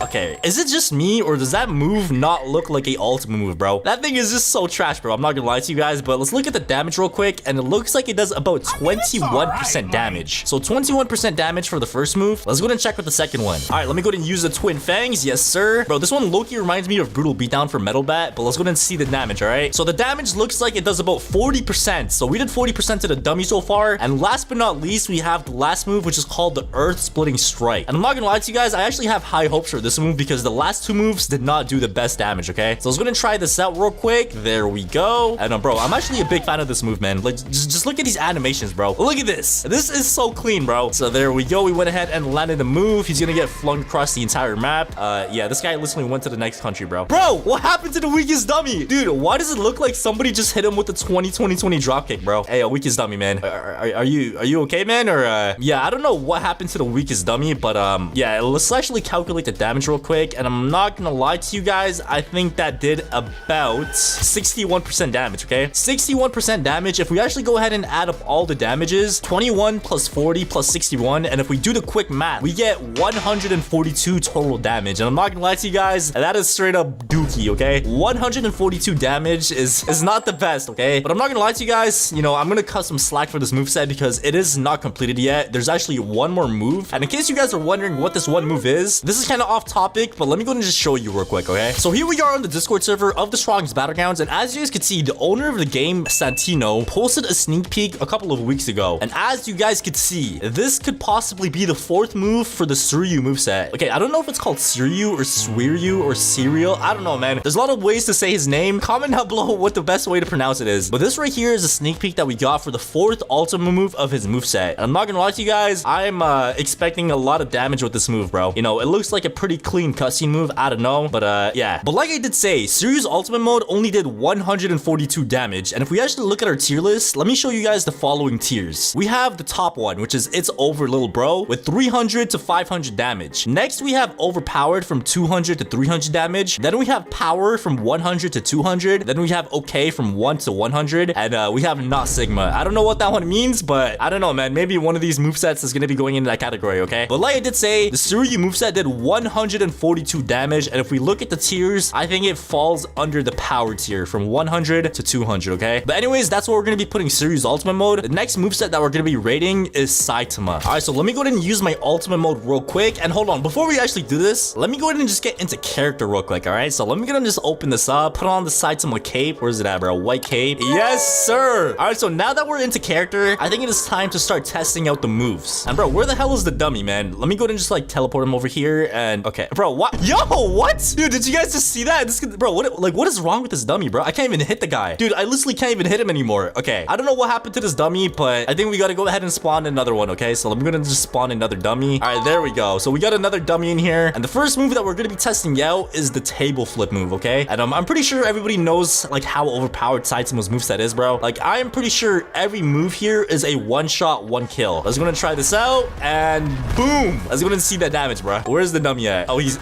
okay, is it just me, or does that move not look like a ultimate move, bro? That thing is just so trash, bro. I'm not gonna lie to you guys, but let's look at the damage real quick, and it looks like it does about 21% damage. So 21% damage for the first move. Let's go ahead and check with the second one. Alright, let me go ahead and use the Twin Fangs. Yes, sir. Bro, this one low-key reminds me of Brutal Beatdown for Metalbat, but let's go ahead and see the damage, alright? So the damage looks like it does about 40%. So we did 40% to the dummy so far. far. And last but not least, we have the last move, which is called the Earth Splitting Strike. And I'm not gonna lie to you guys, I actually have high hopes for this move because the last two moves did not do the best damage, okay? So I was gonna try this out real quick. There we go. And bro, I'm actually a big fan of this move, man. Like, just look at these animations, bro. Look at this. This is so clean, bro. So there we go. We went ahead and landed the move. He's gonna get flung across the entire map. Yeah, this guy literally went to the next country, bro. Bro, what happened to the weakest dummy? Dude, why does it look like somebody just hit him with the 20-20-20 dropkick, bro? Hey, weakest dummy, man. Are you okay, man? Or yeah, I don't know what happened to the weakest dummy, but yeah, let's actually calculate the damage real quick. And I'm not gonna lie to you guys, I think that did about 61% damage, okay? 61% damage. If we actually go ahead and add up all the damages, 21 plus 40 plus 61, and if we do the quick math, we get 142 total damage. And I'm not gonna lie to you guys, that is straight up dookie, okay? 142 damage is not the best, okay? But I'm not gonna lie to you guys, you know, I'm gonna cut some slack for this moveset because it is not completed yet. There's actually one more move. And in case you guys are wondering what this one move is, this is kind of off topic, but let me go and just show you real quick, okay? So here we are on the Discord server of the strongest Battlegrounds, and as you guys can see, the owner of the game, Santino, posted a sneak peek a couple of weeks ago. And as you guys could see, this could possibly be the fourth move for the Suryu moveset. Okay, I don't know if it's called Suryu or Suryu or Serial. I don't know, man. There's a lot of ways to say his name. Comment down below what the best way to pronounce it is. But this right here is a sneak peek that we got for the fourth ultimate move of his moveset. And I'm not gonna lie to you guys, I'm expecting a lot of damage with this move, bro. You know, it looks like a pretty clean cutscene move. I don't know, but yeah. But like I did say, Suryu's ultimate mode only did 142 damage. And if we actually look at our tier list, let me show you guys the following tiers. We have the top one, which is It's Over Little Bro, with 300 to 500 damage. Next, we have Overpowered from 200 to 300 damage. Then we have Power from 100 to 200. Then we have Okay from 1 to 100. And we have Not Sigma. I don't know what that one means, but I don't know, man. Maybe one of these movesets is gonna be going into that category, okay? But like I did say, the Suryu moveset did 142 damage. And if we look at the tiers, I think it falls under the Power tier from 100 to 200, okay? But anyways, that's what we're gonna be putting Suryu's ultimate mode. The next moveset that we're gonna be rating is Saitama. All right, so let me go ahead and use my ultimate mode real quick. And hold on, before we actually do this, let me go ahead and just get into character real quick, all right? So let me go ahead and just open this up, put on the Saitama cape. Where's it at, bro? White cape. Yes, sir. All right, so now that we're into character, I think it is time to start testing out the moves. And bro, where the hell is the dummy, man? Let me go ahead and just like teleport him over here. And okay, bro, what? Yo, what? Dude, did you guys just see that? Bro, what is wrong with this dummy, bro? I can't even hit the guy. Dude, I literally can't even hit him anymore. Okay, I don't know what happened to this dummy, but I think we gotta go ahead and spawn another one, okay? So I'm gonna just spawn another dummy. All right, there we go. So we got another dummy in here. And the first move that we're gonna be testing out is the table flip move, okay? And I'm pretty sure everybody knows like how overpowered Saitama's moveset is, bro. Like, I am pretty sure every move here is a one-shot, one kill. Let's go and try this out, and boom. Let's go and see that damage, bro. Where's the dummy at? Oh, he's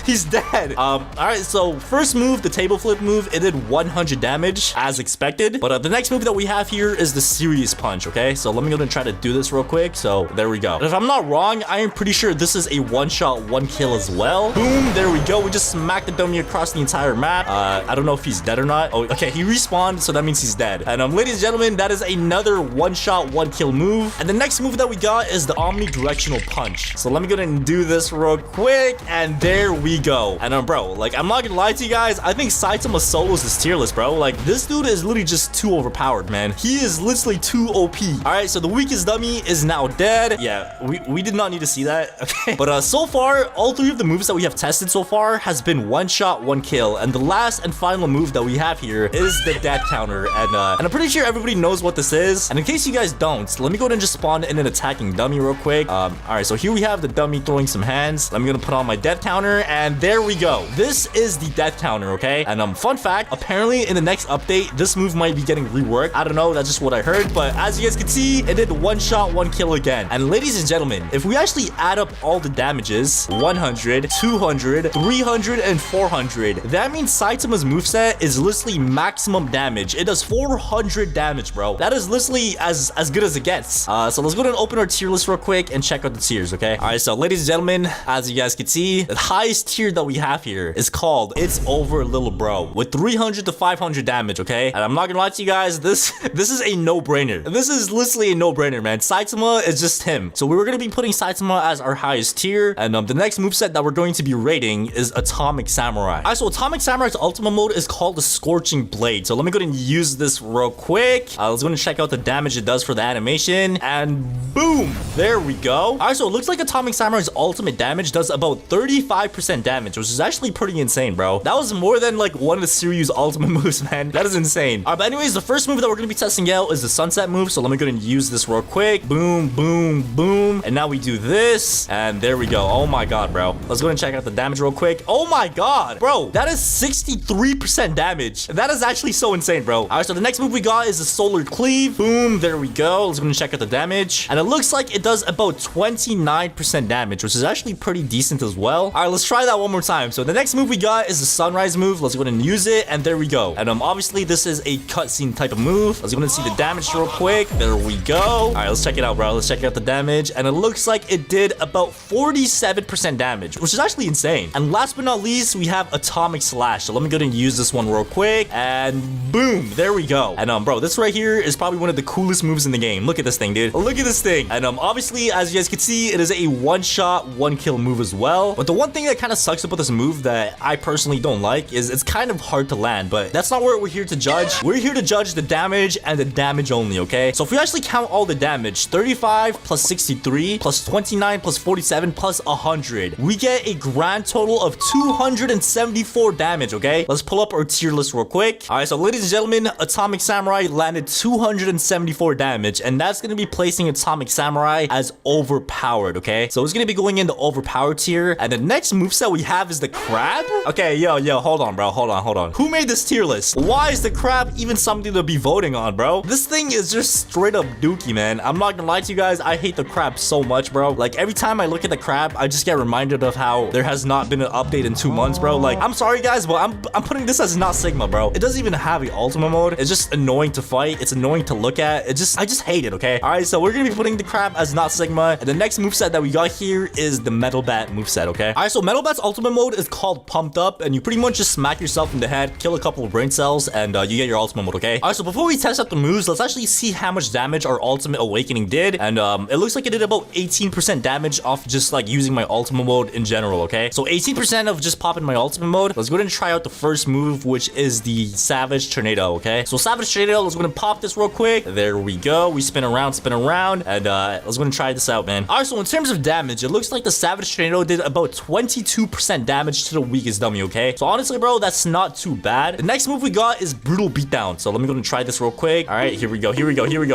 he's dead. All right, so first move, the table flip move, it did 100 damage as expected. But the next move that we have here is the serious punch, okay? So let me go and try to do this real quick. So there we go. And if I'm not wrong, I am pretty sure this is a one-shot, one kill as well. Boom, there we go. We just smacked the dummy across the entire map. I don't know if he's dead or not. Oh, okay, he respawned, so that means he's dead. And ladies and gentlemen, that is another one-shot, one kill move. And the next move that we got is the omnidirectional punch. So let me go ahead and do this real quick, and there we go. And bro, like, I'm not gonna lie to you guys, I think Saitama solos is tier list, bro. Like, this dude is literally just too overpowered, man. He is literally too OP. All right, so the weakest dummy is now dead. Yeah, we did not need to see that. Okay, but so far, all three of the moves that we have tested so far has been one shot, one kill. And the last and final move that we have here is the death counter. And I'm pretty sure everybody knows what this is. And in case you guys don't, let me go ahead and just spawn in an attacking dummy real quick. All right, so here we have the dummy throwing some hands. I'm gonna put on my death counter, and there we go. This is the death counter, okay? And fun fact, apparently in the next update, this move might be getting reworked. I don't know, that's just what I heard. But as you guys can see, it did one shot, one kill again. And ladies and gentlemen, if we actually add up all the damages, 100, 200, 300, and 400, that means Saitama's moveset is literally maximum damage. It does 400 damage, bro. That is literally as good as it gets. So let's go ahead and open our tier list real quick and check out the tiers, okay? All right, so ladies and gentlemen, as you guys can see, the highest tier that we have here is called It's Over Little Bro with 300 to 500 damage, okay? And I'm not gonna lie to you guys, this is a no-brainer. This is literally a no-brainer, man. Saitama is just him. So we were gonna be putting Saitama as our highest tier, and the next moveset that we're going to be rating is Atomic Samurai. Alright, so Atomic Samurai's ultimate mode is called the Scorching Blade. So let me go ahead and use this real quick. Let's go and check out the damage it does for the animation, and boom, there we go. Alright, so it looks like Atomic Samurai's ultimate damage does about 35% damage, which is actually pretty insane, bro. That was more than like one of the Suryu's ultimate moves, man. That is insane. Alright, but anyways, the first move that we're gonna be testing out is the Sunset move. So let me go ahead and use this real quick. Boom, boom, boom. And now we do this, and there we go. Oh my god, bro. Let's go ahead and check out the damage real quick. Oh my god, bro, that is 63% damage. That is actually so insane, bro. Alright, so the next move we got is the Solar Cleave. Boom, there we go. Let's go and check out the damage, and it looks like it does about 29% damage, which is actually pretty decent as well. Alright, let's try that one more time. So the next move we got is the Sunrise move. Let's go ahead and use it, and there we go. And obviously this is a cutscene type of move. Let's go ahead and see the damage real quick. There we go. Alright, let's check it out, bro. Let's check out the damage, and it looks like it did about 47% damage, which is actually insane. And last but not least, we have Atomic Slash. So let me go ahead and use this one real quick, and boom, there we go. And bro, this right here is probably one of the coolest moves in the game. Look at this thing, dude. Look at this thing. And obviously, as you guys can see, it is a one-shot, one-kill move as well. But the one thing that kind of sucks about this move that I personally don't like is it's kind of hard to land, but that's not what we're here to judge. We're here to judge the damage and the damage only, okay? So if we actually count all the damage, 35 plus 63 plus 29 plus 47 plus 100, we get a grand total of 274 damage, okay? Let's pull up our tier list real quick. All right, so ladies and gentlemen, Atomic Samurai landed 274 damage, and that's going to be placing Atomic Samurai as overpowered, okay? So it's going to be going into overpowered tier, and the next moveset we have is the Crab. Okay, yo, hold on, bro. Hold on. Who made this tier list? Why is the Crab even something to be voting on, bro? This thing is just straight up dookie, man. I'm not gonna lie to you guys. I hate the Crab so much, bro. Like, every time I look at the Crab, I just get reminded of how there has not been an update in 2 months, bro. Like, I'm sorry, guys, but I'm putting this as not Sigma, bro. It doesn't even have a ultimate mode. It's just annoying to fight. It's annoying to look at. I just hate it, okay? All right, so we're gonna be putting the Crab as not Sigma, and the next moveset that we got here is the Metalbat moveset, okay? All right, so Metalbat's ultimate mode is called Pumped Up, and you pretty much just smack yourself in the head, kill a couple of brain cells, and you get your ultimate mode, okay? All right, so before we test out the moves, let's actually see how much damage our ultimate awakening did, and it looks like it did about 18% damage off just like using my ultimate mode in general, okay? So 18% of just popping my ultimate mode. Let's go ahead and try out the first move, which is the Savage Tornado, okay? So Savage Tornado, let's go ahead and pop this real quick. There we go. We spin around, and let's go ahead and try this out, man. All right, so in terms of damage, it looks like the Savage Tornado did about 22% damage to the weakest dummy, okay? So honestly, bro, that's not too bad. The next move we got is Brutal Beatdown. So let me go and try this real quick. All right, here we go,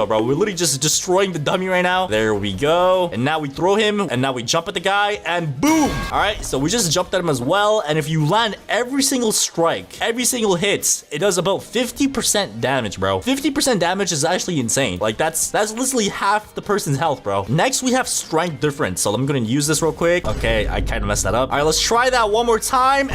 bro. We're literally just destroying the dummy right now. There we go. And now we throw him, and now we jump at the guy, and boom. All right, so we just jumped at him as well. And if you land every single strike, every single hit, it does about 50% damage, bro. 50% damage is actually insane. Like, that's literally half the person's health, bro. Next, we have Strength Difference. So let me go and use this real quick. Okay, I kind of messed that up. All right, let's try that one more time.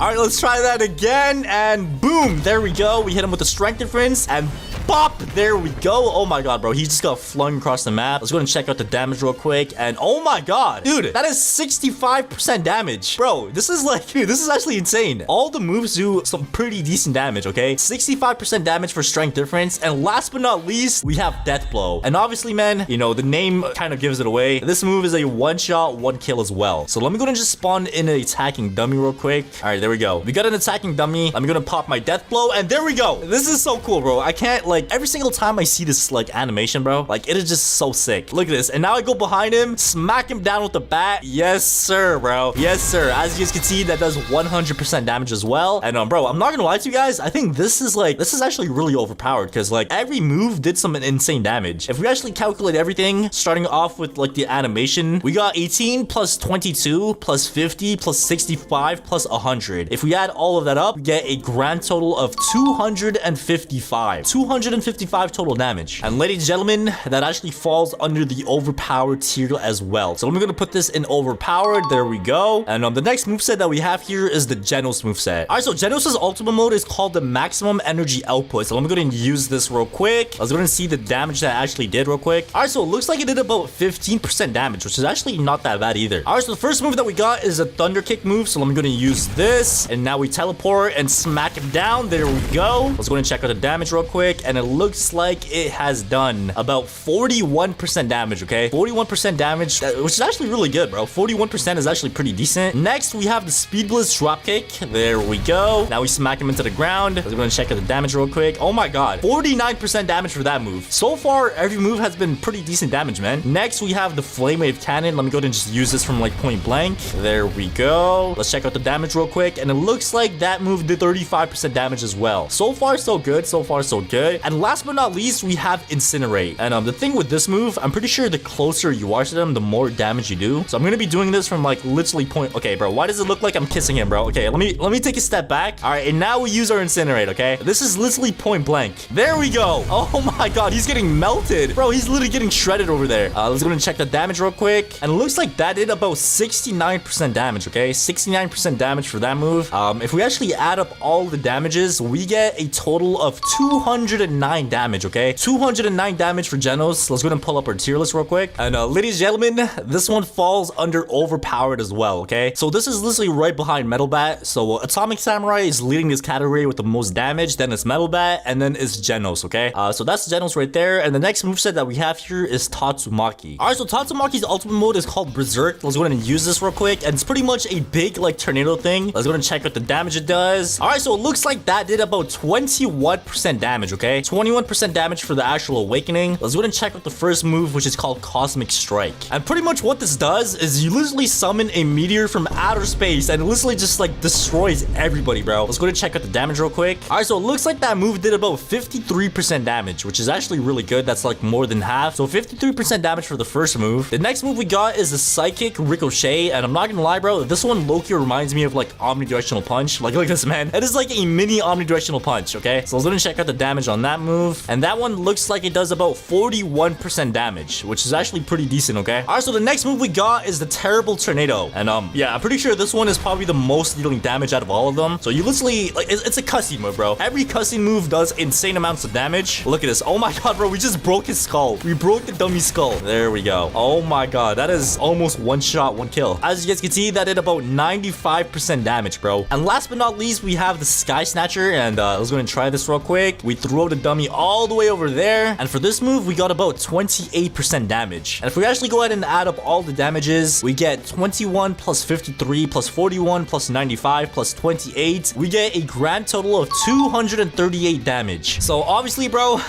All right, let's try that again, and boom, there we go. We hit him with the Strength Difference, and bop, there we go. Oh my god, bro, he just got flung across the map. Let's go and check out the damage real quick, and oh my god, dude, that is 65% damage. Bro, this is like, dude, this is actually insane. All the moves do some pretty decent damage, okay? 65% damage for Strength Difference, and last but not least, we have Death Blow. And obviously, man, you know, the name kind of gives it away. This move is a one-shot, one-kill as well. So let me go and just spawn in an attacking dummy real quick. All right, there we go. We got an attacking dummy. I'm gonna pop my Death Blow, and there we go. This is so cool, bro. I can't, like, every single time I see this, like, animation, bro, like, it is just so sick. Look at this. And now I go behind him, smack him down with the bat. Yes, sir, bro. Yes, sir. As you guys can see, that does 100% damage as well. And, bro, I'm not gonna lie to you guys. I think this is actually really overpowered, because, like, every move did some insane damage. If we actually calculate everything, starting off with, like, the animation, we got 18 plus 22 plus 50 plus 65 plus 100. If we add all of that up, we get a grand total of 255 255 total damage. And ladies and gentlemen, that actually falls under the overpowered tier as well. So I'm gonna put this in overpowered. There we go. And the next moveset that we have here is the Genos moveset. All right, so Genos' ultimate mode is called the maximum energy output. So I'm gonna use this real quick. I was gonna see the damage that I actually did real quick. All right, so it looks like it did about 15% damage, which is actually not that bad either. All right, so the first move that we got is a thunder kick move. So I'm gonna use this, and now we teleport and smack him down. There we go. Let's go and check out the damage real quick, and it looks like it has done about 41% damage. Okay, 41% damage, which is actually really good, bro. 41% is actually pretty decent. Next, we have the Speed Blitz drop kick. There we go. Now we smack him into the ground. Let's go and check out the damage real quick. Oh my god, 49% damage for that move. So far, every move has been pretty decent damage, man. Next, we have the Flame Wave Cannon. Let me go ahead and just use this from like point blank. There we go. Let's check out the damage real quick, and it looks like that move did 35% damage as well. So far, so good. So far, so good. And last but not least, we have Incinerate. And the thing with this move, I'm pretty sure the closer you are to them, the more damage you do. So I'm gonna be doing this from like literally point. Okay, bro, why does it look like I'm kissing him, bro? Okay, let me take a step back. All right, and now we use our Incinerate. Okay, this is literally point blank. There we go. Oh my god, he's getting melted, bro. He's literally getting shredded over there. Let's go and check the damage real quick, and it looks like that did about 69% damage. Okay, 69% damage for that move. If we actually add up all the damages, we get a total of 209 damage. Okay, 209 damage for Genos. Let's go ahead and pull up our tier list real quick. And ladies and gentlemen, this one falls under overpowered as well. Okay, so this is literally right behind Metalbat. So Atomic Samurai is leading this category with the most damage, then it's Metalbat, and then it's Genos. Okay, so that's Genos right there. And the next moveset that we have here is Tatsumaki. All right, so Tatsumaki's ultimate mode is called Berserk. Let's go ahead and use this real quick, and it's pretty much a big like tornado thing. Let's go ahead and check out the damage it does. All right, so it looks like that did about 21% damage. Okay, 21% damage for the actual awakening. Let's go ahead and check out the first move, which is called Cosmic Strike. And pretty much what this does is you literally summon a meteor from outer space, and it literally just like destroys everybody, bro. Let's go ahead and check out the damage real quick. All right, so it looks like that move did about 53% damage, which is actually really good. That's like more than half. So 53% damage for the first move. The next move we got is the Psychic Ricochet, and I'm not gonna lie, bro, this one low-key reminds me of like Omnidirectional Punch. Like, look at this, man. It is like a mini Omnidirectional Punch. Okay, so let's go and check out the damage on that move, and that one looks like it does about 41% damage, which is actually pretty decent. Okay, all right, so the next move we got is the Terrible Tornado, and yeah, I'm pretty sure this one is probably the most dealing damage out of all of them. So you literally like it's a cussing move, bro. Every cussing move does insane amounts of damage. Look at this. Oh my god, bro, we just broke his skull. We broke the dummy skull. There we go. Oh my god, that is almost one shot, one kill. As you guys can see, that did about 95% damage, bro. And last but not least, we have the Sky Snatcher, and let's go and try this real quick. We throw the dummy all the way over there, and for this move, we got about 28% damage. And if we actually go ahead and add up all the damages, we get 21 plus 53 plus 41 plus 95 plus 28. We get a grand total of 238 damage. So obviously, bro,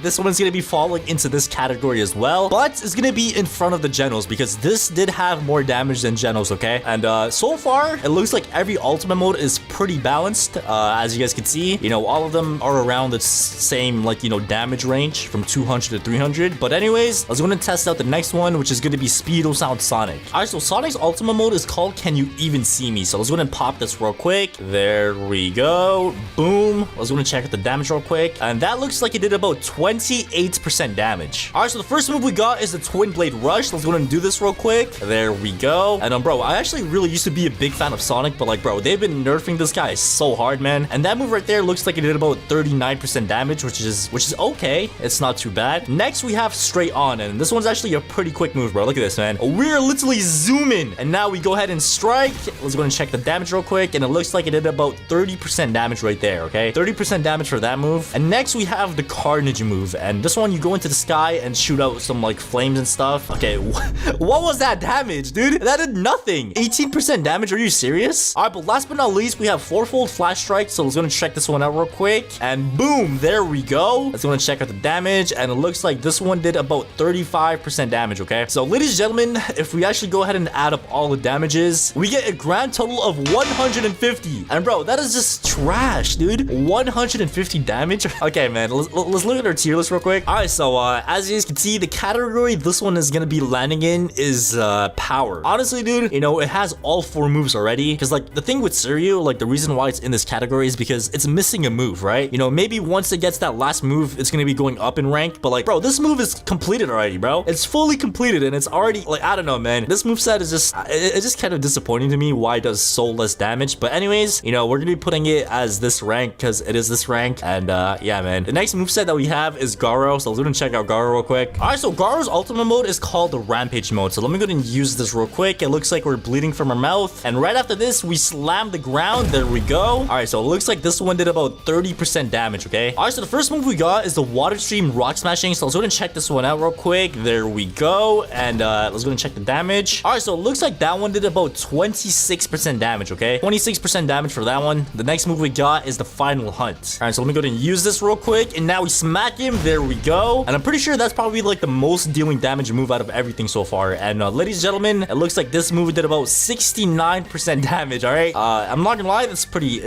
this one's gonna be falling into this category as well, but it's gonna be in front of the Genos because this did have more damage than Genos. Okay, and so far it looks like every ultimate mode is pretty balanced. As you guys can see, you know, all of them are around the same, like, you know, damage range from 200 to 300. But anyways, let's go and test out the next one, which is going to be Speedo Sound Sonic. All right, so Sonic's ultimate mode is called Can You Even See Me? So let's go and pop this real quick. There we go. Boom. Let's go and check out the damage real quick, and that looks like it did about 28% damage. All right, so the first move we got is the Twin Blade Rush. Let's go and do this real quick. There we go. And bro, I actually really used to be a big fan of Sonic, but like, bro, they've been nerfing this guy so hard, man. And that move right there looks like it did about 39% damage, which is okay. It's not too bad. Next, we have Straight On, and this one's actually a pretty quick move, bro. Look at this, man. We're literally zooming, and now we go ahead and strike. Let's go and check the damage real quick, and it looks like it did about 30% damage right there. Okay, 30% damage for that move. And next, we have the Carnage move, and this one you go into the sky and shoot out some like flames and stuff. Okay, what was that damage, dude? That did nothing. 18% damage. Are you serious? All right, but last but not least, we have Fourfold Flash Strike. So let's go and check this one out real quick, and boom, there we go. Let's go and check out the damage, and it looks like this one did about 35% damage. Okay, so ladies and gentlemen, if we actually go ahead and add up all the damages, we get a grand total of 150. And bro, that is just trash, dude. 150 damage. Okay, man, let's look at our tier list real quick. All right, so as you guys can see, the category this one is gonna be landing in is power. Honestly, dude, you know, it has all 4 moves already, because like the thing with Suryu, like the reason why it's in this category is because it's missing a move, right? You know, maybe once it gets that last move is gonna be going up in rank, but like, bro, this move is completed already, bro. It's fully completed and it's already like, I don't know, man. This moveset is just, it's just kind of disappointing to me why it does so less damage. But anyways, you know, we're gonna be putting it as this rank because it is this rank. And yeah, man. The next moveset that we have is Garo. So let's go and check out Garo real quick. All right, so Garo's ultimate mode is called the Rampage mode. So let me go ahead and use this real quick. It looks like we're bleeding from our mouth. And right after this, we slam the ground. There we go. All right, so it looks like this one did about 30% damage, okay? All right, so the first move we got is the Water Stream Rock Smashing. So let's go ahead and check this one out real quick. There we go. And let's go and check the damage. All right, so it looks like that one did about 26% damage, okay? 26% damage for that one. The next move we got is the Final Hunt. All right, so let me go ahead and use this real quick. And now we smack him. There we go. And I'm pretty sure that's probably like the most dealing damage move out of everything so far. And ladies and gentlemen, it looks like this move did about 69% damage, all right? I'm not gonna lie, it's pretty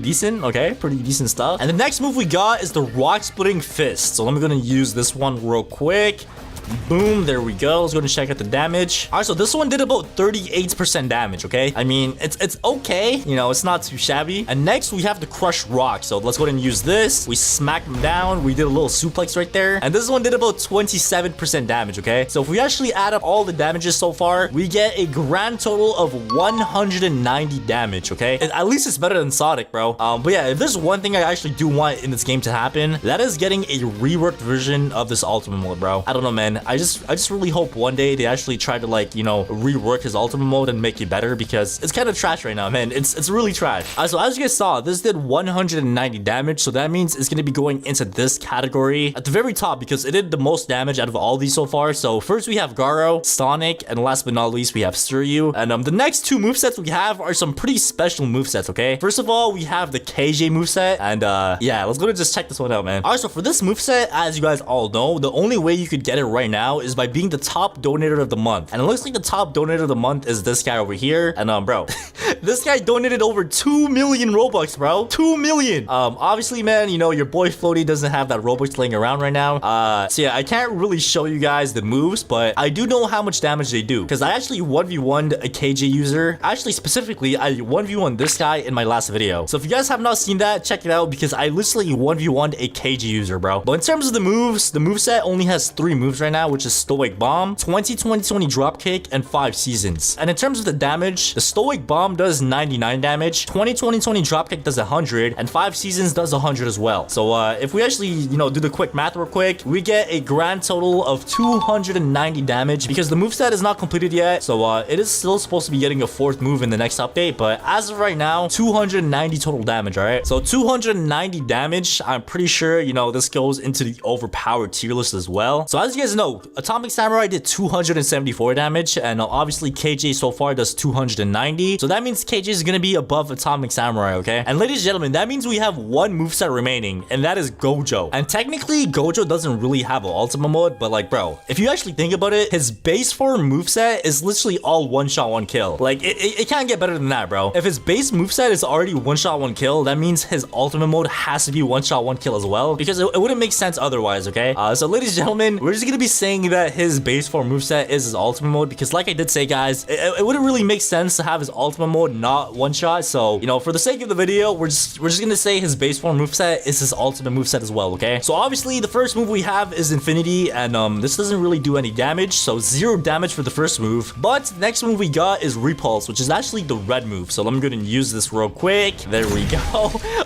decent, okay? Pretty decent stuff. And the next move we got is the Rock Splitting Fist. So let me go ahead and use this one real quick. Boom, there we go. Let's go and check out the damage. All right, so this one did about 38% damage, okay? I mean, it's okay. You know, it's not too shabby. And next, we have the Crush Rock. So let's go ahead and use this. We smacked him down. We did a little suplex right there. And this one did about 27% damage, okay? So if we actually add up all the damages so far, we get a grand total of 190 damage, okay? At least it's better than Sonic, bro. But yeah, if there's one thing I actually do want in this game to happen, that is getting a reworked version of this ultimate mode, bro. I don't know, man. I just really hope one day they actually try to, like, you know, rework his ultimate mode and make it better, because it's kind of trash right now, man. It's really trash. So as you guys saw, this did 190 damage, so that means it's gonna be going into this category at the very top because it did the most damage out of all these so far. So first we have Garo, Sonic, and last but not least we have Suryu. And the next two movesets we have are some pretty special movesets, okay? First of all, we have the KJ moveset, and yeah, let's go and just check this one out, man. All right, so for this moveset, as you guys all know, the only way you could get it right now is by being the top donator of the month. And it looks like the top donator of the month is this guy over here. And bro, this guy donated over 2 million Robux, bro. 2 million. Obviously, man, you know, your boy Floaty doesn't have that Robux laying around right now. So yeah, I can't really show you guys the moves, but I do know how much damage they do, because I actually 1v1'd a KJ user. Actually, specifically, I 1v1'd this guy in my last video. So if you guys have not seen that, check it out, because I literally 1v1'd a KJ user, bro. But in terms of the moves, the moveset only has 3 moves right now, which is Stoic Bomb, 20-20-20 Dropkick, and 5 Seasons. And in terms of the damage, the Stoic Bomb does 99 damage, 20-20-20 Dropkick does 100, and 5 Seasons does 100 as well. So if we actually, you know, do the quick math real quick, we get a grand total of 290 damage, because the moveset is not completed yet. So it is still supposed to be getting a 4th move in the next update, but as of right now, 290 total damage, all right? So 290 damage, I'm pretty sure, you know, this goes into the overpowered tier list as well. So as you guys know, Atomic Samurai did 274 damage, and obviously KJ so far does 290. So that means KJ is gonna be above Atomic Samurai, okay? And ladies and gentlemen, that means we have one moveset remaining, and that is Gojo. And technically, Gojo doesn't really have an ultimate mode, but like, bro, if you actually think about it, his base form moveset is literally all one-shot, one-kill. Like, it can't get better than that, bro. If his base moveset is already one-shot, one-kill, that means his ultimate mode has to be one-shot, one-kill as well, because it wouldn't make sense otherwise, okay? So ladies and gentlemen, we're just gonna be saying that his base form moveset is his ultimate mode, because like I did say, guys, it wouldn't really make sense to have his ultimate mode not one shot. So, you know, for the sake of the video, we're just gonna say his base form moveset is his ultimate moveset as well, okay? So obviously the first move we have is Infinity, and this doesn't really do any damage, so 0 damage for the first move. But the next move we got is Repulse, which is actually the red move. So let me go and use this real quick. There we go.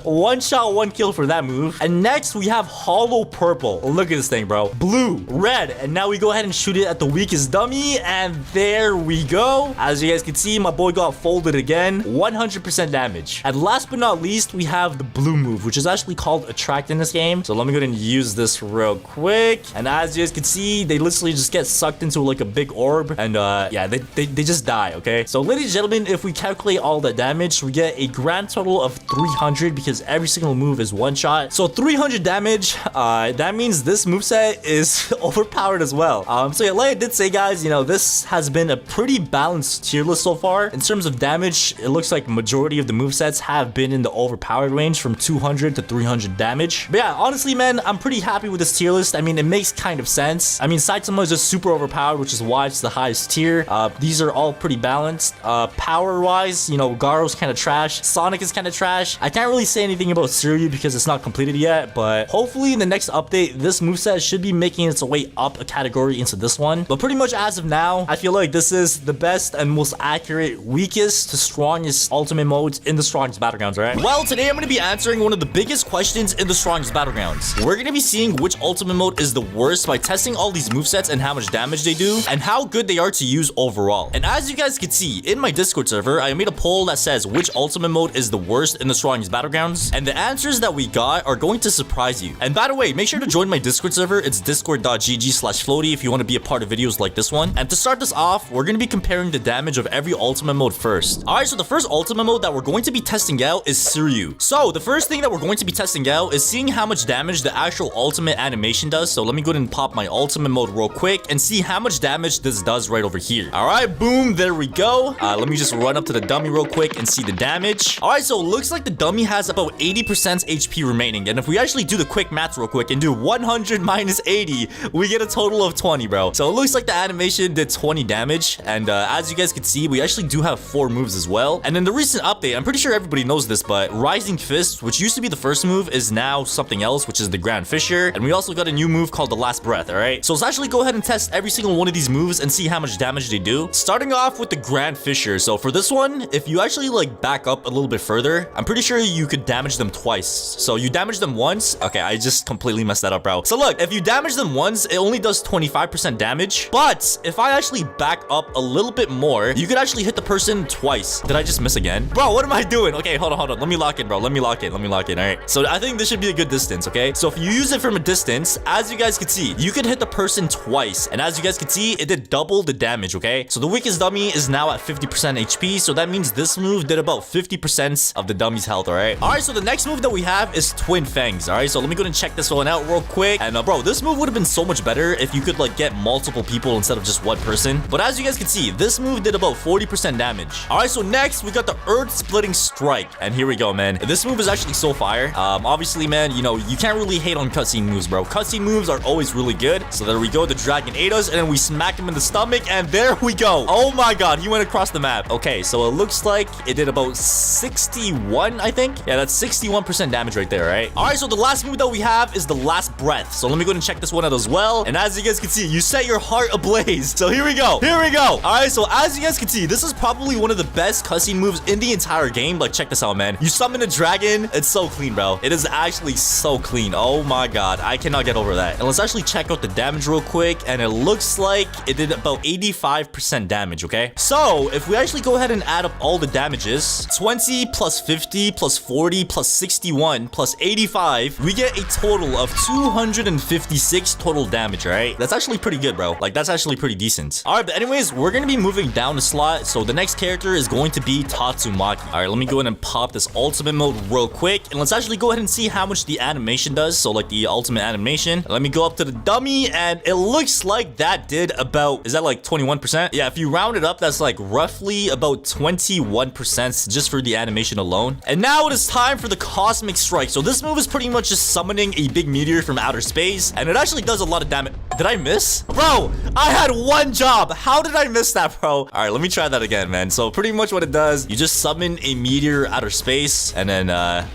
One shot, one kill for that move. And next we have Hollow Purple. Look at this thing, bro. Blue, red, and now we go ahead and shoot it at the weakest dummy, and there we go. As you guys can see, my boy got folded again. 100% damage. And last but not least, we have the blue move, which is actually called Attract in this game. So let me go ahead and use this real quick. And as you guys can see, they literally just get sucked into like a big orb, and yeah, they just die, okay? So ladies and gentlemen, if we calculate all the damage, we get a grand total of 300, because every single move is one shot. So 300 damage, that means this moveset is overpowered overpowered as well. So yeah, like I did say, guys, you know, this has been a pretty balanced tier list so far. In terms of damage, it looks like majority of the movesets have been in the overpowered range from 200 to 300 damage. But yeah, honestly, man, I'm pretty happy with this tier list. I mean, it makes kind of sense. I mean, Saitama is just super overpowered, which is why it's the highest tier. These are all pretty balanced. Power-wise, you know, Garo's kind of trash. Sonic is kind of trash. I can't really say anything about Suryu because it's not completed yet, but hopefully in the next update, this moveset should be making its way up a category into this one. But pretty much as of now, I feel like this is the best and most accurate, weakest to strongest ultimate modes in the strongest battlegrounds, alright? Well, today I'm going to be answering one of the biggest questions in the strongest battlegrounds. We're going to be seeing which ultimate mode is the worst by testing all these movesets and how much damage they do and how good they are to use overall. And as you guys can see, in my Discord server, I made a poll that says which ultimate mode is the worst in the strongest battlegrounds, and the answers that we got are going to surprise you. And by the way, make sure to join my Discord server. It's discord.gg/floaty if you want to be a part of videos like this one. And to start this off, we're going to be comparing the damage of every ultimate mode first. Alright, so the first ultimate mode that we're going to be testing out is Suryu. So the first thing that we're going to be testing out is seeing how much damage the actual ultimate animation does. So let me go ahead and pop my ultimate mode real quick and see how much damage this does right over here. Alright, boom, there we go. Let me just run up to the dummy real quick and see the damage. Alright, so it looks like the dummy has about 80% HP remaining. And if we actually do the quick math real quick and do 100 minus 80, we get a total of 20, bro. So it looks like the animation did 20 damage. And as you guys can see, we actually do have 4 moves as well. And in the recent update, I'm pretty sure everybody knows this, but Rising Fist, which used to be the first move, is now something else, which is the Grand Fissure. And we also got a new move called the Last Breath, alright? So let's actually go ahead and test every single one of these moves and see how much damage they do. Starting off with the Grand Fissure. So for this one, if you actually like back up a little bit further, I'm pretty sure you could damage them twice. So you damage them once. Okay, I just completely messed that up, bro. So look, if you damage them once, it only does 25% damage. But if I actually back up a little bit more, you could actually hit the person twice. Did I just miss again? Bro, what am I doing? Okay, hold on. Let me lock in, bro. Let me lock in. All right. So I think this should be a good distance, okay? So if you use it from a distance, as you guys can see, you could hit the person twice. And as you guys can see, it did double the damage, okay? So the weakest dummy is now at 50% HP. So that means this move did about 50% of the dummy's health, all right? All right, so the next move that we have is Twin Fangs, all right? So let me go and check this one out real quick. And bro, this move would have been so much better if you could like get multiple people instead of just one person. But as you guys can see, this move did about 40% damage. All right, so next we got the Earth Splitting Strike. And here we go, man. This move is actually so fire. Obviously, man, you know, you can't really hate on cutscene moves, bro. Cutscene moves are always really good. So there we go. The dragon ate us and then we smack him in the stomach and there we go. Oh my god, he went across the map. Okay, so it looks like it did about 61, I think. Yeah, that's 61% damage right there, right? All right, so the last move that we have is the Last Breath. So let me go ahead and check this one out as well. And as you guys can see, you set your heart ablaze. So here we go. All right, so as you guys can see, this is probably one of the best cutscene moves in the entire game. Like, check this out, man. You summon a dragon. It's so clean, bro. It is actually so clean. Oh my god, I cannot get over that. And let's actually check out the damage real quick. And it looks like it did about 85% damage, okay? So if we actually go ahead and add up all the damages, 20 plus 50 plus 40 plus 61 plus 85, we get a total of 256 total damage, right? That's actually pretty good, bro. Like, that's actually pretty decent. All right, but anyways, we're gonna be moving down the slot. So the next character is going to be Tatsumaki. All right, let me go ahead and pop this ultimate mode real quick. And let's actually go ahead and see how much the animation does. So like the ultimate animation. Let me go up to the dummy and it looks like that did about, is that like 21%? Yeah, if you round it up, that's like roughly about 21% just for the animation alone. And now it is time for the Cosmic Strike. So this move is pretty much just summoning a big meteor from outer space. And it actually does a lot of damage. Did I miss? Bro, I had one job. How did I miss that, bro? All right, let me try that again, man. So pretty much what it does, you just summon a meteor outer space. And then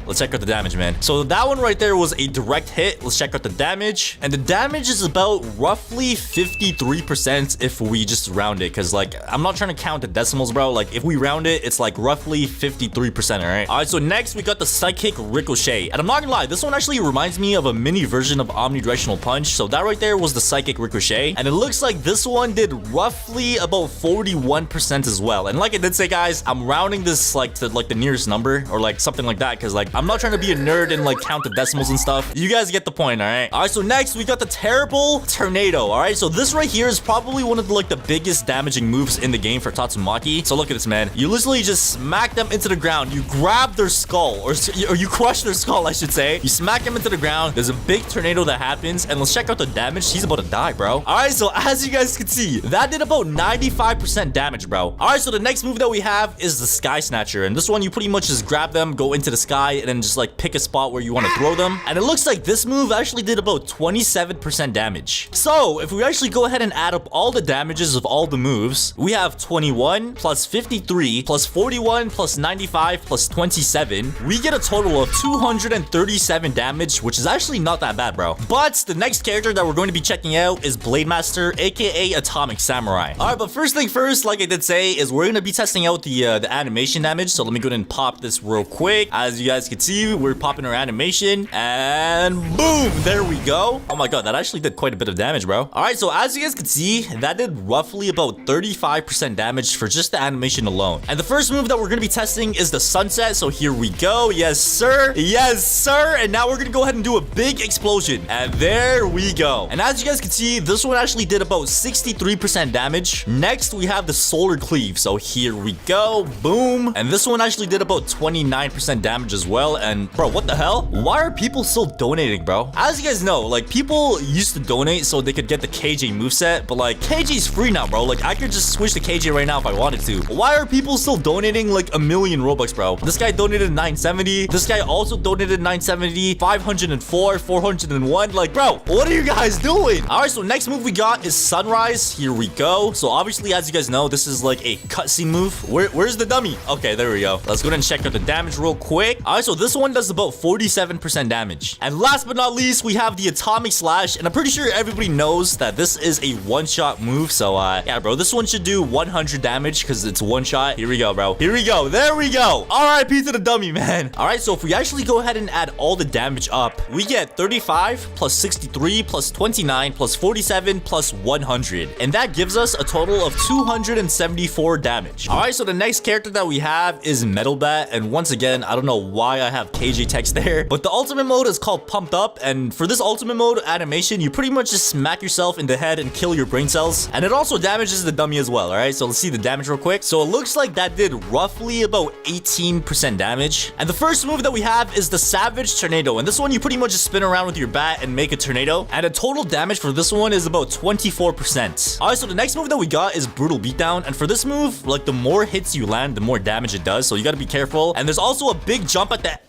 let's check out the damage, man. So that one right there was a direct hit. Let's check out the damage. And the damage is about roughly 53% if we just round it. Because like, I'm not trying to count the decimals, bro. Like if we round it, it's like roughly 53%, all right? All right, so next we got the Psychic Ricochet. And I'm not gonna lie, this one actually reminds me of a mini version of Omnidirectional Punch. So that right there was the Psychic Ricochet. And it looks like this one did roughly about 41% as well. And like I did say, guys, I'm rounding this like to like the nearest number or like something like that. Because like, I'm not trying to be a nerd and like count the decimals and stuff. You guys get the point, all right? All right, so next we got the Terrible Tornado. All right, so this right here is probably one of the like the biggest damaging moves in the game for Tatsumaki. So look at this, man. You literally just smack them into the ground. You grab their skull or you crush their skull, I should say. You smack them into the ground. There's a big tornado that happens. And let's check out the damage. he's about to die, bro. All right, so as you guys can see, that did about 95% damage, bro. All right, so the next move that we have is the Sky Snatcher. And this one, you pretty much just grab them, go into the sky, and then just like pick a spot where you want to throw them. And it looks like this move actually did about 27% damage. So if we actually go ahead and add up all the damages of all the moves, we have 21 plus 53 plus 41 plus 95 plus 27. We get a total of 237 damage, which is actually not that bad, bro. But the next character that we're going to be checking out is Blade Master, aka Atomic Samurai. All right, but first thing first, like I did say, is we're going to be testing out the animation damage. So let me go ahead and pop this real quick. As you guys can see, we're popping our animation, and boom, there we go. Oh my god, that actually did quite a bit of damage, bro. All right, so as you guys can see, that did roughly about 35% damage for just the animation alone. And the first move that we're going to be testing is the Sunset. So here we go. Yes, sir. Yes, sir. And now we're going to go ahead and do a big explosion. And there we go. And as you guys can see, this one actually did about 63% damage. Next, we have the Solar Cleave. So here we go. Boom. And this one actually did about 29% damage as well. And bro, what the hell? Why are people still donating, bro? As you guys know, like people used to donate so they could get the KJ moveset, but like KJ's free now, bro. Like I could just switch to KJ right now if I wanted to. Why are people still donating like a million Robux, bro? This guy donated 970. This guy also donated 970, 504, 401. Like, bro, what are you guys doing? All right, so next move we got is Sunrise. Here we go. So obviously, as you guys know, this is like a cutscene move. Where's the dummy? Okay, there we go. Let's go ahead and check out the damage real quick. All right, so this one does about 47% damage. And last but not least, we have the Atomic Slash. And I'm pretty sure everybody knows that this is a one-shot move. So yeah, bro, this one should do 100 damage because it's one shot. Here we go, bro. Here we go. There we go. RIP to the dummy, man. All right, so if we actually go ahead and add all the damage up, we get 35 plus 63 plus 29 plus 47 plus 100. And that gives us a total of 274 damage. All right, so the next character that we have is Metalbat. And once again, I don't know why I have KJ text there, but the ultimate mode is called Pumped Up. And for this ultimate mode animation, you pretty much just smack yourself in the head and kill your brain cells. And it also damages the dummy as well. All right, so let's see the damage real quick. So it looks like that did roughly about 18% damage. And the first move that we have is the Savage Tornado. And this one, you pretty much just spin around with your bat and make a tornado. And the total damage for this one is about 24%. All right, so the next move that we got is Brutal Beatdown. And for this move, like the more hits you land, the more damage it does. So you got to be careful. And there's also a big jump at the...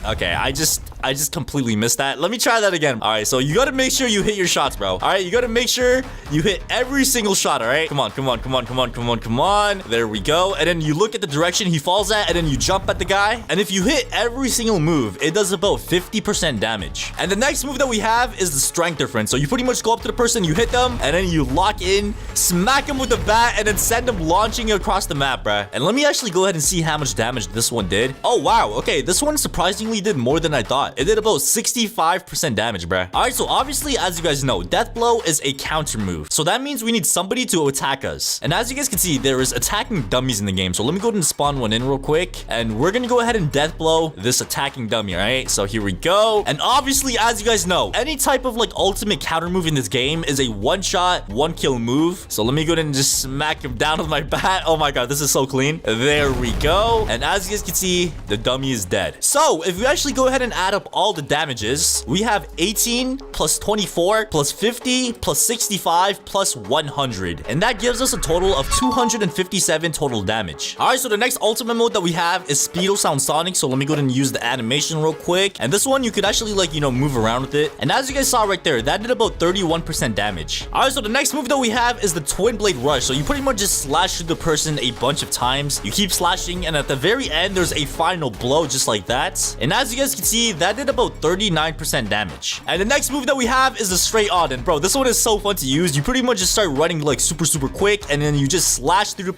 Okay, I just completely missed that. Let me try that again. All right, so you got to make sure you hit your shots, bro. All right, you got to make sure you hit every single shot, all right? Come on, come on, come on, come on, come on, come on. There we go. And then you look at the direction he falls at, and then you jump at the guy. And if you hit every single move, it does about 50% damage. And the next move that we have is the Strength Difference. So you pretty much go up to the person, you hit them, and then you lock in, smack him with the bat, and then send him launching across the map, bruh. And let me actually go ahead and see how much damage this one did. Oh, wow. Okay, this one surprisingly did more than I thought. It did about 65% damage, bruh. All right, so obviously, as you guys know, Death Blow is a counter move. So that means we need somebody to attack us. And as you guys can see, there is attacking dummies in the game. So let me go ahead and spawn one in real quick. And we're gonna go ahead and Death Blow this attacking dummy, all right? So here we go. And obviously, as you guys know, any type of like ultimate counter move in this game is a one-shot, one-kill move. So let me go ahead and just smack him down with my bat. Oh my god, this is so clean. There we go. And as you guys can see, the dummy is dead. So if we actually go ahead and add up all the damages, we have 18 plus 24 plus 50 plus 65 plus 100. And that gives us a total of 257 total damage. All right, so the next ultimate mode that we have is Speedo Sound Sonic. So let me go ahead and use the animation real quick. And this one, you could actually like, you know, move around with it. And as you guys saw right there, that did about 31% damage. All right, so the next move that we have is the Twin Blade Rush. So you pretty much just slash through the person a bunch of times. You keep slashing, and at the very end, there's a final blow just like that. And as you guys can see, that did about 39% damage. And the next move that we have is the Straight On. And bro, this one is so fun to use. You pretty much just start running like super quick, and then you just slash through the...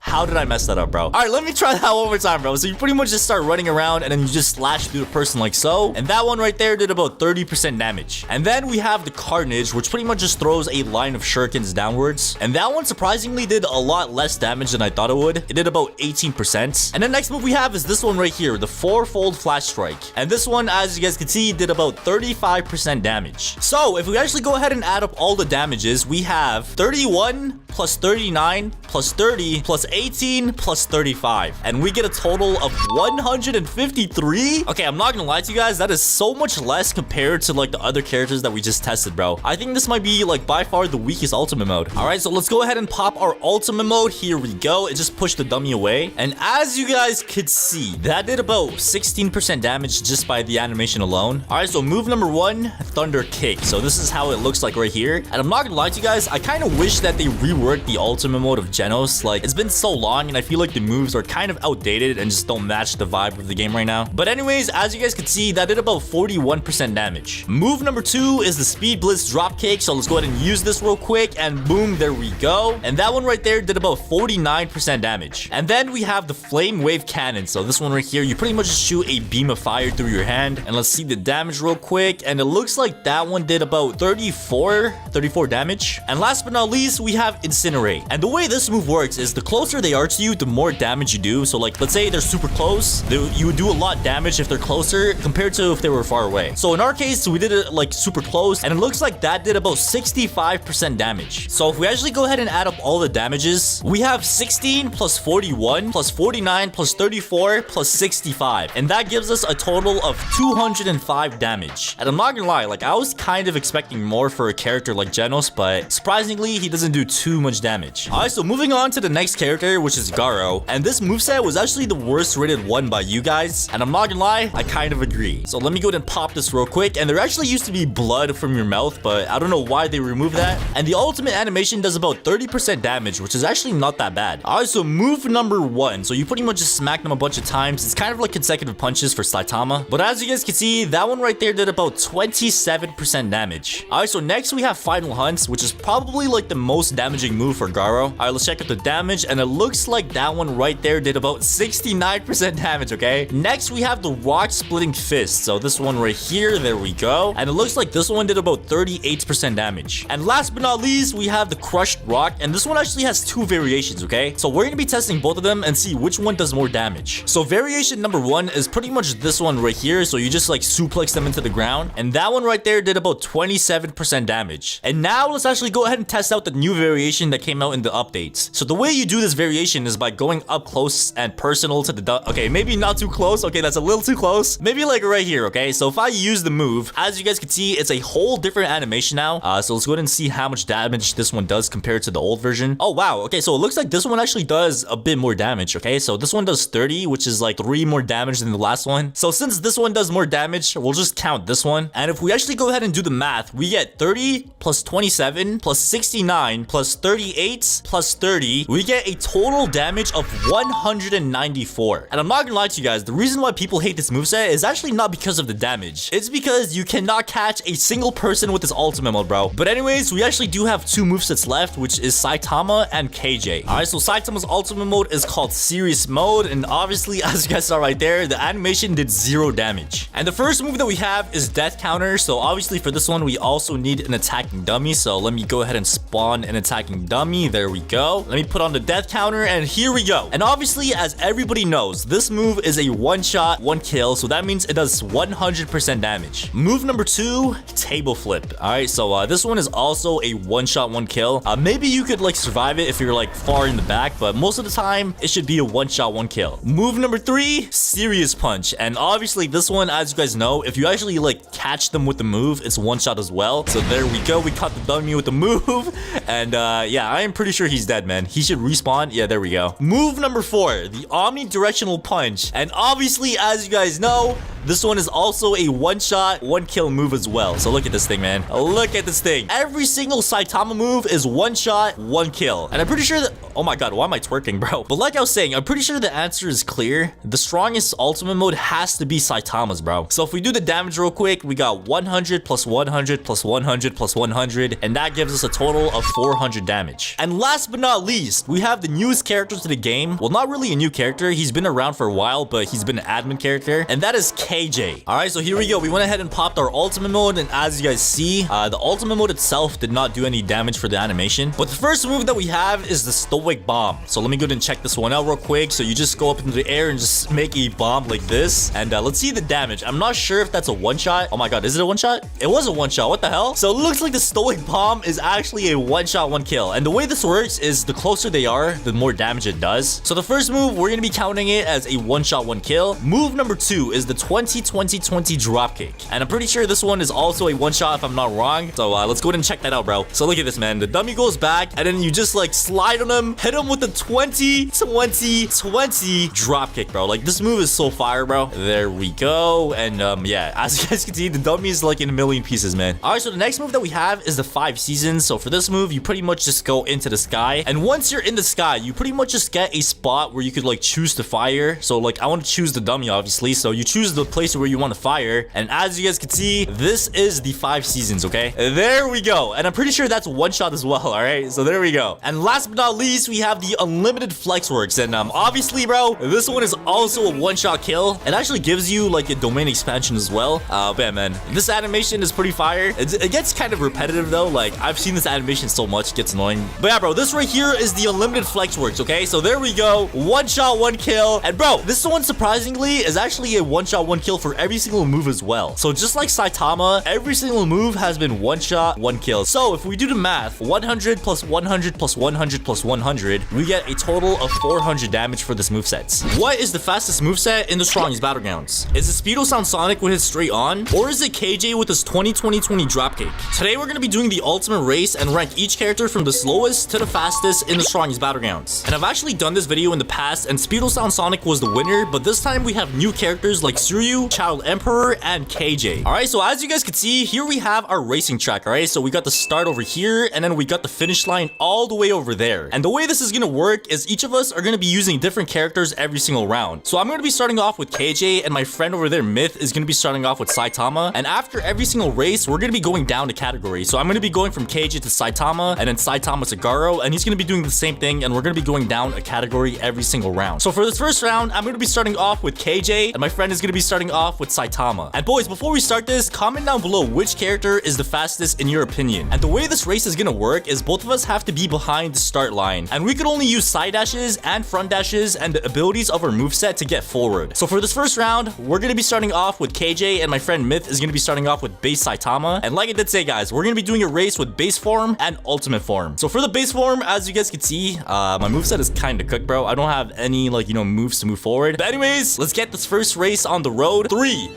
How did I mess that up, bro? All right, let me try that one more time, bro. So you pretty much just start running around, and then you just slash through the person like so. And that one right there did about 30% damage. And then we have the Carnage, which pretty much just throws a line of shurikens downwards. And that one surprisingly did a lot less damage than I thought it would. It did about 18%. And the next move we have is this one right here, the Fourfold Flash Strike. And this one, as you guys can see, did about 35% damage. So if we actually go ahead and add up all the damages, we have 31 plus 39 plus 30 plus 18 plus 35. And we get a total of 153. Okay, I'm not gonna lie to you guys. That is so much less compared to like the other characters that we just tested, bro. I think this might be like by far the weakest ultimate mode. All right, so let's go ahead and pop our ultimate mode. Here we go. It just pushed the dummy away. And as you guys could see, that did about 16% damage just by the animation alone. All right, so move number 1, Thunder Kick. So this is how it looks like right here. And I'm not gonna lie to you guys, I kind of wish that they reworked the ultimate mode of Genos. Like, it's been so long and I feel like the moves are kind of outdated and just don't match the vibe of the game right now. But anyways, as you guys can see, that did about 41% damage. Move number 2 is the Speed Blitz Drop Kick. So let's go ahead and use this real quick, and boom, there we go. And that one right there did about 49% damage. And then we have the Flame Wave Cannon. So this one right here, you pretty much just shoot a beam of fire through your hand. And let's see the damage real quick. And it looks like that one did about 34 damage. And last but not least, we have Incinerate. And the way this move works is the closer they are to you, the more damage you do. So like, let's say they're super close, you would do a lot damage if they're closer compared to if they were far away. So in our case, we did it like super close, and it looks like that did about 65% damage. So if we actually go ahead and add up all the damages, we have 16 plus 41 plus 49 plus 34 plus 65. And that gives us a total of 205 damage. And I'm not gonna lie, like I was kind of expecting more for a character like Genos, but surprisingly, he doesn't do too much damage. Alright, so moving on to the next character, which is Garo. And this moveset was actually the worst rated one by you guys. And I'm not gonna lie, I kind of agree. So let me go ahead and pop this real quick. And there actually used to be blood from your mouth, but I don't know why they removed that. And the ultimate animation does about 30% damage, which is actually not that bad. Alright, so move number 1. So you pretty much just smack them a bunch of times. It's kind of like consecutive punches for Saitama. But as you guys can see, that one right there did about 27% damage. Alright, so next we have Final Hunts, which is probably like the most damaging move for Garo. Alright, let's check out the damage, and it looks like that one right there did about 69% damage, okay? Next, we have the Rock Splitting Fist. So this one right here, there we go. And it looks like this one did about 38% damage. And last but not least, we have the Crushed Rock, and this one actually has 2 variations, okay? So we're gonna be testing both of them and see which one does more damage. So variation number 1 is pretty much this one right here. So you just like suplex them into the ground, and that one right there did about 27% damage. And now let's actually go ahead and test out the new variation that came out in the updates. So the way you do this variation is by going up close and personal to the okay, maybe not too close. Okay, that's a little too close. Maybe like right here, okay? So if I use the move, as you guys can see, it's a whole different animation now. So let's go ahead and see how much damage this one does compared to the old version. Oh, wow. Okay, so it looks like this one actually does a bit more damage, okay? So this one does 30, which is like 3 more damage than the last one. So since this one does more damage, we'll just count this one. And if we actually go ahead and do the math, we get 30 plus 27 plus 69 plus 38 plus 30. We get a total damage of 194. And I'm not gonna lie to you guys, the reason why people hate this moveset is actually not because of the damage. It's because you cannot catch a single person with this ultimate mode, bro. But anyways, we actually do have 2 movesets left, which is Saitama and KJ. Alright, so Saitama's ultimate mode is called Serious Mode, and obviously, as you guys saw right there, the animation did 0 damage. And the first move that we have is Death Counter. So obviously for this one, we also need an attacking dummy. So let me go ahead and spawn an attacking dummy. There we go. Let me put on the Death Counter, and here we go. And obviously, as everybody knows, this move is a one-shot, 1 kill. So that means it does 100% damage. Move number 2, Table Flip. Alright, so this one is also a one-shot, 1 kill. Maybe you could like survive it if you're like far in the back, but most of the time, it should be a one-shot, 1 kill. Move number 3, Serious Punch. And obviously, this one, as you guys know, if you actually like catch them with the move, it's one-shot as well. So there we go. We caught the dummy with the move. And yeah, I am pretty sure he's dead, man. He should respawn. Yeah, there we go. Move number 4, the Omnidirectional Punch. And obviously, as you guys know, this one is also a one-shot, 1 kill move as well. So look at this thing, man. Look at this thing. Every single Saitama move is 1 shot, 1 kill. And I'm pretty sure that... Oh my god, why am I twerking, bro? But like I was saying, I'm pretty sure the answer is clear. The strongest ultimate mode has to be Saitama's, bro. So if we do the damage real quick, we got 100 plus 100 plus 100 plus 100. And that gives us a total of 400 damage. And last but not least, we have the newest character to the game. Well, not really a new character. He's been around for a while, but he's been an admin character. And that is KJ. Alright, so here we go. We went ahead and popped our ultimate mode. And as you guys see, the ultimate mode itself did not do any damage for the animation. But the first move that we have is the Stoic Bomb. So let me go ahead and check this one out real quick. So you just go up into the air and just make a bomb like this. And let's see the damage. I'm not sure if that's a one-shot. Oh my god, is it a one-shot? It was a one-shot. What the hell? So it looks like the Stoic Bomb is actually a one-shot, 1 kill. And the way this works is the closer they are, the more damage it does. So the first move, we're gonna be counting it as a one-shot, one kill. Move number 2 is the 20-20-20 dropkick. And I'm pretty sure this one is also a one-shot if I'm not wrong. So let's go ahead and check that out, bro. So look at this, man. The dummy goes back, and then you just like slide on him, hit him with the 20-20-20 dropkick, bro. Like, this move is so fire, bro. There we go. And yeah, as you guys can see, the dummy is like in a million pieces, man. All right, so the next move that we have is the 5 seasons. So for this move, you pretty much just go into the sky, and once you're in the sky, you pretty much just get a spot where you could like choose to fire. So like, I want to choose the dummy, obviously, so you choose the place where you want to fire. And as you guys can see, this is the 5 seasons. Okay, there we go. And I'm pretty sure that's one shot as well. All right, so there we go. And last but not least, we have the unlimited flex works. And obviously, bro, this one is also a one-shot kill. It actually gives you like a domain expansion as well. But yeah, man, this animation is pretty fire. It gets kind of repetitive though. Like, I've seen this animation so much, it gets annoying. But yeah, bro, this right here is the unlimited flex works. Okay, so there we go. One shot, one kill. And bro, this one surprisingly is actually a one shot, one kill for every single move as well. So just like Saitama, every single move has been one shot, one kill. So if we do the math, 100 plus 100 plus 100 plus 100, we get a total of 400 damage for this moveset. What is the fastest moveset in the strongest battlegrounds? Is it Speedo Sound Sonic with his straight on, or is it KJ with his 20-20-20 dropkick? Today we're gonna be doing the ultimate race and rank each character from the slowest to the fastest in the strongest battlegrounds. And I've actually done this video in the past, and Speedo Sound Sonic was the winner, but this time we have new characters like Suryu, Child Emperor, and KJ. All right, so as you guys can see, here we have our racing track. All right, so we got the start over here, and then we got the finish line all the way over there. And the way this is gonna work is each of us are gonna be using different characters every single round. So I'm gonna be starting off with KJ, and my friend over there, Myth, is gonna be starting off with Saitama. And after every single race, we're gonna be going down to category. So I'm gonna be going from KJ to Saitama, and then Saitama to Garo, and he's gonna be doing the same thing, and we're gonna be going down a category every single round. So for this first round, I'm gonna be starting off with KJ, and my friend is gonna be starting off with Saitama. And boys, before we start this, comment down below which character is the fastest in your opinion. And the way this race is gonna work is both of us have to be behind the start line, and we could only use side dashes and front dashes and the abilities of our moveset to get forward. So for this first round, we're gonna be starting off with KJ, and my friend Myth is gonna be starting off with base Saitama. And like I did say, guys, we're gonna be doing a race with base form and ultimate form. So for the base form, as you guys can see, my moveset is kind of cooked, bro. I don't have any like, you know, moves to move forward. But anyways, let's get this first race on the road. 3,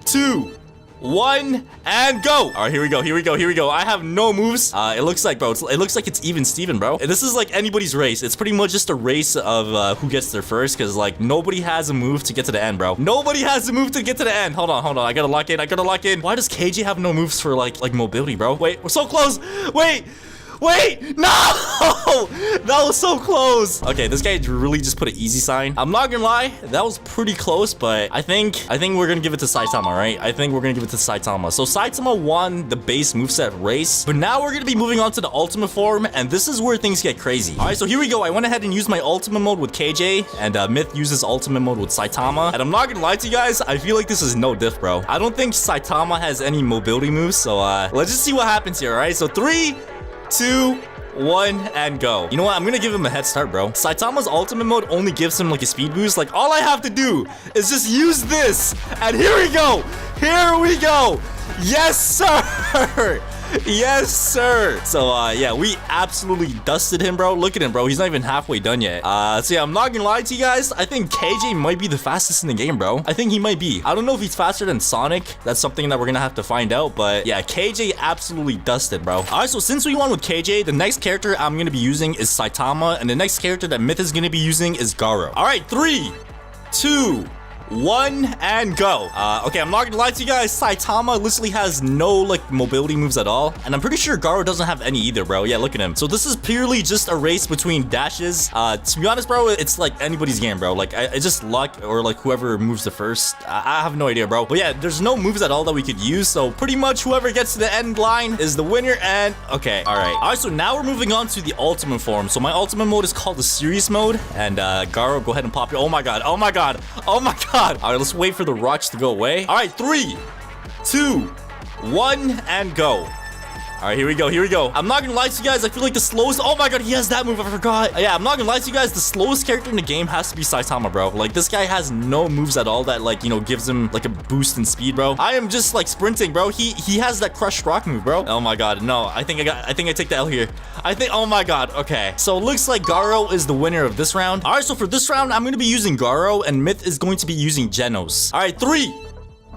2, 1, and go. All right, here we go, here we go, here we go. I have no moves. It looks like, bro, it looks like it's even Steven, bro. This is like anybody's race. It's pretty much just a race of who gets there first, because like nobody has a move to get to the end, bro. Nobody has a move to get to the end. Hold on, hold on. I gotta lock in. I gotta lock in. Why does KJ have no moves for like mobility, bro? Wait, we're so close. Wait, no! That was so close. Okay, this guy really just put an easy sign. I'm not gonna lie, that was pretty close, but I think we're gonna give it to Saitama, right? I think we're gonna give it to Saitama. So Saitama won the base moveset race, but now we're gonna be moving on to the ultimate form, and this is where things get crazy. All right, so here we go. I went ahead and used my ultimate mode with KJ, and Myth uses ultimate mode with Saitama. And I'm not gonna lie to you guys, I feel like this is no diff, bro. I don't think Saitama has any mobility moves, so let's just see what happens here, all right? So 3, 2, 1, and go. You know what? I'm gonna give him a head start, bro. Saitama's ultimate mode only gives him like a speed boost. Like, all I have to do is just use this, and here we go. Here we go. Yes, sir. Yes, sir. So, yeah, we absolutely dusted him, bro. Look at him, bro. He's not even halfway done yet. So, yeah, I'm not gonna lie to you guys. I think KJ might be the fastest in the game, bro. I think he might be. I don't know if he's faster than Sonic. That's something that we're gonna have to find out. But, yeah, KJ absolutely dusted, bro. All right, so since we won with KJ, the next character I'm gonna be using is Saitama. And the next character that Myth is gonna be using is Garo. All right, 3, 2, 1, and go. Okay, I'm not gonna lie to you guys, Saitama literally has no like mobility moves at all, and I'm pretty sure Garo doesn't have any either, bro. Yeah, look at him. So this is purely just a race between dashes. To be honest, bro, it's like anybody's game, bro. Like it's just luck, or like whoever moves the first. I have no idea, bro. But yeah, there's no moves at all that we could use, so pretty much whoever gets to the end line is the winner. And okay, all right, so now we're moving on to the ultimate form. So my ultimate mode is called the serious mode, and Garo, go ahead and pop your— oh my god, oh my god, oh my god. All right, let's wait for the rocks to go away. All right, 3, 2, 1, and go. All right, here we go. Here we go. I'm not gonna lie to you guys. I feel like the slowest. Oh my god, he has that move. I forgot. Yeah, I'm not gonna lie to you guys. The slowest character in the game has to be Saitama, bro. Like, this guy has no moves at all that, like, you know, gives him like a boost in speed, bro. I am just like sprinting, bro. He has that crush rock move, bro. Oh my god, no. I think I take the L here. Oh my god. Okay. So it looks like Garo is the winner of this round. All right, so for this round, I'm gonna be using Garo, and Myth is going to be using Genos. All right, 3,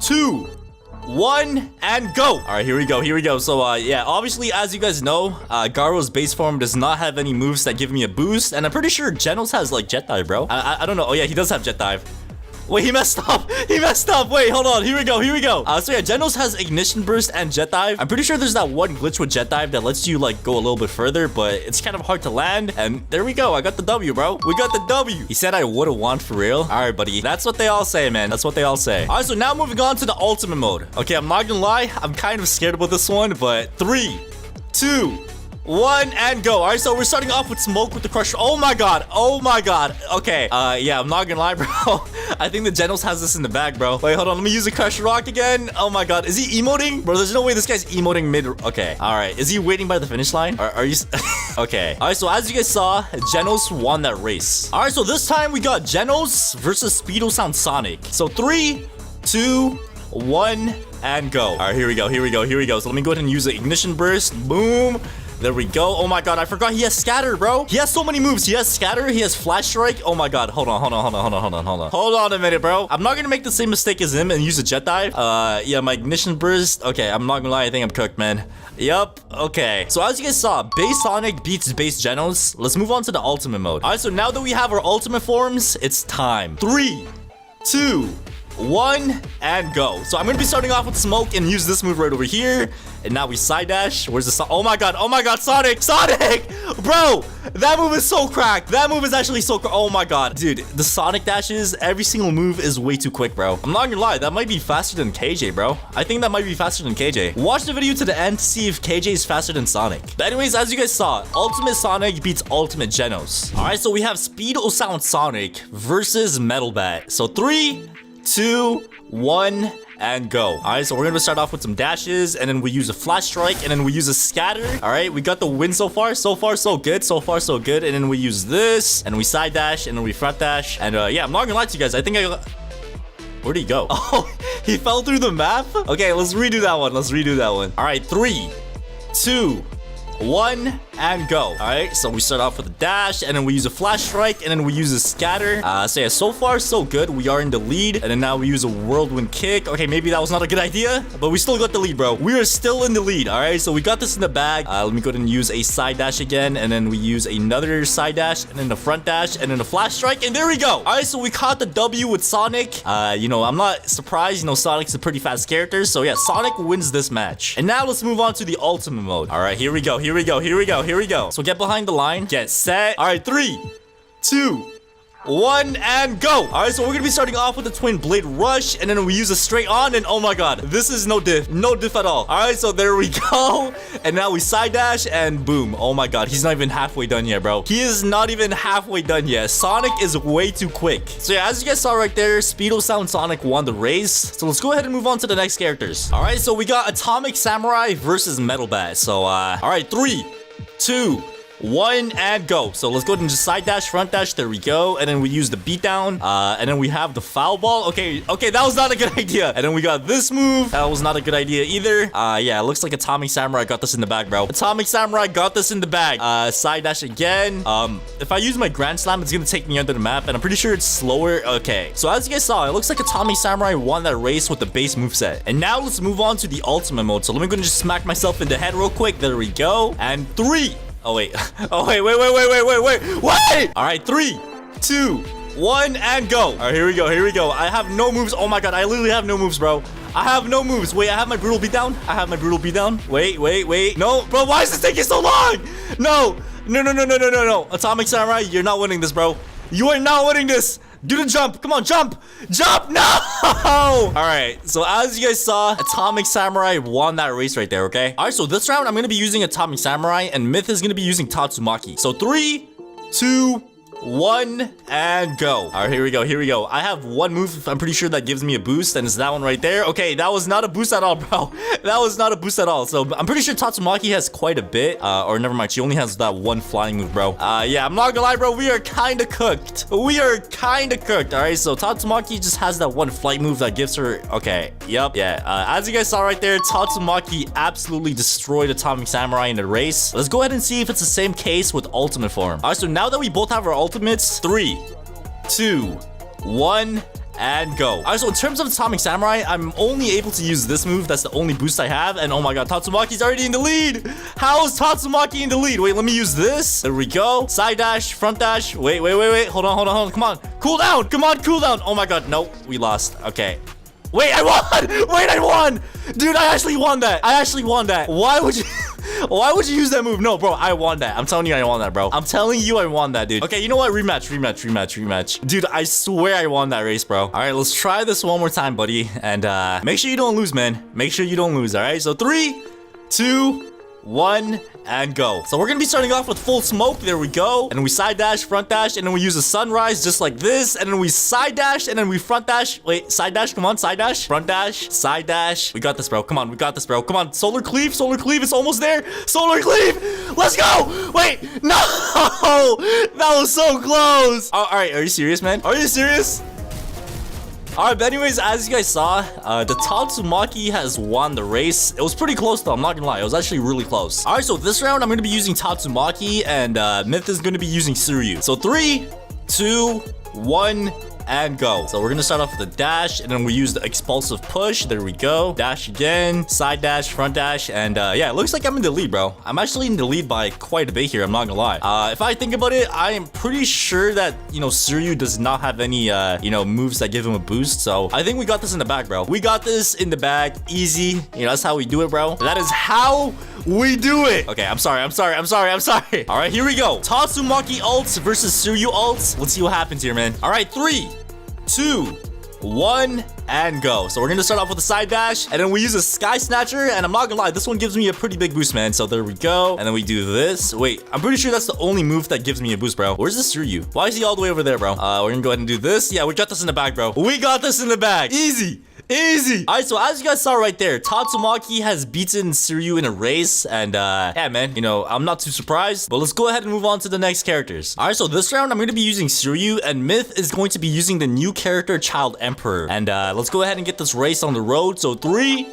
2, 1, and go. All right, here we go. Here we go. So, yeah, obviously, as you guys know, Garo's base form does not have any moves that give me a boost, and I'm pretty sure Genos has, like, Jet Dive, bro. I don't know. Oh, yeah, he does have Jet Dive. Wait, he messed up. He messed up. Wait, hold on. Here we go. Here we go. So yeah, Genos has Ignition Burst and Jet Dive. I'm pretty sure there's that one glitch with Jet Dive that lets you like go a little bit further, but it's kind of hard to land. And there we go. I got the W, bro. We got the W. He said I would have won for real. All right, buddy. That's what they all say, man. That's what they all say. All right, so now moving on to the ultimate mode. Okay, I'm not gonna lie. I'm kind of scared about this one, but 3, 2, 1, and go. All right, so we're starting off with Smoke with the Crusher. Oh my god. Oh my god. Okay. Yeah, I'm not gonna lie, bro. I think the Genos has this in the bag, bro. Wait, hold on. Let me use the Crusher Rock again. Oh my god. Is he emoting? Bro, there's no way this guy's emoting mid. Okay. All right. Is he waiting by the finish line? Are you... Okay. All right, so as you guys saw, Genos won that race. All right, so this time we got Genos versus Speedo Sound Sonic. So 3, 2, 1, and go. All right, here we go. Here we go. Here we go. So let me go ahead and use the Ignition Burst. Boom. There we go. Oh my god, I forgot he has Scatter, bro. He has so many moves. He has Scatter, he has Flash Strike. Oh my god, hold on. Hold on a minute, bro. I'm not gonna make the same mistake as him and use a Jet Dive. Yeah, my Ignition Burst. Okay, I'm not gonna lie, I think I'm cooked, man. Yup. Okay. So as you guys saw, base Sonic beats base Genos. Let's move on to the ultimate mode. All right, so now that we have our ultimate forms, it's time. 3, 2, 1, and go. So I'm gonna be starting off with Smoke and use this move right over here. And now we side dash. Where's the oh my god, Sonic, bro, that move is so cracked. That move is actually so oh my god, dude, the Sonic dashes, every single move is way too quick, bro. I'm not gonna lie, that might be faster than KJ, bro. I think that might be faster than KJ. Watch the video to the end to see if KJ is faster than Sonic. But anyways, as you guys saw, Ultimate Sonic beats Ultimate Genos. All right, so we have Speedo Sound Sonic versus Metalbat. So 3, 2, 1, and go. All right, so we're gonna start off with some dashes, and then we use a Flash Strike, and then we use a Scatter. All right, we got the win so far. So far, so good. So far, so good. And then we use this, and we side dash, and then we front dash. And yeah, I'm not gonna lie to you guys. I think where'd he go? Oh, he fell through the map? Okay, let's redo that one. Let's redo that one. All right, 3, 2, 1, and go. All right, so we start off with a dash, and then we use a Flash Strike, and then we use a Scatter. So yeah, so far so good. We are in the lead, and then now we use a Whirlwind Kick. Okay, maybe that was not a good idea, but we still got the lead, bro. We are still in the lead. All right, so we got this in the bag. Let me go ahead and use a side dash again, and then we use another side dash, and then the front dash, and then a Flash Strike, and there we go. All right, so we caught the W with Sonic. You know, I'm not surprised. You know, Sonic's a pretty fast character, so yeah, Sonic wins this match. And now let's move on to the ultimate mode. All right, here we go. Here we go. Here we go. Here we go. So get behind the line, get set. All right, 3, 2, 1, and go. All right, so we're gonna be starting off with the Twin Blade Rush, and then we use a straight on, and oh my god, this is no diff at all. All right, so there we go, and now we side dash, and boom. Oh my god, he's not even halfway done yet, bro. He is not even halfway done yet. Sonic is way too quick. So yeah, as you guys saw right there, Speedo Sound Sonic won the race. So let's go ahead and move on to the next characters. All right, so we got Atomic Samurai versus Metalbat. So all right, 3, 2, 1, and go. So let's go ahead and just side dash, front dash. There we go. And then we use the beatdown. And then we have the foul ball. Okay, that was not a good idea. And then we got this move. That was not a good idea either. Yeah, it looks like Atomic Samurai got this in the bag, bro. Atomic Samurai got this in the bag. Side dash again. If I use my Grand Slam, it's gonna take me under the map, and I'm pretty sure it's slower. Okay, so as you guys saw, it looks like Atomic Samurai won that race with the base moveset. And now let's move on to the ultimate mode. So let me go and just smack myself in the head real quick. There we go. And 3. Oh wait. Oh wait. Wait. All right, 3, 2, 1, and go. All right, here we go. Here we go. I have no moves. Oh my god, I literally have no moves, bro. I have no moves. Wait, I have my brutal beatdown. Wait. No, bro, why is this taking so long? No. Atomic Samurai, you're not winning this, bro. You are not winning this. Do the jump. Come on, jump. No. All right. So as you guys saw, Atomic Samurai won that race right there, okay? All right, so this round, I'm going to be using Atomic Samurai, and Myth is going to be using Tatsumaki. So 3, 2, 1, and go. All right, here we go. Here we go. I have one move. I'm pretty sure that gives me a boost, and it's that one right there. Okay, that was not a boost at all, bro. That was not a boost at all. So I'm pretty sure Tatsumaki has quite a bit. Or never mind. She only has that one flying move, bro. Yeah, I'm not gonna lie, bro. We are kind of cooked. We are kind of cooked. All right, so Tatsumaki just has that one flight move that gives her. Okay, yep, yeah. As you guys saw right there, Tatsumaki absolutely destroyed Atomic Samurai in the race. Let's go ahead and see if it's the same case with ultimate form. All right, so now that we both have our ultimates, 3, 2, 1, and go. All right, so in terms of Atomic Samurai, I'm only able to use this move. That's the only boost I have. And oh my god, Tatsumaki's already in the lead. How is Tatsumaki in the lead? Wait, let me use this. There we go. Side dash, front dash. Wait. Hold on. Come on. Cool down. Come on, cool down. Oh my god, nope, we lost. Okay. Wait, I won! Wait, I won! Dude, I actually won that. Why would you... Why would you use that move? No, bro, I won that. I'm telling you I won that, bro. I'm telling you I won that, dude. Okay, you know what? Rematch. Dude, I swear I won that race, bro. All right, let's try this one more time, buddy. And make sure you don't lose, man. Make sure you don't lose, all right? So 3, 2, 1, and go. So we're gonna be starting off with full smoke. There we go. And we side dash, front dash, and then we use a sunrise just like this. And then we side dash, and then we front dash. Wait, side dash, come on, side dash, front dash, side dash. We got this, bro. Come on, we got this, bro. Come on, solar cleave, it's almost there. Solar cleave, let's go. Wait, no, that was so close. All right, are you serious, man? Are you serious? Alright, but anyways, as you guys saw, the Tatsumaki has won the race. It was pretty close though, I'm not gonna lie. It was actually really close. Alright, so this round, I'm gonna be using Tatsumaki, and Myth is gonna be using Suryu. So 3, 2, 1, and go. So we're gonna start off with a dash, and then we use the expulsive push. There we go. Dash again, side dash, front dash, and yeah, it looks like I'm in the lead, bro. I'm actually in the lead by quite a bit here, I'm not gonna lie. If I think about it, I am pretty sure that, you know, Suryu does not have any, you know, moves that give him a boost. So I think we got this in the bag, bro. We got this in the bag, easy. You know, that's how we do it, bro. That is how we do it. Okay, I'm sorry. All right, here we go. Tatsumaki ults versus Suryu ults. Let's see what happens here, man. All right, 3, 2, 1, and go. So we're gonna start off with a side dash, and then we use a sky snatcher, and I'm not gonna lie, this one gives me a pretty big boost, man. So there we go, and then we do this. Wait, I'm pretty sure that's the only move that gives me a boost, bro. Where's the Suryu? Why is he all the way over there, bro? We're gonna go ahead and do this. Yeah, we got this in the bag, bro. We got this in the bag. Easy. All right, so as you guys saw right there, Tatsumaki has beaten Suryu in a race, and yeah, man, you know, I'm not too surprised, but let's go ahead and move on to the next characters. All right, so this round I'm going to be using Suryu, and Myth is going to be using the new character Child Emperor. And let's go ahead and get this race on the road. So 3,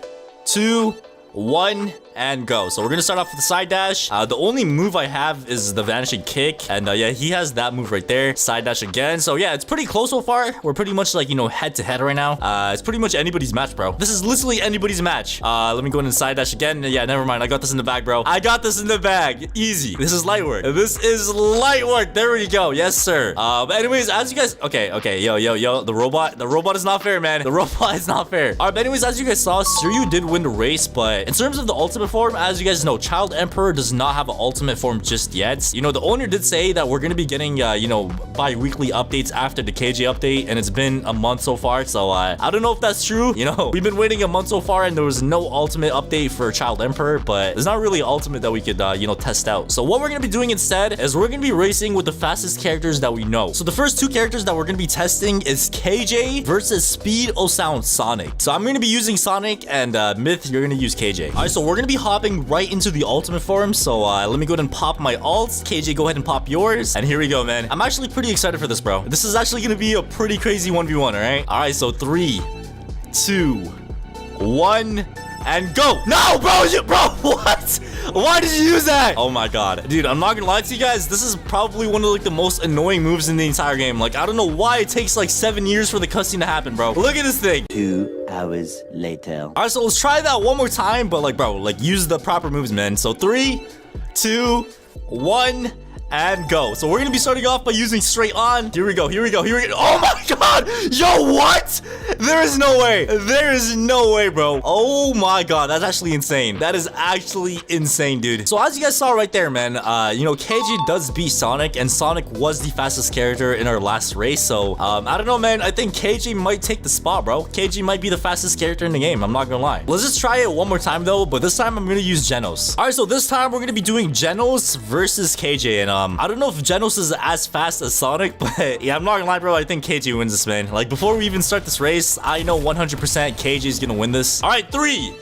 2, 1, and go. So we're gonna start off with the side dash. The only move I have is the vanishing kick, and yeah, he has that move right there. Side dash again. So yeah, it's pretty close so far. We're pretty much like, you know, head to head right now. It's pretty much anybody's match, bro. This is literally anybody's match. Let me go in and side dash again. Yeah, never mind. I got this in the bag, bro. I got this in the bag. Easy. This is light work. This is light work. There we go. Yes, sir. But anyways, as you guys, okay. Yo, the robot is not fair, man. The robot is not fair. All right, but anyways, as you guys saw, Suryu did win the race, but in terms of the ultimate form, as you guys know, Child Emperor does not have an ultimate form just yet. You know, the owner did say that we're gonna be getting, you know, bi-weekly updates after the KJ update, and it's been a month so far, so I don't know if that's true. You know, we've been waiting a month so far, and there was no ultimate update for Child Emperor, but there's not really an ultimate that we could, you know, test out. So what we're gonna be doing instead is we're gonna be racing with the fastest characters that we know. So the first two characters that we're gonna be testing is KJ versus Speed O Sound Sonic. So I'm gonna be using Sonic, and Myth, you're gonna use KJ. All right, so we're gonna be hopping right into the ultimate form. So let me go ahead and pop my ults. KJ, go ahead and pop yours. And here we go, man. I'm actually pretty excited for this, bro. This is actually gonna be a pretty crazy 1v1, all right? All right, so 3, 2, 1, and go. No, bro, what? Why did you use that? Oh my god, dude, I'm not gonna lie to you guys, this is probably one of like the most annoying moves in the entire game. Like, I don't know why it takes like 7 years for the cutscene to happen, bro. Look at this thing. 2 hours later. All right, so let's try that one more time, but like, bro, like, use the proper moves, man. So 3, 2, 1, and go. So we're gonna be starting off by using straight on. Here we go. Oh my god, yo, what? There is no way, bro. Oh my god, that's actually insane. That is actually insane, dude. So as you guys saw right there, man, you know, KJ does beat Sonic, and Sonic was the fastest character in our last race. So I don't know, man, I think KJ might take the spot, bro. KJ might be the fastest character in the game, I'm not gonna lie. Let's just try it one more time though, but this time I'm gonna use Genos. All right, so this time we're gonna be doing Genos versus KJ, and I don't know if Genos is as fast as Sonic, but yeah, I'm not gonna lie, bro. I think KJ wins this, man. Like, before we even start this race, I know 100% KJ is gonna win this. All right, 3,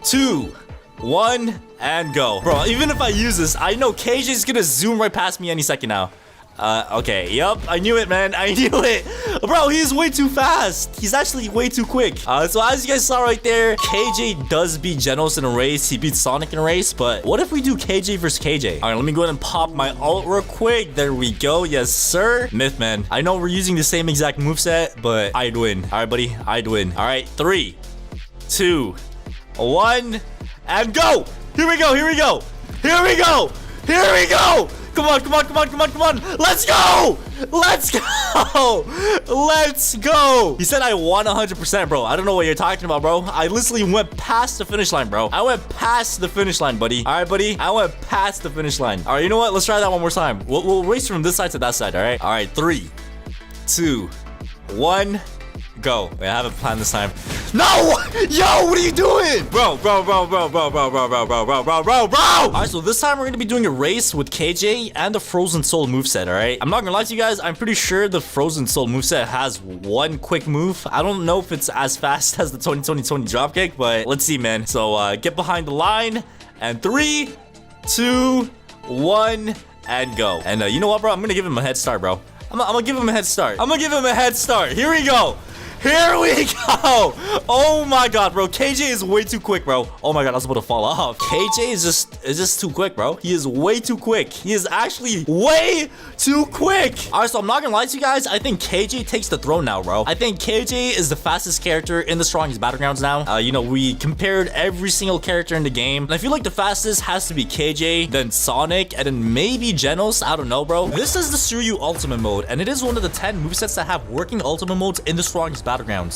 2, 1, and go. Bro, even if I use this, I know KJ is gonna zoom right past me any second now. Okay, yep, I knew it, man. I knew it. Bro, he's way too fast. He's actually way too quick. So as you guys saw right there, KJ does beat Genos in a race. He beats Sonic in a race, but what if we do KJ versus KJ? All right, let me go ahead and pop my ult real quick. There we go. Yes, sir. Myth, man. I know we're using the same exact moveset, but I'd win. All right, buddy, I'd win. All right, 3, 2, 1, and go. Here we go. Here we go. Here we go. Here we go. Come on, come on, come on, come on, come on. Let's go. Let's go. Let's go. He said I won 100%, bro. I don't know what you're talking about, bro. I literally went past the finish line, bro. I went past the finish line, buddy. All right, buddy. I went past the finish line. All right, you know what? Let's try that one more time. We'll race from this side to that side, all right? All right, 3, 2, 1. Go. Wait, I haven't planned this time. No! Yo, what are you doing? Bro. Alright, so this time we're gonna be doing a race with KJ and the Frozen Soul moveset, alright? I'm not gonna lie to you guys, I'm pretty sure the Frozen Soul moveset has one quick move. I don't know if it's as fast as the 2020 dropkick, but let's see, man. So get behind the line, and 3, 2, 1, and go. And you know what, bro? I'm gonna give him a head start, bro. I'm gonna give him a head start. I'm gonna give him a head start. Here we go. Here we go. Oh my god, bro. KJ is way too quick, bro. Oh my god, I was about to fall off. KJ is just too quick, bro. He is way too quick. He is actually way too quick. All right, so I'm not gonna lie to you guys. I think KJ takes the throne now, bro. I think KJ is the fastest character in the strongest Battlegrounds now. You know, we compared every single character in the game, and I feel like the fastest has to be KJ, then Sonic, and then maybe Genos. I don't know, bro. This is the Suryu ultimate mode, and it is one of the 10 movesets that have working ultimate modes in the strongest Battlegrounds.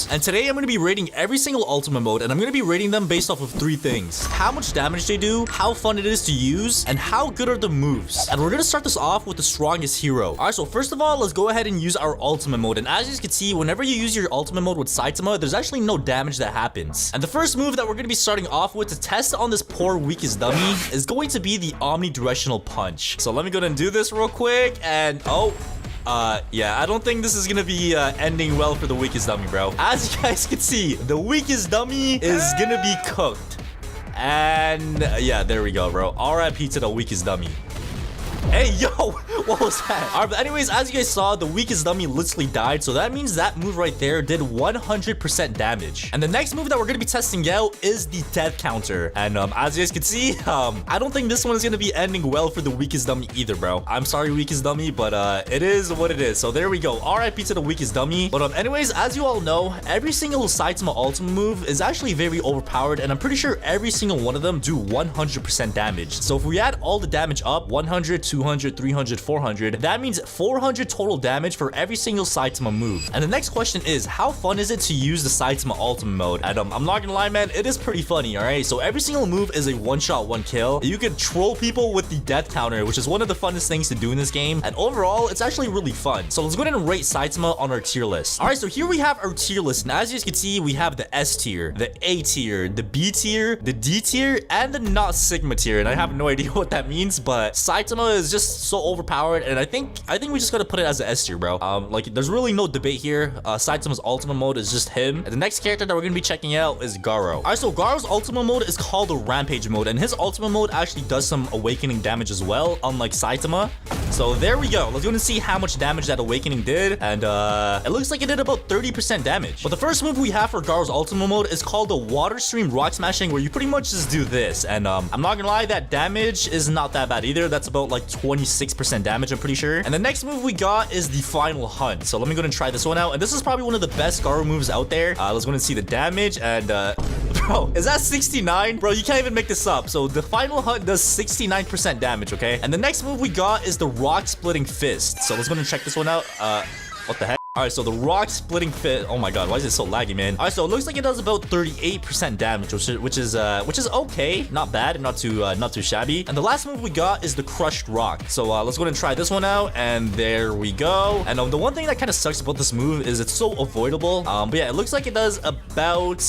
And today I'm going to be rating every single ultimate mode, and I'm going to be rating them based off of 3 things: how much damage they do, how fun it is to use, and how good are the moves. And we're going to start this off with the strongest hero. All right, so first of all, let's go ahead and use our ultimate mode. And as you can see, whenever you use your ultimate mode with Saitama, there's actually no damage that happens. And the first move that we're going to be starting off with to test on this poor weakest dummy is going to be the omnidirectional punch. So let me go ahead and do this real quick, and yeah, I don't think this is gonna be ending well for the weakest dummy, bro. As you guys can see, the weakest dummy is gonna be cooked. And yeah, there we go, bro. RIP to the weakest dummy. Hey, yo, what was that? All right, but anyways, as you guys saw, the weakest dummy literally died. So that means that move right there did 100% damage. And the next move that we're going to be testing out is the death counter. And as you guys can see, I don't think this one is going to be ending well for the weakest dummy either, bro. I'm sorry, weakest dummy, but it is what it is. So there we go. RIP to the weakest dummy. But anyways, as you all know, every single Saitama ultimate move is actually very overpowered. And I'm pretty sure every single one of them do 100% damage. So if we add all the damage up, 100, 200, 300, 400, that means 400 total damage for every single Saitama move. And the next question is, how fun is it to use the Saitama ultimate mode? And I'm not gonna lie, man, it is pretty funny, all right? So every single move is a one-shot, one-kill. You can troll people with the death counter, which is one of the funnest things to do in this game. And overall, it's actually really fun. So let's go ahead and rate Saitama on our tier list. All right, so here we have our tier list. And as you can see, we have the S tier, the A tier, the B tier, the D tier, and the not Sigma tier. And I have no idea what that means, but Saitama is just so overpowered, and I think we just gotta put it as an S tier, bro. Like, there's really no debate here. Saitama's ultimate mode is just him. And the next character that we're gonna be checking out is Garo. All right, so Garo's ultimate mode is called the Rampage mode, and his ultimate mode actually does some awakening damage as well, unlike Saitama. So there we go. Let's go and see how much damage that awakening did, and it looks like it did about 30% damage. But the first move we have for Garo's ultimate mode is called the Water Stream Rock Smashing, where you pretty much just do this. And I'm not gonna lie, that damage is not that bad either. That's about like 26% damage, I'm pretty sure. And the next move we got is the Final Hunt. So let me go and try this one out. And this is probably one of the best Garo moves out there. Let's go and see the damage. And bro, is that 69? Bro, you can't even make this up. So the Final Hunt does 69% damage, okay? And the next move we got is the Rock Splitting Fist. So let's go and check this one out. What the heck? All right, so the Rock Splitting Fist. Oh my god, why is it so laggy, man? All right, so it looks like it does about 38% damage, which is okay, not bad, and not too shabby. And the last move we got is the Crushed Rock. So let's go ahead and try this one out, and there we go. And the one thing that kind of sucks about this move is it's so avoidable. But yeah, it looks like it does about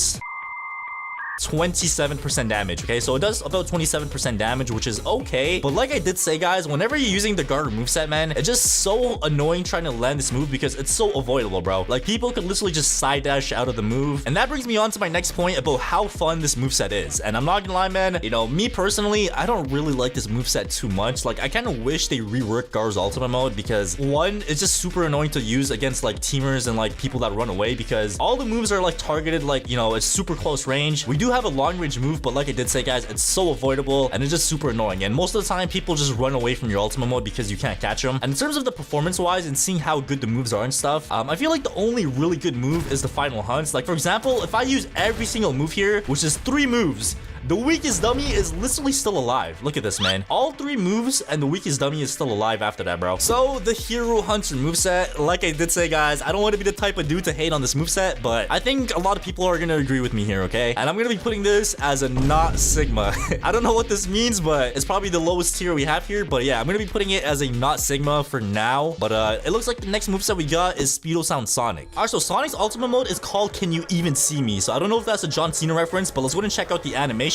27% damage, okay? So it does about 27% damage, which is okay. But like I did say, guys, whenever you're using the Garu moveset, man, it's just so annoying trying to land this move because it's so avoidable, bro. Like, people could literally just side dash out of the move. And that brings me on to my next point about how fun this moveset is. And I'm not gonna lie, man, you know, me personally, I don't really like this moveset too much. Like, I kind of wish they reworked Garu's ultimate mode because, one, it's just super annoying to use against, like, teamers and, like, people that run away because all the moves are, like, targeted, like, you know, it's super close range. We do have a long range move, but like I did say, guys, it's so avoidable and it's just super annoying. And most of the time, people just run away from your ultimate mode because you can't catch them. And in terms of the performance-wise and seeing how good the moves are and stuff, I feel like the only really good move is the final hunts. Like, for example, if I use every single move here, which is 3 moves, the weakest dummy is literally still alive. Look at this, man. All 3 moves and the weakest dummy is still alive after that, bro. So the Hero Hunter moveset, like I did say, guys, I don't want to be the type of dude to hate on this moveset, but I think a lot of people are going to agree with me here, okay? And I'm going to be putting this as a not Sigma. I don't know what this means, but it's probably the lowest tier we have here. But yeah, I'm going to be putting it as a not Sigma for now. But it looks like the next moveset we got is Speedo Sound Sonic. All right, so Sonic's ultimate mode is called Can You Even See Me? So I don't know if that's a John Cena reference, but let's go ahead and check out the animation.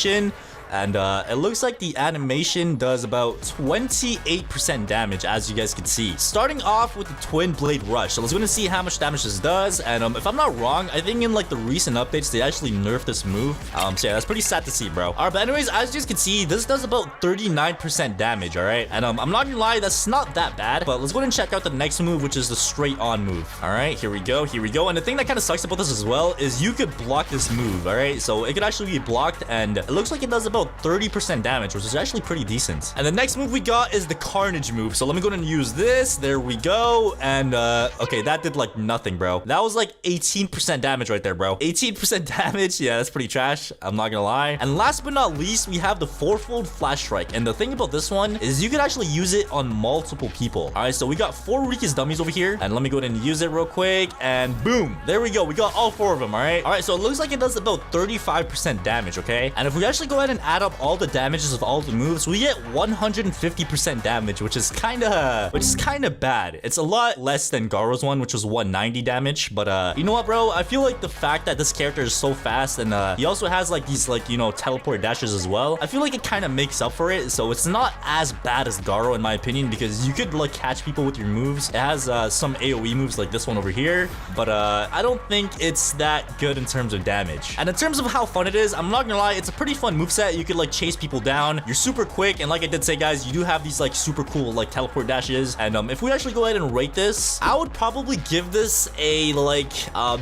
And it looks like the animation does about 28% damage, as you guys can see. Starting off with the Twin Blade Rush. So let's go and see how much damage this does. And if I'm not wrong, I think in like the recent updates, they actually nerfed this move. So yeah, that's pretty sad to see, bro. All right, but anyways, as you guys can see, this does about 39% damage, all right? And I'm not gonna lie, that's not that bad. But let's go ahead and check out the next move, which is the Straight On move. All right, here we go, here we go. And the thing that kind of sucks about this as well is you could block this move, all right? So it could actually be blocked, and it looks like it does about 30% damage, which is actually pretty decent. And the next move we got is the Carnage move. So let me go ahead and use this. There we go. And okay, that did like nothing, bro. That was like 18% damage right there, bro. 18% damage. Yeah, that's pretty trash. I'm not gonna lie. And last but not least, we have the Fourfold Flash Strike. And the thing about this one is you can actually use it on multiple people. All right, so we got 4 weakest dummies over here. And let me go ahead and use it real quick. And boom, there we go. We got all 4 of them, all right? All right, so it looks like it does about 35% damage, okay? And if we actually go ahead and add up all the damages of all the moves, we get 150% damage, which is kind of bad. It's a lot less than Garo's one, which was 190 damage. But you know what, bro? I feel like the fact that this character is so fast and he also has like these like, you know, teleport dashes as well, I feel like it kind of makes up for it. So it's not as bad as Garo in my opinion, because you could like catch people with your moves. It has some AoE moves like this one over here, but I don't think it's that good in terms of damage. And in terms of how fun it is, I'm not gonna lie, it's a pretty fun moveset. You could like chase people down. You're super quick, and like I did say, guys, you do have these like super cool like teleport dashes. And if we actually go ahead and rate this, I would probably give this a like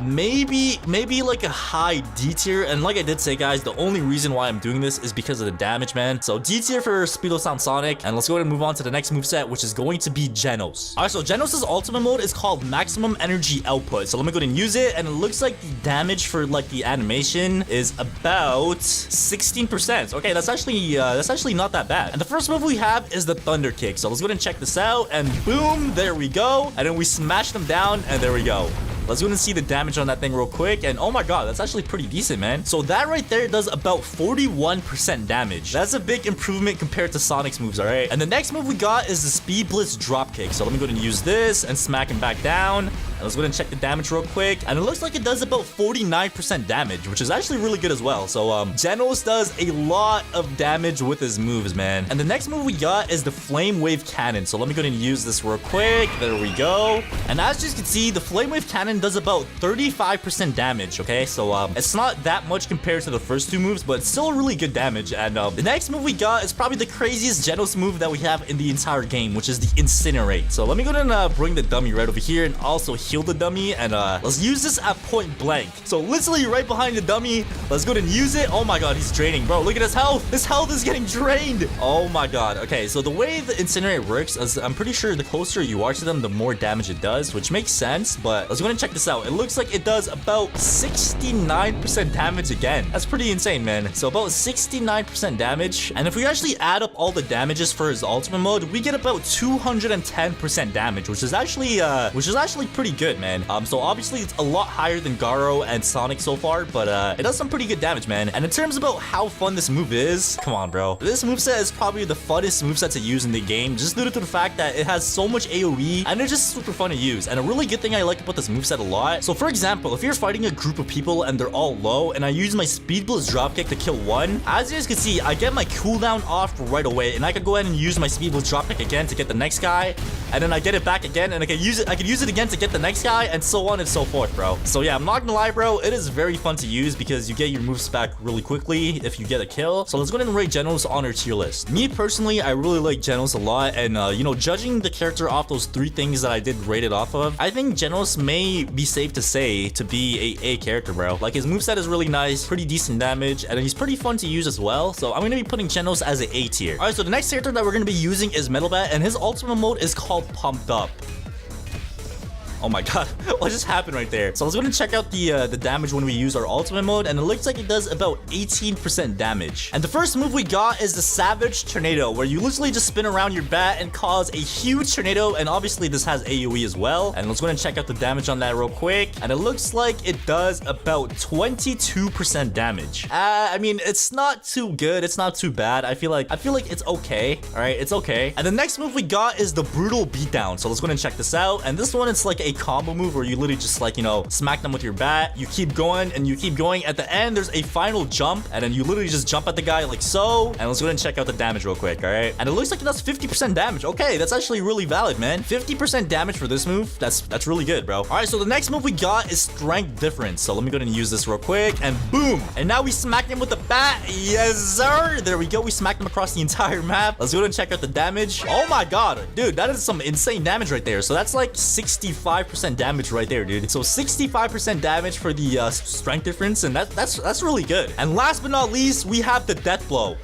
maybe like a high D tier. And like I did say, guys, the only reason why I'm doing this is because of the damage, man. So D tier for Speedo Sound Sonic. And let's go ahead and move on to the next moveset, which is going to be Genos. All right, so Genos' ultimate mode is called Maximum Energy Output. So let me go ahead and use it, and it looks like the damage for like the animation is about 16%. Okay, that's actually not that bad. And the first move we have is the Thunder Kick. So let's go ahead and check this out, and boom, there we go. And then we smash them down, and there we go. Let's go and see the damage on that thing real quick. And oh my god, that's actually pretty decent, man. So that right there does about 41% damage. That's a big improvement compared to Sonic's moves, all right? And the next move we got is the Speed Blitz Drop Kick. So let me go ahead and use this and smack him back down. And let's go ahead and check the damage real quick. And it looks like it does about 49% damage, which is actually really good as well. So Genos does a lot of damage with his moves, man. And the next move we got is the Flame Wave Cannon. So let me go ahead and use this real quick. There we go. And as you can see, the Flame Wave Cannon does about 35% damage, okay? So it's not that much compared to the first 2 moves, but it's still really good damage. And the next move we got is probably the craziest Genos move that we have in the entire game, which is the Incinerate. So let me go ahead and bring the dummy right over here and also heal the dummy. And let's use this at point blank. So literally right behind the dummy. Let's go ahead and use it. Oh my god, he's draining, bro. Look at his health. His health is getting drained. Oh my god. Okay, so the way the Incinerate works is I'm pretty sure the closer you are to them, the more damage it does, which makes sense. But let's go ahead and check this out. It looks like it does about 69% damage again. That's pretty insane, man. So about 69% damage. And if we actually add up all the damages for his ultimate mode, we get about 210% damage, which is actually pretty good, man. So obviously it's a lot higher than Garo and Sonic so far, but it does some pretty good damage, man. And in terms about how fun this move is, come on, bro. This moveset is probably the funnest moveset to use in the game, just due to the fact that it has so much AoE, and it's just super fun to use. And a really good thing I like about this moveset a lot. So for example, if you're fighting a group of people and they're all low, and I use my Speed Blitz dropkick to kill one, as you guys can see, I get my cooldown off right away, and I can go ahead and use my Speed Blitz dropkick again to get the next guy, and then I get it back again, and I can use it again to get the next guy, and so on and so forth, bro. So yeah, I'm not gonna lie, bro, it is very fun to use because you get your moves back really quickly if you get a kill. So let's go ahead and rate Genos on our tier list. Me personally, I really like Genos a lot, and you know, judging the character off those 3 things that I did rate it off of, I think Genos may be safe to say to be a character, bro. Like, his moveset is really nice, pretty decent damage, and he's pretty fun to use as well. So I'm gonna be putting Genos as an A tier. Alright, so the next character that we're gonna be using is Metalbat, and his ultimate mode is called Pumped Up. Oh my god, what just happened right there? So let's go and check out the damage when we use our ultimate mode, and it looks like it does about 18% damage. And the first move we got is the Savage Tornado, where you literally just spin around your bat and cause a huge tornado, and obviously this has AoE as well. And let's go and check out the damage on that real quick, and it looks like it does about 22% damage. I mean, it's not too good, it's not too bad. I feel like it's okay. All right, it's okay. And the next move we got is the Brutal Beatdown. So let's go and check this out. And this one, it's like a combo move where you literally just, like, you know, smack them with your bat. You keep going and you keep going. At the end, there's a final jump, and then you literally just jump at the guy like so. And let's go ahead and check out the damage real quick. All right, and it looks like it does 50% damage. Okay, that's actually really valid, man. 50% damage for this move, that's really good, bro. All right, so the next move we got is Strength Difference. So let me go ahead and use this real quick, and boom, and now we smacked him with the bat. Yes sir, there we go. We smacked him across the entire map. Let's go ahead and check out the damage. Oh my god, dude, that is some insane damage right there. So that's like 65% damage right there, dude. So 65% damage for the Strength Difference, and that's really good. And last but not least, we have the Death Blow.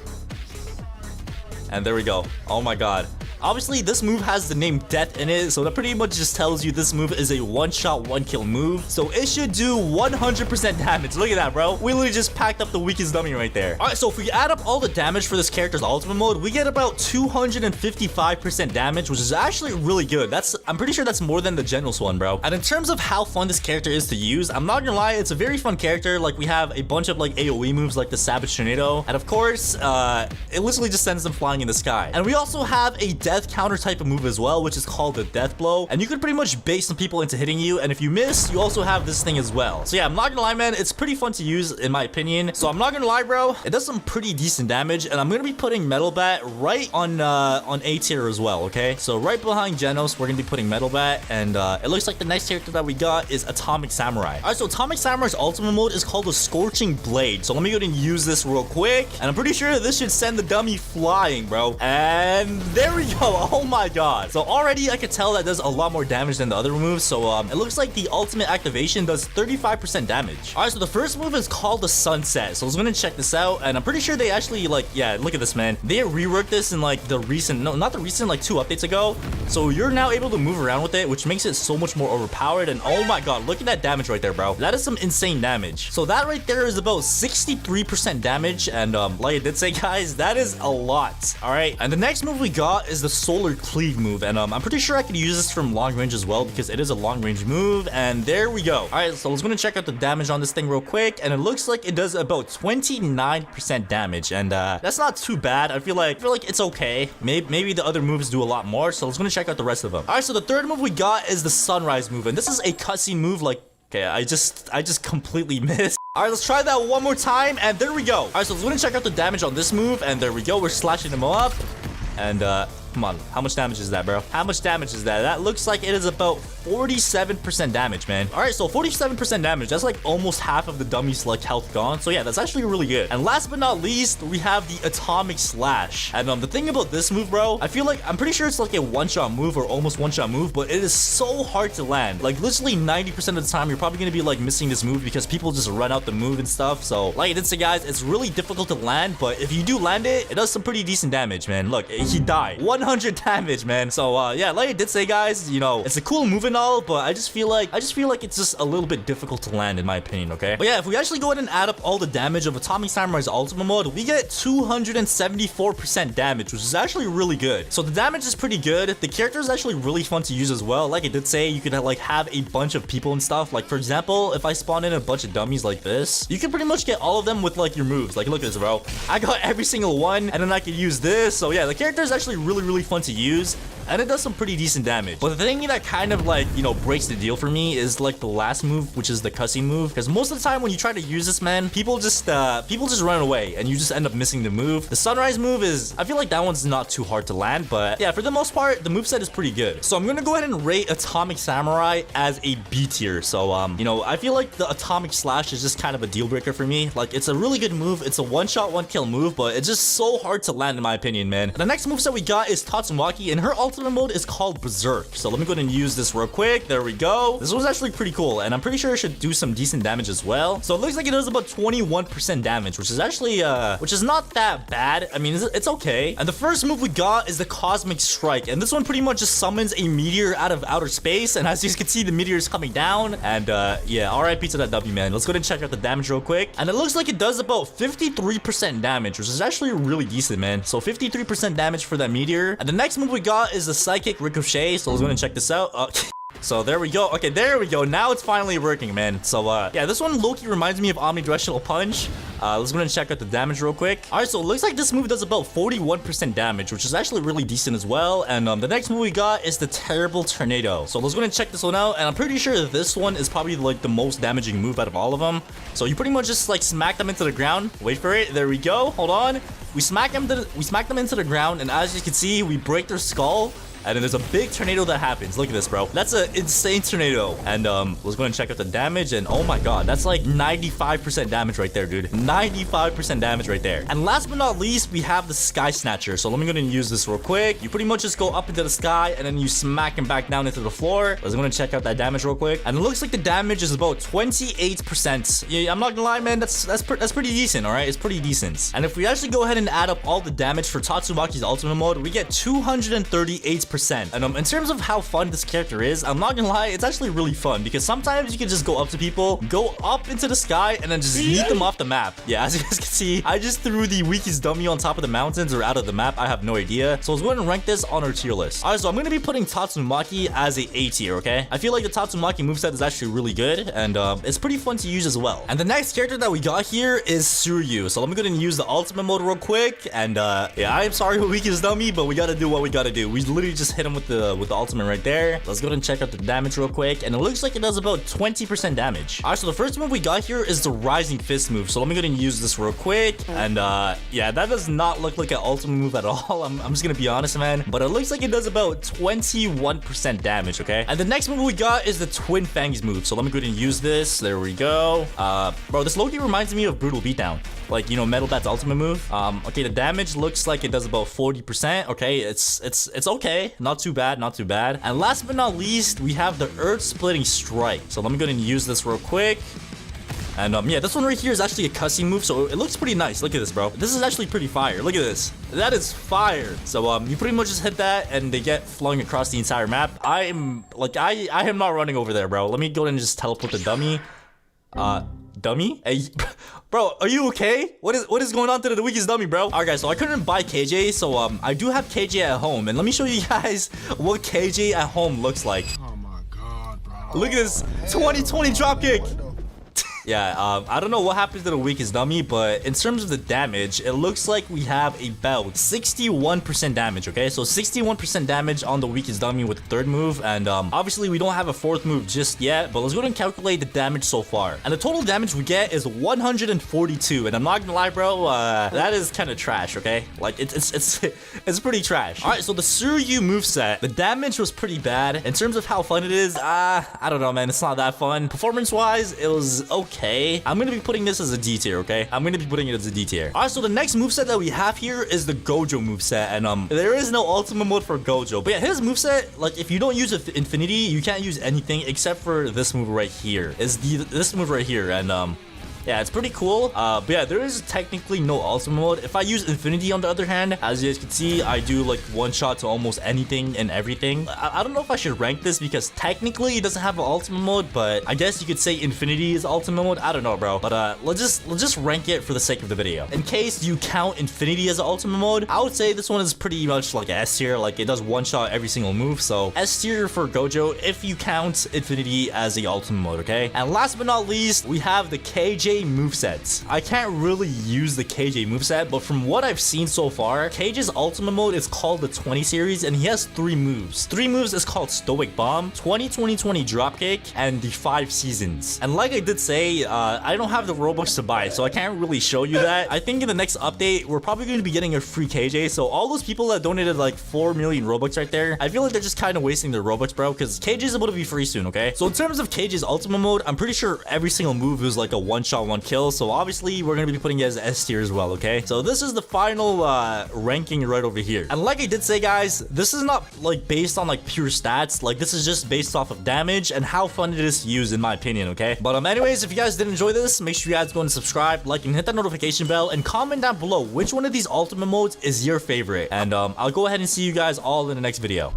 And there we go. Oh my god. Obviously, this move has the name Death in it, so that pretty much just tells you this move is a one-shot, one-kill move. So it should do 100% damage. Look at that, bro. We literally just packed up the weakest dummy right there. All right, so if we add up all the damage for this character's ultimate mode, we get about 255% damage, which is actually really good. I'm pretty sure that's more than the Genos one, bro. And in terms of how fun this character is to use, I'm not gonna lie, it's a very fun character. Like, we have a bunch of like AoE moves like the Savage Tornado, and of course, it literally just sends them flying in the sky. And we also have a death counter type of move as well, which is called the Death Blow, and you can pretty much bait some people into hitting you, and if you miss, you also have this thing as well. So yeah, I'm not gonna lie, man, it's pretty fun to use in my opinion. So I'm not gonna lie, bro, it does some pretty decent damage, and I'm gonna be putting Metalbat right on A tier as well. Okay, so right behind Genos, we're gonna be putting Metalbat, and it looks like the next character that we got is Atomic Samurai. All right, so Atomic Samurai's ultimate mode is called the Scorching Blade. So let me go ahead and use this real quick, and I'm pretty sure this should send the dummy flying, bro. And there we go. Oh my god. So already I could tell that does a lot more damage than the other moves. So it looks like the ultimate activation does 35% damage. All right, so the first move is called the Sunset. So I was gonna check this out, and I'm pretty sure they actually, like, yeah, look at this, man. They reworked this in like the recent, no, not the recent, like 2 updates ago. So you're now able to move around with it, which makes it so much more overpowered. And oh my god, look at that damage right there, bro. That is some insane damage. So that right there is about 63% damage, and like I did say, guys, that is a lot. All right, and the next move we got is the Solar Cleave move, and I'm pretty sure I could use this from long range as well because it is a long range move. And there we go. All right, so let's go and check out the damage on this thing real quick, and it looks like it does about 29% damage, and that's not too bad. I feel like it's okay. Maybe the other moves do a lot more, so let's go and check out the rest of them. All right, so the third move we got is the Sunrise move, and this is a cutscene move. Like, okay, I just completely missed. All right, let's try that one more time, and there we go. All right, so let's go and check out the damage on this move, and there we go. We're slashing them up, and come on, how much damage is that, bro? How much damage is that? That looks like it is about 47% damage, man. All right, so 47% damage. That's like almost half of the dummy's like health gone. So yeah, that's actually really good. And last but not least, we have the Atomic Slash. And the thing about this move, bro, I feel like, I'm pretty sure it's like a one-shot move or almost one-shot move, but it is so hard to land. Like literally 90% of the time, you're probably gonna be like missing this move because people just run out the move and stuff. So like I did say, guys, it's really difficult to land, but if you do land it, it does some pretty decent damage, man. Look, he died. 100% 100 damage, man. So yeah, like I did say, guys, you know, it's a cool move and all, but I just feel like it's just a little bit difficult to land, in my opinion. Okay, but yeah, if we actually go ahead and add up all the damage of Atomic Samurai's ultimate mode, we get 274% damage, which is actually really good. So the damage is pretty good. The character is actually really fun to use as well. Like I did say, you could like have a bunch of people and stuff. Like for example, if I spawn in a bunch of dummies like this, you can pretty much get all of them with like your moves. Like look at this, bro. I got every single one, and then I could use this. So yeah, the character is actually really fun to use, and it does some pretty decent damage. But the thing that kind of like, you know, breaks the deal for me is like the last move, which is the cussing move. Because most of the time when you try to use this, man, people just run away and you just end up missing the move. The sunrise move is, I feel like that one's not too hard to land, but yeah, for the most part, the moveset is pretty good. So I'm gonna go ahead and rate Atomic Samurai as a B tier. So you know, I feel like the Atomic Slash is just kind of a deal breaker for me. Like it's a really good move. It's a one-shot, one-kill move, but it's just so hard to land in my opinion, man. The next moveset we got is Tatsumaki, and her ultimate mode is called Berserk. So let me go ahead and use this real quick. There we go. This was actually pretty cool, and I'm pretty sure it should do some decent damage as well. So it looks like it does about 21% damage, which is actually which is not that bad. I mean, it's okay. And the first move we got is the Cosmic Strike, and this one pretty much just summons a meteor out of outer space, and as you can see, the meteor is coming down. And yeah, RIP to that W, man. Let's go ahead and check out the damage real quick, and it looks like it does about 53% damage, which is actually really decent, man. So 53% damage for that meteor. And the next move we got is the Psychic Ricochet. So let's go ahead and check this out. So there we go. Okay, there we go. Now it's finally working, man. So yeah, this one low-key reminds me of Omnidirectional Punch. Let's go ahead and check out the damage real quick. All right, so it looks like this move does about 41% damage, which is actually really decent as well. And the next move we got is the Terrible Tornado. So let's go ahead and check this one out. And I'm pretty sure this one is probably like the most damaging move out of all of them. So you pretty much just like smack them into the ground. Wait for it. There we go. Hold on. We smack them into the ground, and as you can see, we break their skull. And then there's a big tornado that happens. Look at this, bro. That's an insane tornado. And let's go and check out the damage. And oh my god, that's like 95% damage right there, dude. 95% damage right there. And last but not least, we have the Sky Snatcher. So let me go and use this real quick. You pretty much just go up into the sky, and then you smack him back down into the floor. Let's go and check out that damage real quick. And it looks like the damage is about 28%. Yeah, I'm not gonna lie, man. That's pretty decent, all right? It's pretty decent. And if we actually go ahead and add up all the damage for Tatsumaki's ultimate mode, we get 238%. And in terms of how fun this character is, I'm not gonna lie, it's actually really fun because sometimes you can just go up to people, go up into the sky, and then just yeet them off the map. Yeah, as you guys can see, I just threw the Wiki's dummy on top of the mountains or out of the map. I have no idea. So let's go ahead and rank this on our tier list. Alright, so I'm gonna be putting Tatsumaki as a A tier, okay? I feel like the Tatsumaki moveset is actually really good, and it's pretty fun to use as well. And the next character that we got here is Suryu. So let me go ahead and use the ultimate mode real quick. And yeah, I am sorry for Wiki's dummy, but we gotta do what we gotta do. We literally just hit him with the ultimate right there. Let's go ahead and check out the damage real quick, and it looks like it does about 20% damage. All right, so the first move we got here is the Rising Fist move. So let me go ahead and use this real quick. And yeah, that does not look like an ultimate move at all. I'm just gonna be honest, man, but it looks like it does about 21% damage. Okay, and the next move we got is the Twin Fangs move. So let me go ahead and use this. There we go. Bro, this low-key reminds me of Brutal Beatdown, like, you know, Metalbat's ultimate move. Okay, the damage looks like it does about 40%. Okay, it's okay, not too bad, not too bad. And last but not least, we have the Earth Splitting Strike. So let me go ahead and use this real quick. And yeah, this one right here is actually a cussing move, so it looks pretty nice. Look at this, bro. This is actually pretty fire. Look at this. That is fire. So you pretty much just hit that, and they get flung across the entire map. I am not running over there, bro. Let me go ahead and just teleport the dummy. Dummy? Hey, bro, are you okay? What is going on to the weakest dummy, bro? Alright, guys, so I couldn't buy KJ, so I do have KJ at home, and let me show you guys what KJ at home looks like. Oh my god, bro. Look at this 2020 dropkick. Yeah, I don't know what happens to the weakest dummy, but in terms of the damage, it looks like we have about 61% damage, okay? So 61% damage on the weakest dummy with the third move, and obviously we don't have a fourth move just yet, but let's go ahead and calculate the damage so far. And the total damage we get is 142, and I'm not gonna lie, bro, that is kind of trash, okay? Like, it's pretty trash. All right, so the Suryu moveset, the damage was pretty bad. In terms of how fun it is, I don't know, man, it's not that fun. Performance-wise, it was okay. I'm gonna be putting this as a D tier, okay? I'm gonna be putting it as a D tier. Alright, so the next moveset that we have here is the Gojo moveset, and there is no ultimate mode for Gojo. But yeah, his moveset, like, if you don't use Infinity, you can't use anything except for this move right here. This move right here, and Yeah, it's pretty cool. But yeah, there is technically no ultimate mode. If I use Infinity on the other hand, as you guys can see, I do like one shot to almost anything and everything. I don't know if I should rank this because technically it doesn't have an ultimate mode, but I guess you could say Infinity is ultimate mode. I don't know, bro. But let's just rank it for the sake of the video. In case you count Infinity as an ultimate mode, I would say this one is pretty much like S tier. Like it does one shot every single move. So S tier for Gojo if you count Infinity as the ultimate mode, okay? And last but not least, we have the KJ moveset. I can't really use the KJ moveset, but from what I've seen so far, KJ's ultimate mode is called the 20 series, and he has 3 moves. 3 moves is called Stoic Bomb, 20-20-20 Dropkick, and the 5 seasons. And like I did say, I don't have the Robux to buy, so I can't really show you that. I think in the next update, we're probably going to be getting a free KJ, so all those people that donated like 4 million Robux right there, I feel like they're just kind of wasting their Robux, bro, because KJ is able to be free soon, okay? So in terms of KJ's ultimate mode, I'm pretty sure every single move is like a one-shot, one-kill, so obviously we're going to be putting it as S tier as well, okay? So this is the final ranking right over here. And like I did say, guys, this is not like based on like pure stats. Like this is just based off of damage and how fun it is to use, in my opinion, okay? But anyways, if you guys did enjoy this, make sure you guys go and subscribe, like, and hit that notification bell, and comment down below which one of these ultimate modes is your favorite. And I'll go ahead and see you guys all in the next video.